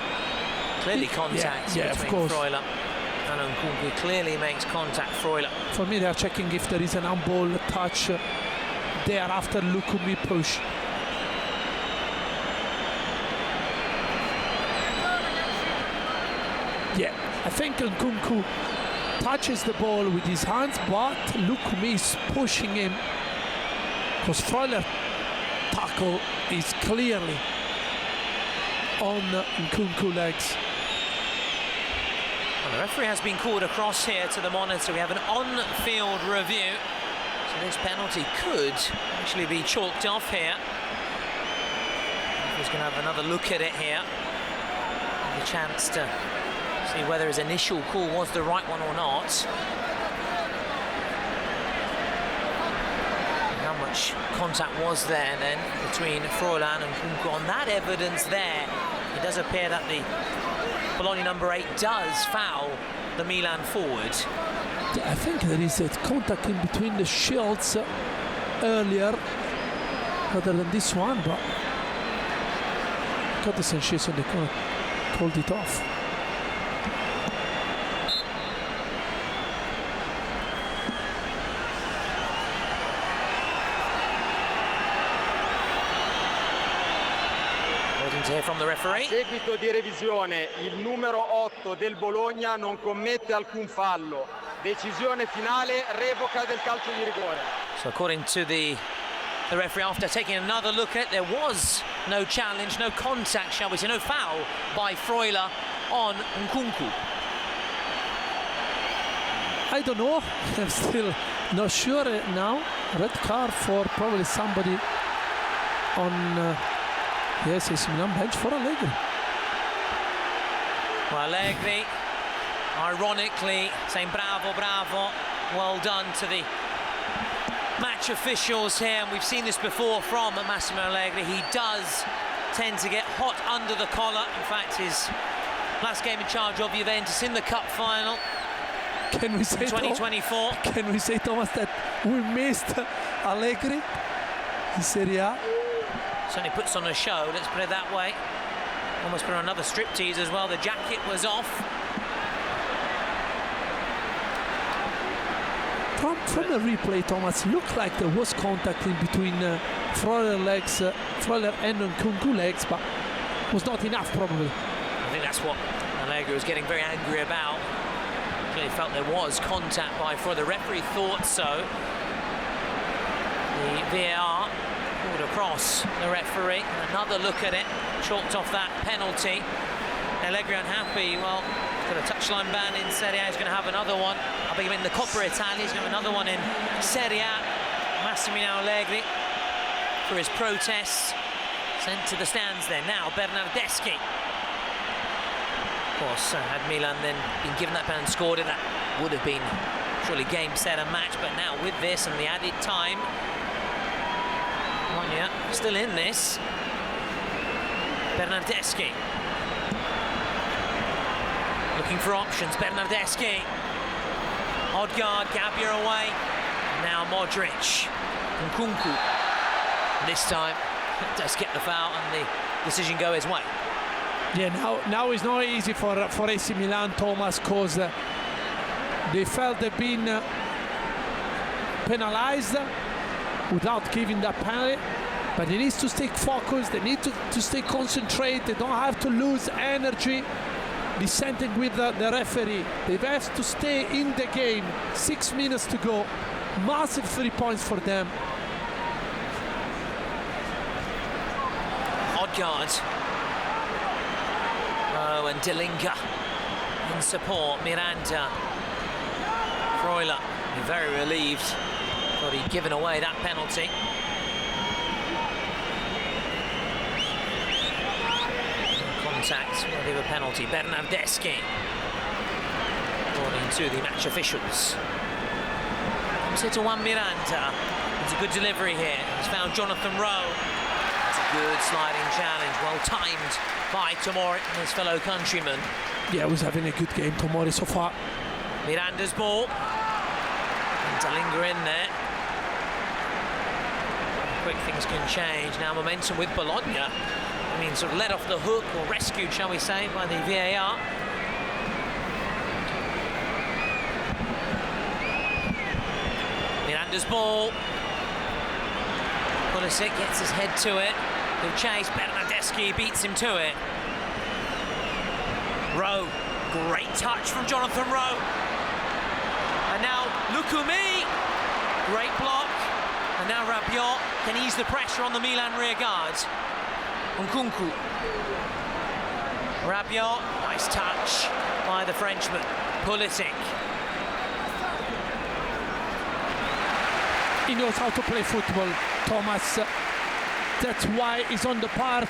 Clearly contact between Freuler and Nkunku. Clearly makes contact, Freuler. For me, they are checking if there is an handball touch there after Lukumi push. Yeah, I think Nkunku touches the ball with his hands, but Lukumi is pushing him, because Freuler tackle is clearly on Nkunku legs. Well, the referee has been called across here to the monitor. We have an on-field review, so this penalty could actually be chalked off here. He's going to have another look at it here. The chance to see whether his initial call was the right one or not. How much contact was there then between Froilan and Nkunku? On that evidence there, it does appear that the Bologna number 8 does foul the Milan forward. I think there is a contact in between the shields earlier rather than this one, but I got the sensation they called it off. From the referee. A seguito di revisione, il numero 8 del Bologna non commette alcun fallo. Decisione finale, revoca del calcio di rigore. So according to the referee, after taking another look at it, there was no challenge, no contact, shall we say, no foul by Freuler on Nkunku. I don't know. I'm still not sure now. Red card for probably somebody on yes, AC Milan bench for Allegri. Well, Allegri, ironically, saying bravo, bravo, well done to the match officials here. And we've seen this before from Massimo Allegri. He does tend to get hot under the collar. In fact, his last game in charge of Juventus in the cup final. Can we say 2024? Can we say, Thomas, that we missed Allegri in Serie A? Certainly puts on a show, let's put it that way. Almost put on another striptease as well. The jacket was off. From the replay, Thomas, looked like there was contact in between Freuler and Nkunku legs, but was not enough probably. I think that's what Allegri was getting very angry about. Clearly felt there was contact by Freuler. The referee thought so. The VAR pulled across the referee. Another look at it, chalked off that penalty. Allegri unhappy. Well, got a touchline ban in Serie A. He's going to have another one. I think in the Coppa Italia. He's going to have another one in Serie A. Massimiliano Allegri for his protests. Sent to the stands there. Now Bernardeschi. Of course, had Milan then been given that pen and scored it, that would have been surely game, set and match. But now with this and the added time, Bologna still in this. Bernardeschi looking for options. Bernardeschi, Odegaard, Gabbia away. Now Modric, Nkunku. This time does get the foul and the decision go his way. Yeah, now it's not easy for AC Milan, Thomas, because they felt they've been penalized without giving that penalty. But they need to stay focused, they need to stay concentrated, they don't have to lose energy dissenting with the referee. They have to stay in the game. 6 minutes to go. Massive 3 points for them. Odegaard. Oh, and Delinga in support. Miranda. Freuler, very relieved. Thought he'd given away that penalty. Contact, worthy of a penalty. Bernardeschi, according to the match officials. Comes here to Juan Miranda. It's a good delivery here. He's found Jonathan Rowe. It's a good sliding challenge, well timed by Tomori and his fellow countryman. Yeah, he was having a good game, Tomori, so far. Miranda's ball. And Delinga in there. Quick things can change. Now momentum with Bologna. I mean, sort of let off the hook, or rescued, shall we say, by the VAR. Miranda's ball. Pulisic gets his head to it. He'll chase. Bernardeschi beats him to it. Rowe. Great touch from Jonathan Rowe. And now Lukumi. Great block. And now Rabiot can ease the pressure on the Milan rear guards. Nkunku. Rabiot, nice touch by the Frenchman. Pulisic. He knows how to play football, Thomas. That's why he's on the park.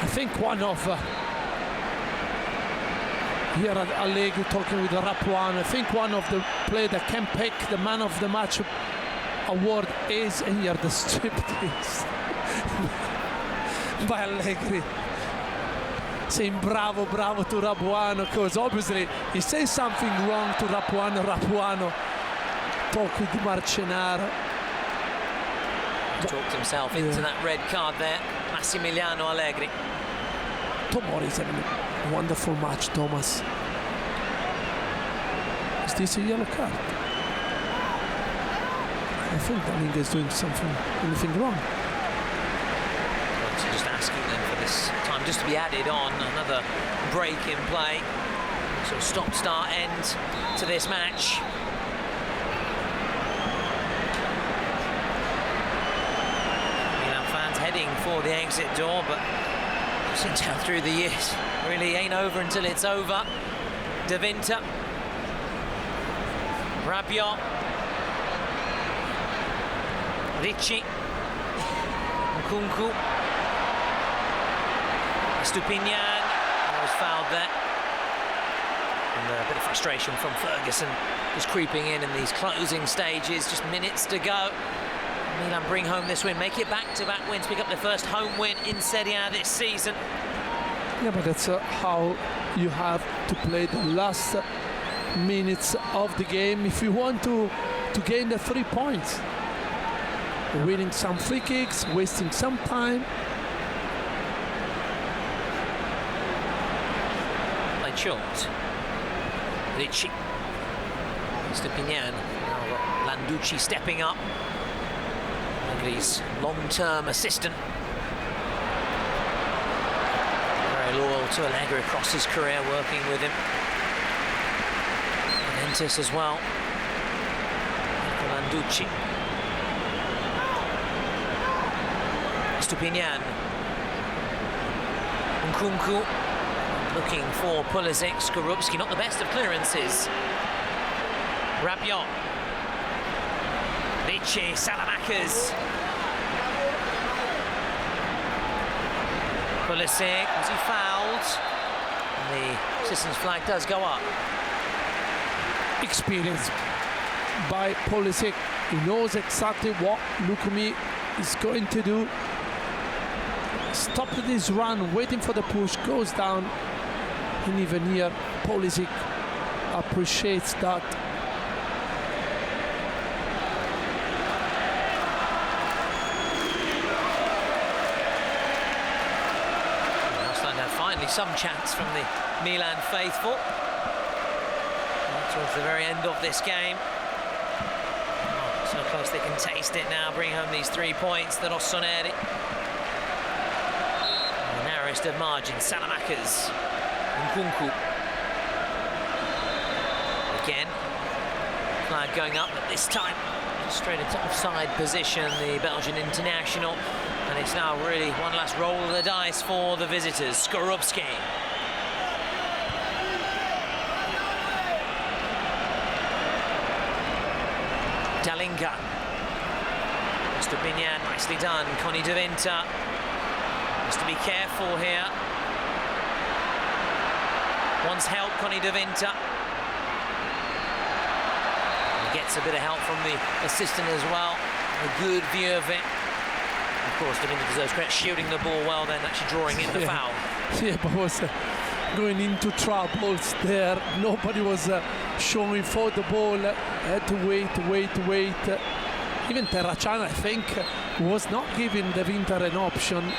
I think one of here at Allegri talking with Rapuano. I think one of the players that can pick the man of the match award is here the striptease by Allegri, saying bravo, bravo to Rapuano, because obviously he says something wrong to Rapuano. Rapuano talk with Marcenaro. He talked himself into that red card there. Massimiliano Allegri. Tomori's having a wonderful match, Thomas. Is this a yellow card? I think Delinga is doing anything wrong. So just asking then for this time just to be added on. Another break in play. So stop-start end to this match. Milan fans heading for the exit door, but since through the years, really ain't over until it's over. De Winter Rabiot. Ricci. Nkunku. Stupinian was fouled there. And a bit of frustration from Ferguson just creeping in these closing stages, just minutes to go. Milan bring home this win, make it back-to-back wins, pick up their first home win in Serie A this season. Yeah, but that's how you have to play the last minutes of the game if you want to gain the 3 points. Winning some free kicks, wasting some time. Played short. Ricci. Stupinian. Now got Landucci stepping up. His long-term assistant. Very loyal to Allegri across his career, working with him. Ventus as well. Landucci. Stupinian. Nkunku looking for Pulisic. Skorupski, not the best of clearances. Rabiot. Ricci, Salamakers. Pulisic, was he fouled? And the assistant's flag does go up. Experience by Pulisic. He knows exactly what Lukumi is going to do. Stopped his run, waiting for the push, goes down. And even here, Pulisic appreciates that. Finally some chance from the Milan faithful. Towards the very end of this game. Oh, so close they can taste it now, bring home these 3 points, the Rossoneri. The narrowest of margins, Salamakers. Nkunku. Again, flag going up, but this time straight into offside position, the Belgian international. And it's now really one last roll of the dice for the visitors. Skorupski. Dalinga. Stupinian, nicely done. Connie De Vinter. Has to be careful here. Wants help, Connie De Vinter. He gets a bit of help from the assistant as well. A good view of it. Of course, De Vinter deserves credit, shielding the ball well, then actually drawing in the foul. Yeah, but was going into troubles there. Nobody was showing for the ball. Had to wait. Even Terracciano, I think, was not giving De Vinter an option.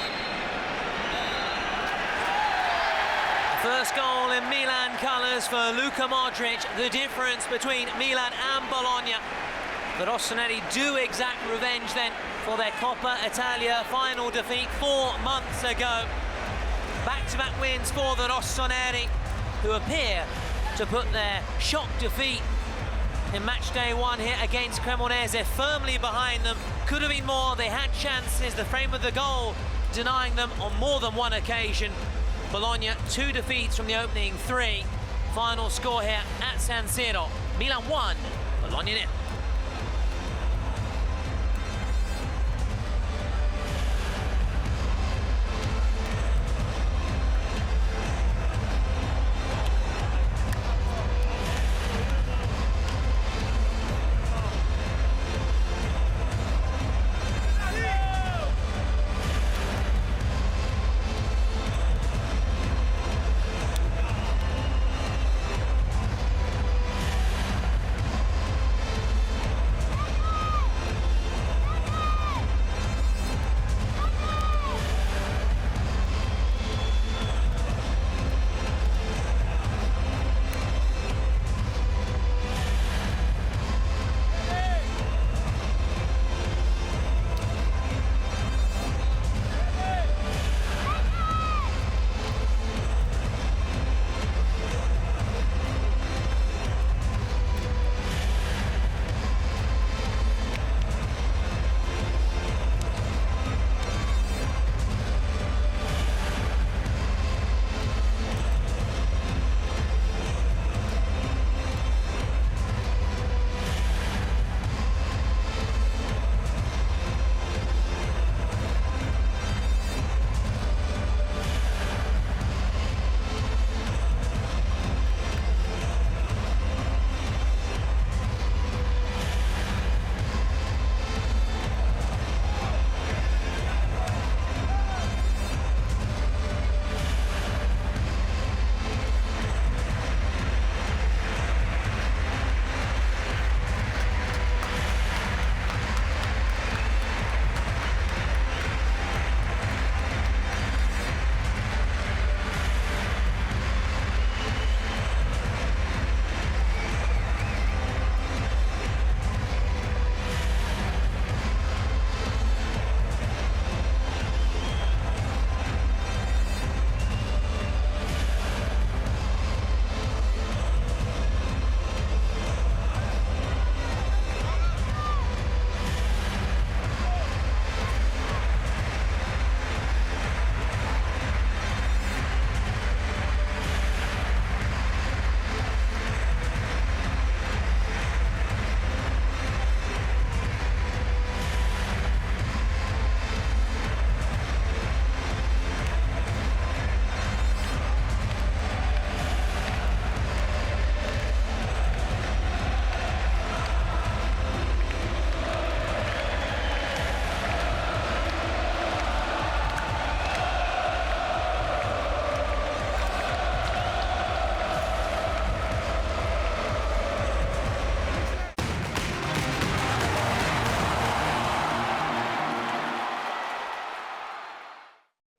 First goal in Milan colours for Luka Modric. The difference between Milan and Bologna. The Rossoneri do exact revenge then for their Coppa Italia final defeat 4 months ago. Back-to-back wins for the Rossoneri, who appear to put their shock defeat in match day 1 here against Cremonese firmly behind them. Could have been more, they had chances, the frame of the goal denying them on more than one occasion. Bologna, 2 defeats from the opening 3. Final score here at San Siro. Milan 1, Bologna 0.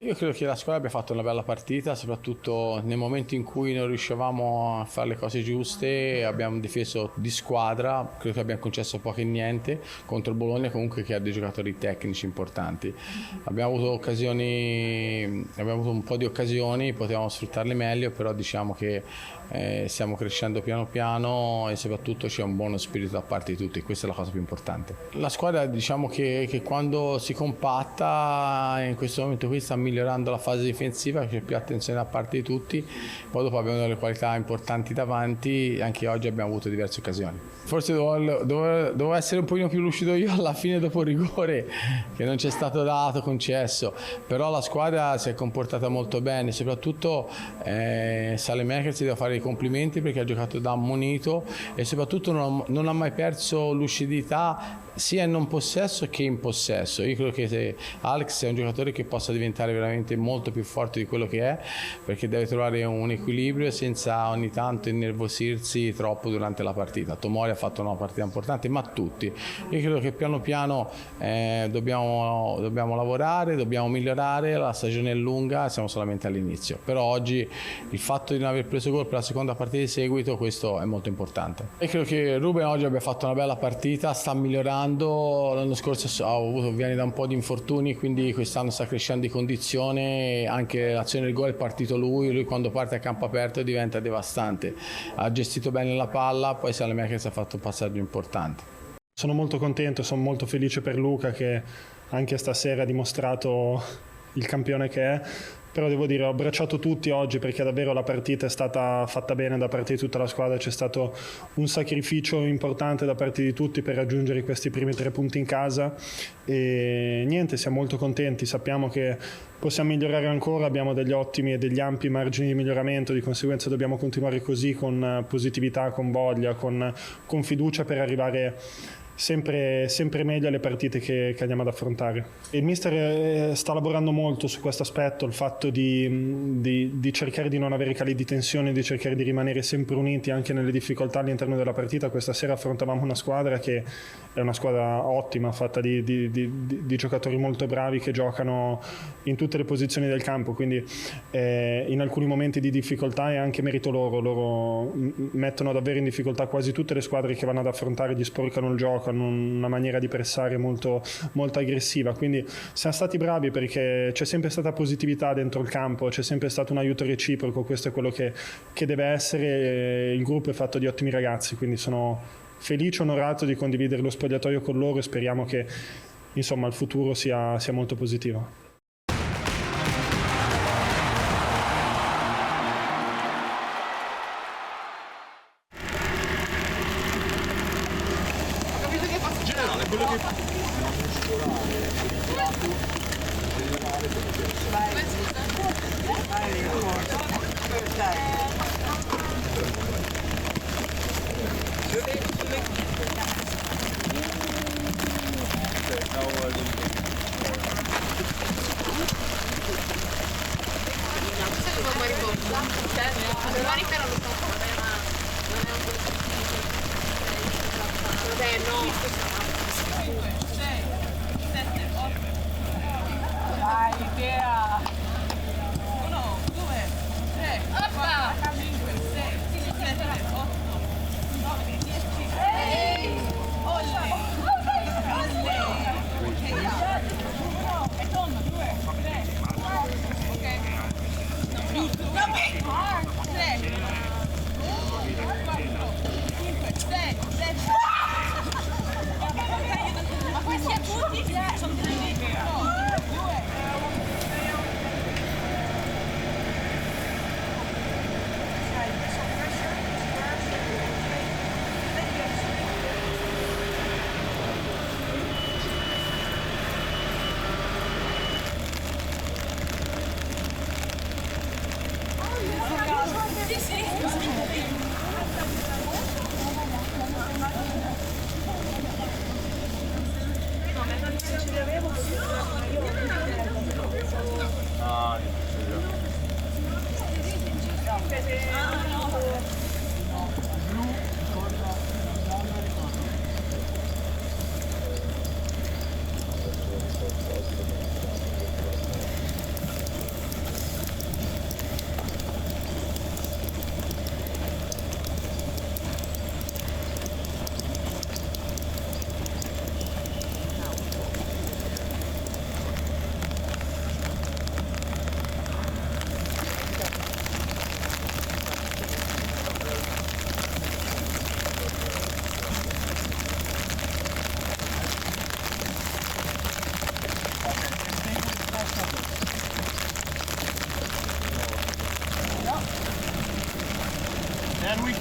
Io credo che la squadra abbia fatto una bella partita, soprattutto nel momento in cui non riuscivamo a fare le cose giuste, abbiamo difeso di squadra, credo che abbiamo concesso poco e niente contro il Bologna comunque che ha dei giocatori tecnici importanti. Abbiamo avuto un po' di occasioni, potevamo sfruttarle meglio, però diciamo che stiamo crescendo piano piano e soprattutto c'è un buono spirito da parte di tutti, questa è la cosa più importante. La squadra diciamo che quando si compatta in questo momento qui sta migliorando la fase difensiva, c'è più attenzione da parte di tutti, poi dopo abbiamo delle qualità importanti davanti, anche oggi abbiamo avuto diverse occasioni. Forse dovevo essere un pochino più lucido io alla fine dopo il rigore che non c'è stato dato, concesso, però la squadra si è comportata molto bene, soprattutto Saelemaekers si deve fare i complimenti perché ha giocato da ammonito e soprattutto non ha mai perso lucidità sia in non possesso che in possesso. Io credo che Alex è un giocatore che possa diventare veramente molto più forte di quello che è, perché deve trovare un equilibrio senza ogni tanto innervosirsi troppo durante la partita. Tomori ha fatto una partita importante, ma tutti. Io credo che piano piano dobbiamo lavorare, dobbiamo migliorare, la stagione è lunga, siamo solamente all'inizio. Però oggi il fatto di non aver preso gol per la seconda partita di seguito, questo è molto importante. E credo che Ruben oggi abbia fatto una bella partita, sta migliorando. L'anno scorso viene da un po' di infortuni, quindi quest'anno sta crescendo di condizione, anche l'azione del gol è partito lui quando parte a campo aperto diventa devastante, ha gestito bene la palla, poi Saelemaekers ha fatto un passaggio importante. Sono molto contento, sono molto felice per Luca che anche stasera ha dimostrato il campione che è. Però devo dire, ho abbracciato tutti oggi perché davvero la partita è stata fatta bene da parte di tutta la squadra, c'è stato un sacrificio importante da parte di tutti per raggiungere questi primi 3 punti in casa e niente, siamo molto contenti, sappiamo che possiamo migliorare ancora, abbiamo degli ottimi e degli ampi margini di miglioramento, di conseguenza dobbiamo continuare così con positività, con voglia, con fiducia per arrivare sempre meglio alle partite che andiamo ad affrontare. Il mister sta lavorando molto su questo aspetto, il fatto di cercare di non avere cali di tensione, di cercare di rimanere sempre uniti anche nelle difficoltà all'interno della partita. Questa sera affrontavamo una squadra che è una squadra ottima, fatta di giocatori molto bravi che giocano in tutte le posizioni del campo, quindi in alcuni momenti di difficoltà è anche merito loro mettono davvero in difficoltà quasi tutte le squadre che vanno ad affrontare, gli sporcano il gioco, hanno una maniera di pressare molto, molto aggressiva, quindi siamo stati bravi perché c'è sempre stata positività dentro il campo, c'è sempre stato un aiuto reciproco, questo è quello che deve essere, il gruppo è fatto di ottimi ragazzi, quindi sono felice e onorato di condividere lo spogliatoio con loro e speriamo che insomma il futuro sia molto positivo.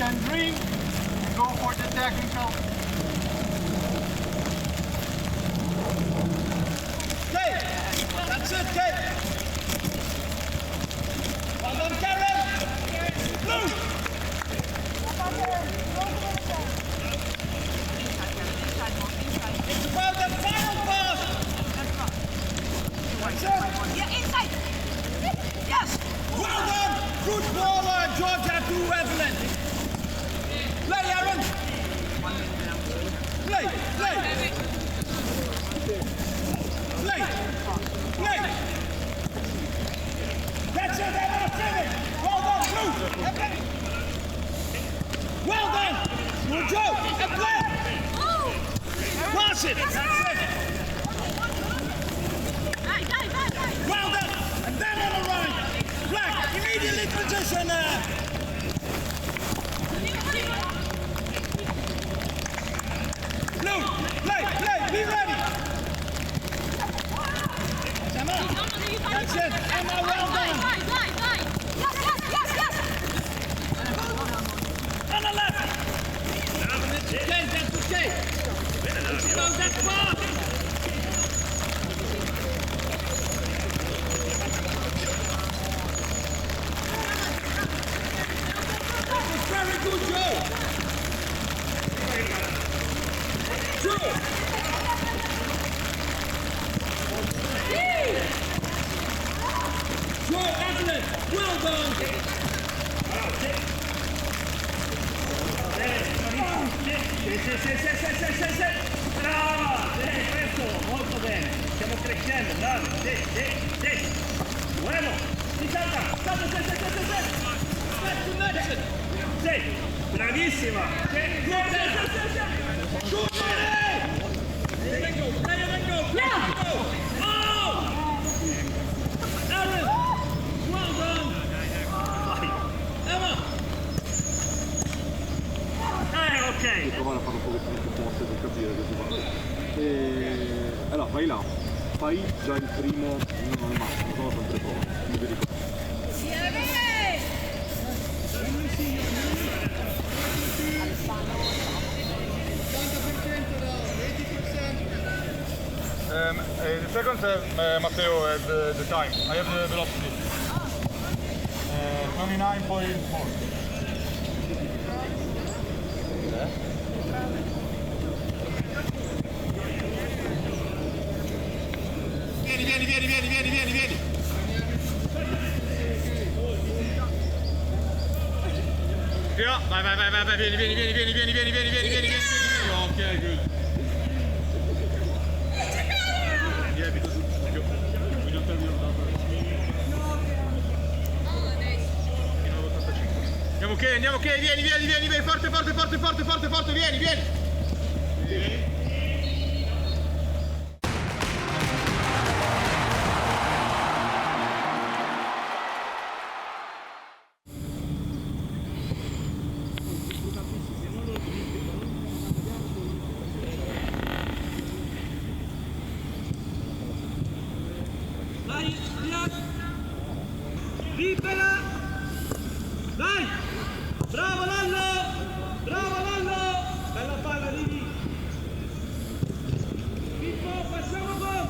and drink. Go for the technical. Kate! That's it, Kate! Well done, Karen! Blue! It's about the final pass! That's it! Yeah, inside! Yes! Well done! Good ball, Georgia to Evelyn! Play, Aaron! Play! Play! Play! Play! That's it, Emma! Finish! Well done, Blue! Evelyn! Well done! Good job! And play! Pass it! That's it! Well done! And then on the right! Black! Immediately transition! Blue! Play! Play! Be ready! Emma! That's it! Emma, well done! On the left! Okay, that's okay! No, that's far! Very good, Joe! Joe! Joe, excellent! Well done! Sì. Brava! Questo, molto bene! Stiamo crescendo, bravi! Sì! Buono! Si salta! Sì! Bravissima! Sì! Oh! Aaron! Well done! Emma! Ok! Provare a fare un pochettino più forte per capire che si fa. Allora, vai là. Fai già il primo, non al massimo, sono sempre pronto. Non vi ricordo. The second Matteo had the time. I have the velocity. 29.4. Vieni. Via, vai, vieni. Ok, good. Andiamo ok, vieni, forte, vieni. Dai, libera! Dai! Bravo Lallo! Bella palla, Rivi! Pippo, facciamo gol!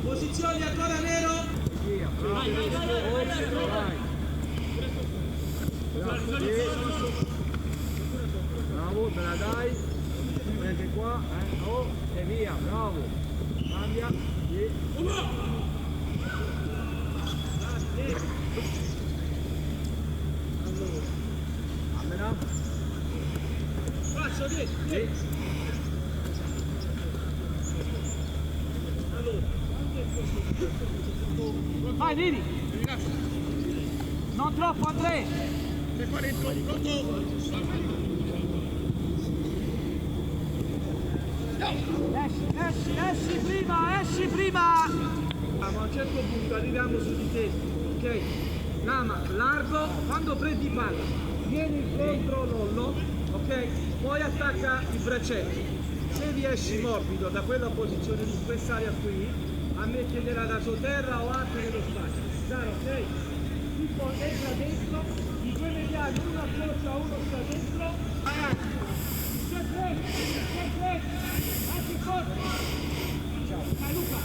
Posizioni ancora nero. Vai. Bravo, te la dai. Prende qua, oh, e via, bravo. Cambia. Allora. Faccio lì. Vai, Dini! Non troppo, Andrea! Esci prima! A un certo punto arriviamo su di te, ok? Lama, largo, quando prendi palla, vieni incontro Lollo, ok? Poi attacca i bracetti. Se riesci morbido da quella posizione di quest'area qui, a me chiederà da sotterra o altro nello spazio. Chiaro, ok? Tipo entra dentro, i due mediani, uno approccia, uno sta dentro, ragazzi. C'è tre, anche corto. Ciao, dai Luca.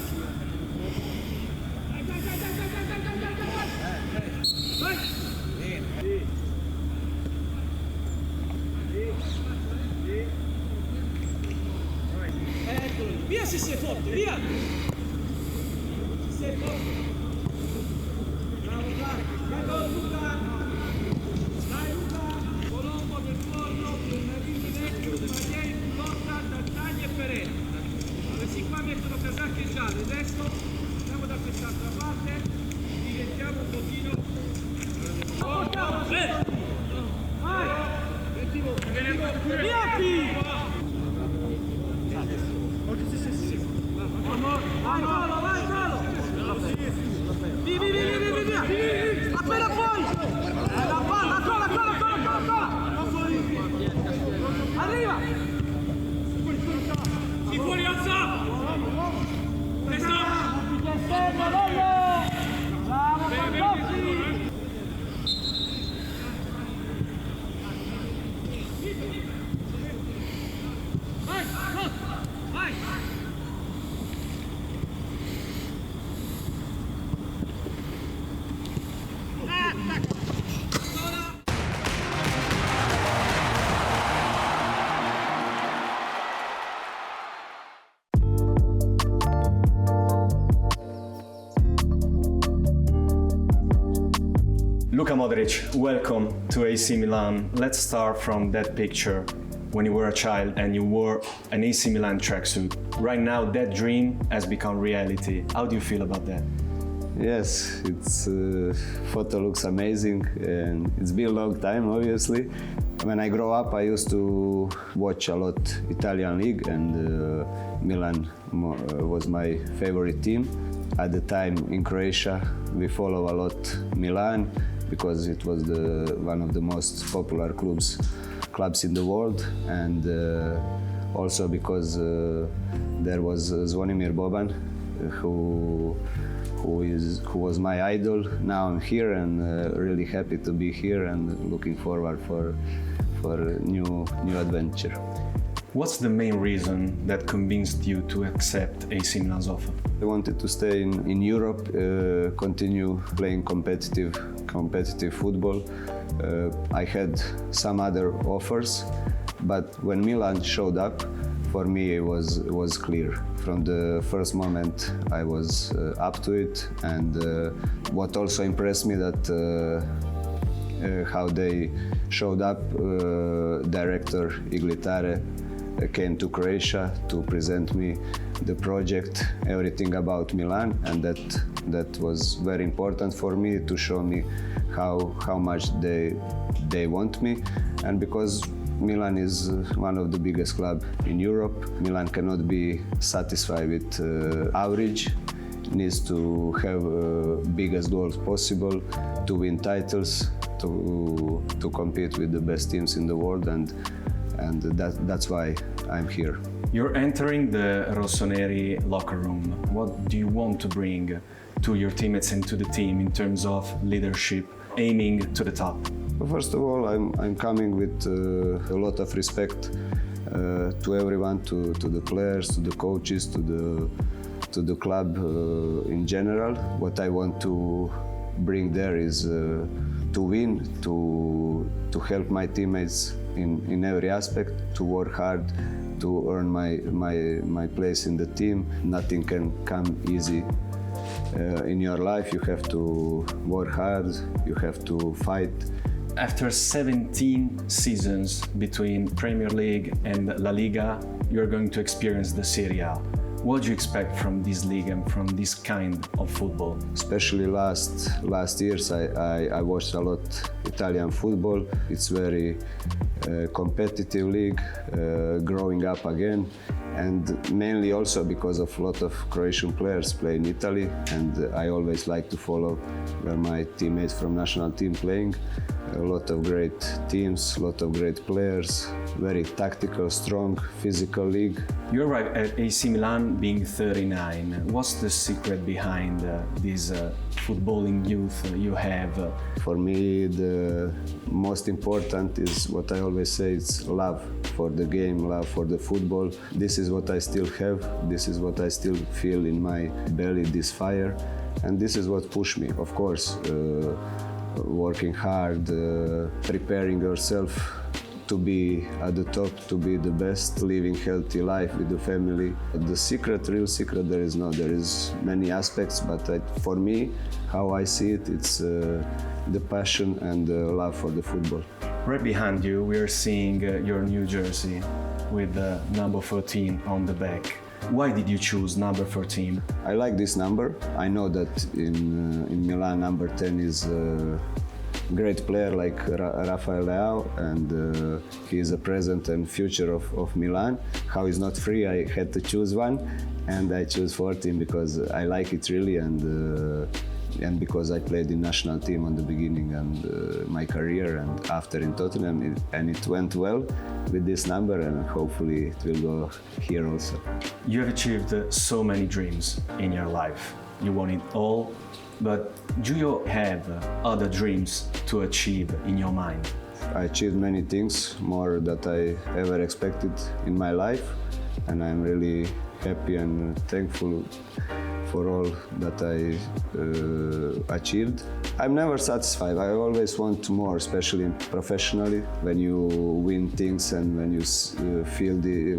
Vai. Eccolo, via se sei forte, via! Se sei forte. Bravo, dai Luca! Dai Luca! Colombo del forno, Bernardini vecchio, Magliei, Lotta, Tartaglia e Pereira. Questi qua mettono casacche gialle, adesso andiamo da quest'altra parte, diventiamo un pochino... Vai! Bianchi! Vai, Carlo! Via! Appena fuori! La palla, cola! Arriva! Si fuori, alza! Testa! Bravo, Fantozzi! Vai! Luka Modric, welcome to AC Milan. Let's start from that picture when you were a child and you wore an AC Milan tracksuit. Right now that dream has become reality. How do you feel about that? Yes, it's photo looks amazing and it's been a long time obviously. When I grow up I used to watch a lot Italian league and Milan was my favorite team. At the time in Croatia we follow a lot Milan because it was one of the most popular clubs in the world, and also because there was Zvonimir Boban who was my idol. Now I'm here and really happy to be here and looking forward for a new adventure. What's the main reason that convinced you to accept AC Milan's offer? I wanted to stay in Europe, continue playing competitive football. I had some other offers, but when Milan showed up, for me it was clear. From the first moment I was up to it, and what also impressed me that how they showed up. Director Iglitare came to Croatia to present me the project, everything about Milan, and that was very important for me to show me how much they want me, and because Milan is one of the biggest clubs in Europe. Milan cannot be satisfied with average, needs to have biggest goals possible to win titles, to compete with the best teams in the world, and that's why I'm here. You're entering the Rossoneri locker room. What do you want to bring to your teammates and to the team in terms of leadership, aiming to the top? First of all, I'm coming with a lot of respect to everyone, to the players, to the coaches, to the club in general. What I want to bring there is to win, to help my teammates in every aspect, to work hard, to earn my place in the team. Nothing can come easy in your life. You have to work hard, you have to fight. After 17 seasons between Premier League and La Liga, you're going to experience the Serie A. What do you expect from this league and from this kind of football? Especially last years, I watched a lot Italian football. It's very competitive league, growing up again, and mainly also because of a lot of Croatian players play in Italy, and I always like to follow where my teammates from national team playing. A lot of great teams, a lot of great players, very tactical, strong, physical league. You arrived at AC Milan being 39. What's the secret behind this footballing youth you have? For me, the most important is what I always say, it's love for the game, love for the football. This is what I still have, this is what I still feel in my belly, this fire, and this is what pushed me, of course. Working hard, preparing yourself to be at the top, to be the best, living healthy life with the family. The secret, real secret, there is no. There is many aspects, but for me, how I see it, it's the passion and the love for the football. Right behind you, we are seeing your new jersey with number 14 on the back. Why did you choose number 14? I like this number. I know that in Milan, number 10 is a great player like Rafael Leao, and he is a present and future of Milan. How he's not free, I had to choose one, and I chose 14 because I like it really, and because I played in national team on the beginning and my career, and after in Tottenham, and it went well with this number, and hopefully it will go here also. You have achieved so many dreams in your life. You want it all, but do you have other dreams to achieve in your mind? I achieved many things, more than I ever expected in my life, and I'm really happy and thankful for all that I achieved. I'm never satisfied. I always want more, especially professionally. When you win things and when you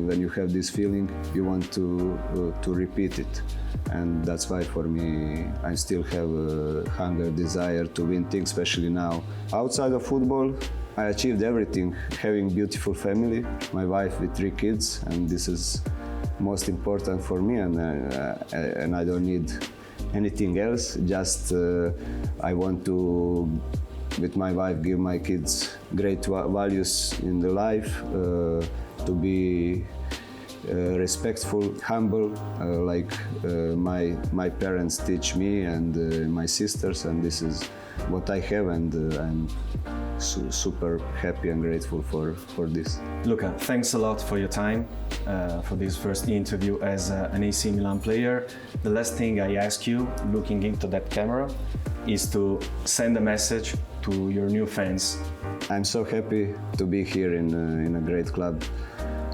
when you have this feeling, you want to repeat it. And that's why for me, I still have a hunger, desire to win things, especially now. Outside of football, I achieved everything. Having beautiful family, my wife with 3 kids, and this is most important for me, and I don't need anything else. Just I want to, with my wife, give my kids great values in the life, to be respectful, humble, like my parents teach me and my sisters, and this is what I have, and I'm super happy and grateful for this. Luca, thanks a lot for your time, for this first interview as an AC Milan player. The last thing I ask you, looking into that camera, is to send a message to your new fans. I'm so happy to be here in a great club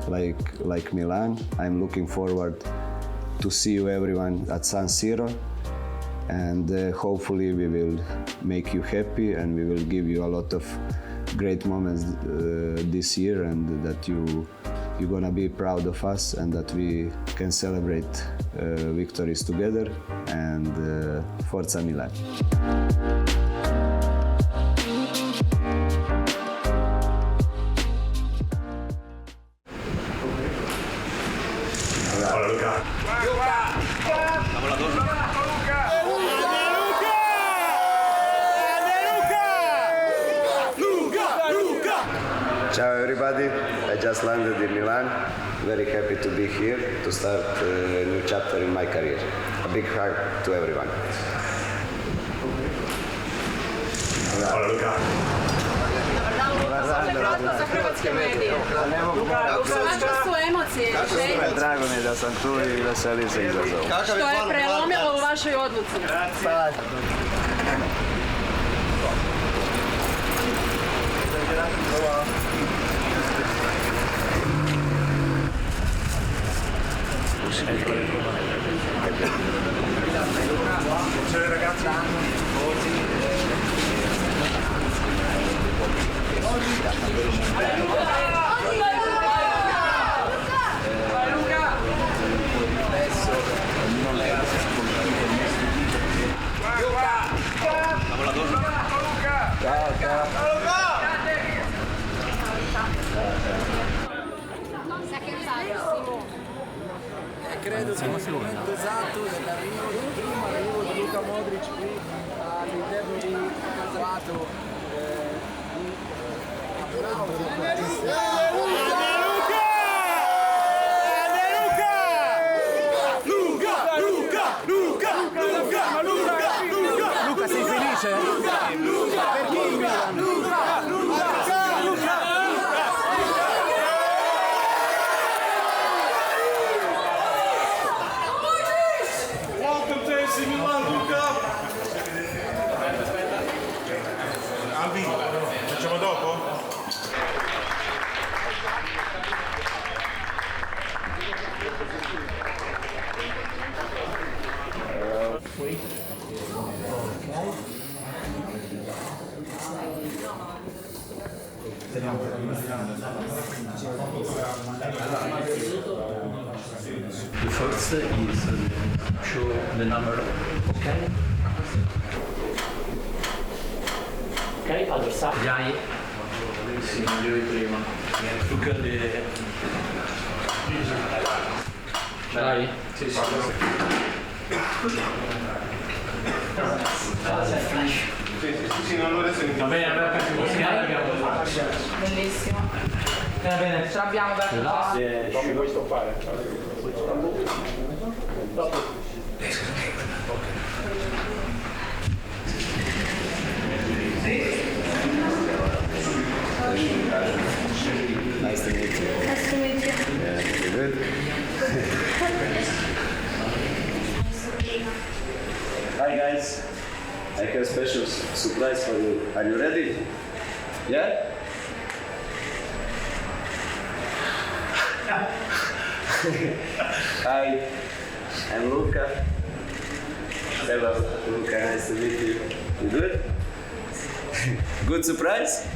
like Milan. I'm looking forward to see you everyone at San Siro, and hopefully we will make you happy, and we will give you a lot of great moments this year, and that you're gonna be proud of us, and that we can celebrate victories together, and Forza Milan. Ciao everybody, I just landed in Milan. Very happy to be here to start a new chapter in my career. A big hug to everyone. Kakve su emocije? Drago mi je da sam tu i veseli se izazov. Što je prelomilo u vašoj odluci? Credo sia il momento esatto dell'arrivo del primo arrivo di Luka Modric qui all'interno di 4 Welcome to AC Milan, Luca! Albi, facciamo dopo? The first is show the number, okay? Ok, avversario. Dai. Sì, io prima. Luca de... Dai. Sì, sì. Sì, non lo adesso Va bene, allora Bellissimo. bene. Ce l'abbiamo per Come vuoi stoppare? Nice to meet you. Nice to meet you. Yeah, you good? Hi guys, I have a special surprise for you. Are you ready? Yeah? Hi, I'm Luca. Hello, Luca, nice to meet you. You good? Good surprise?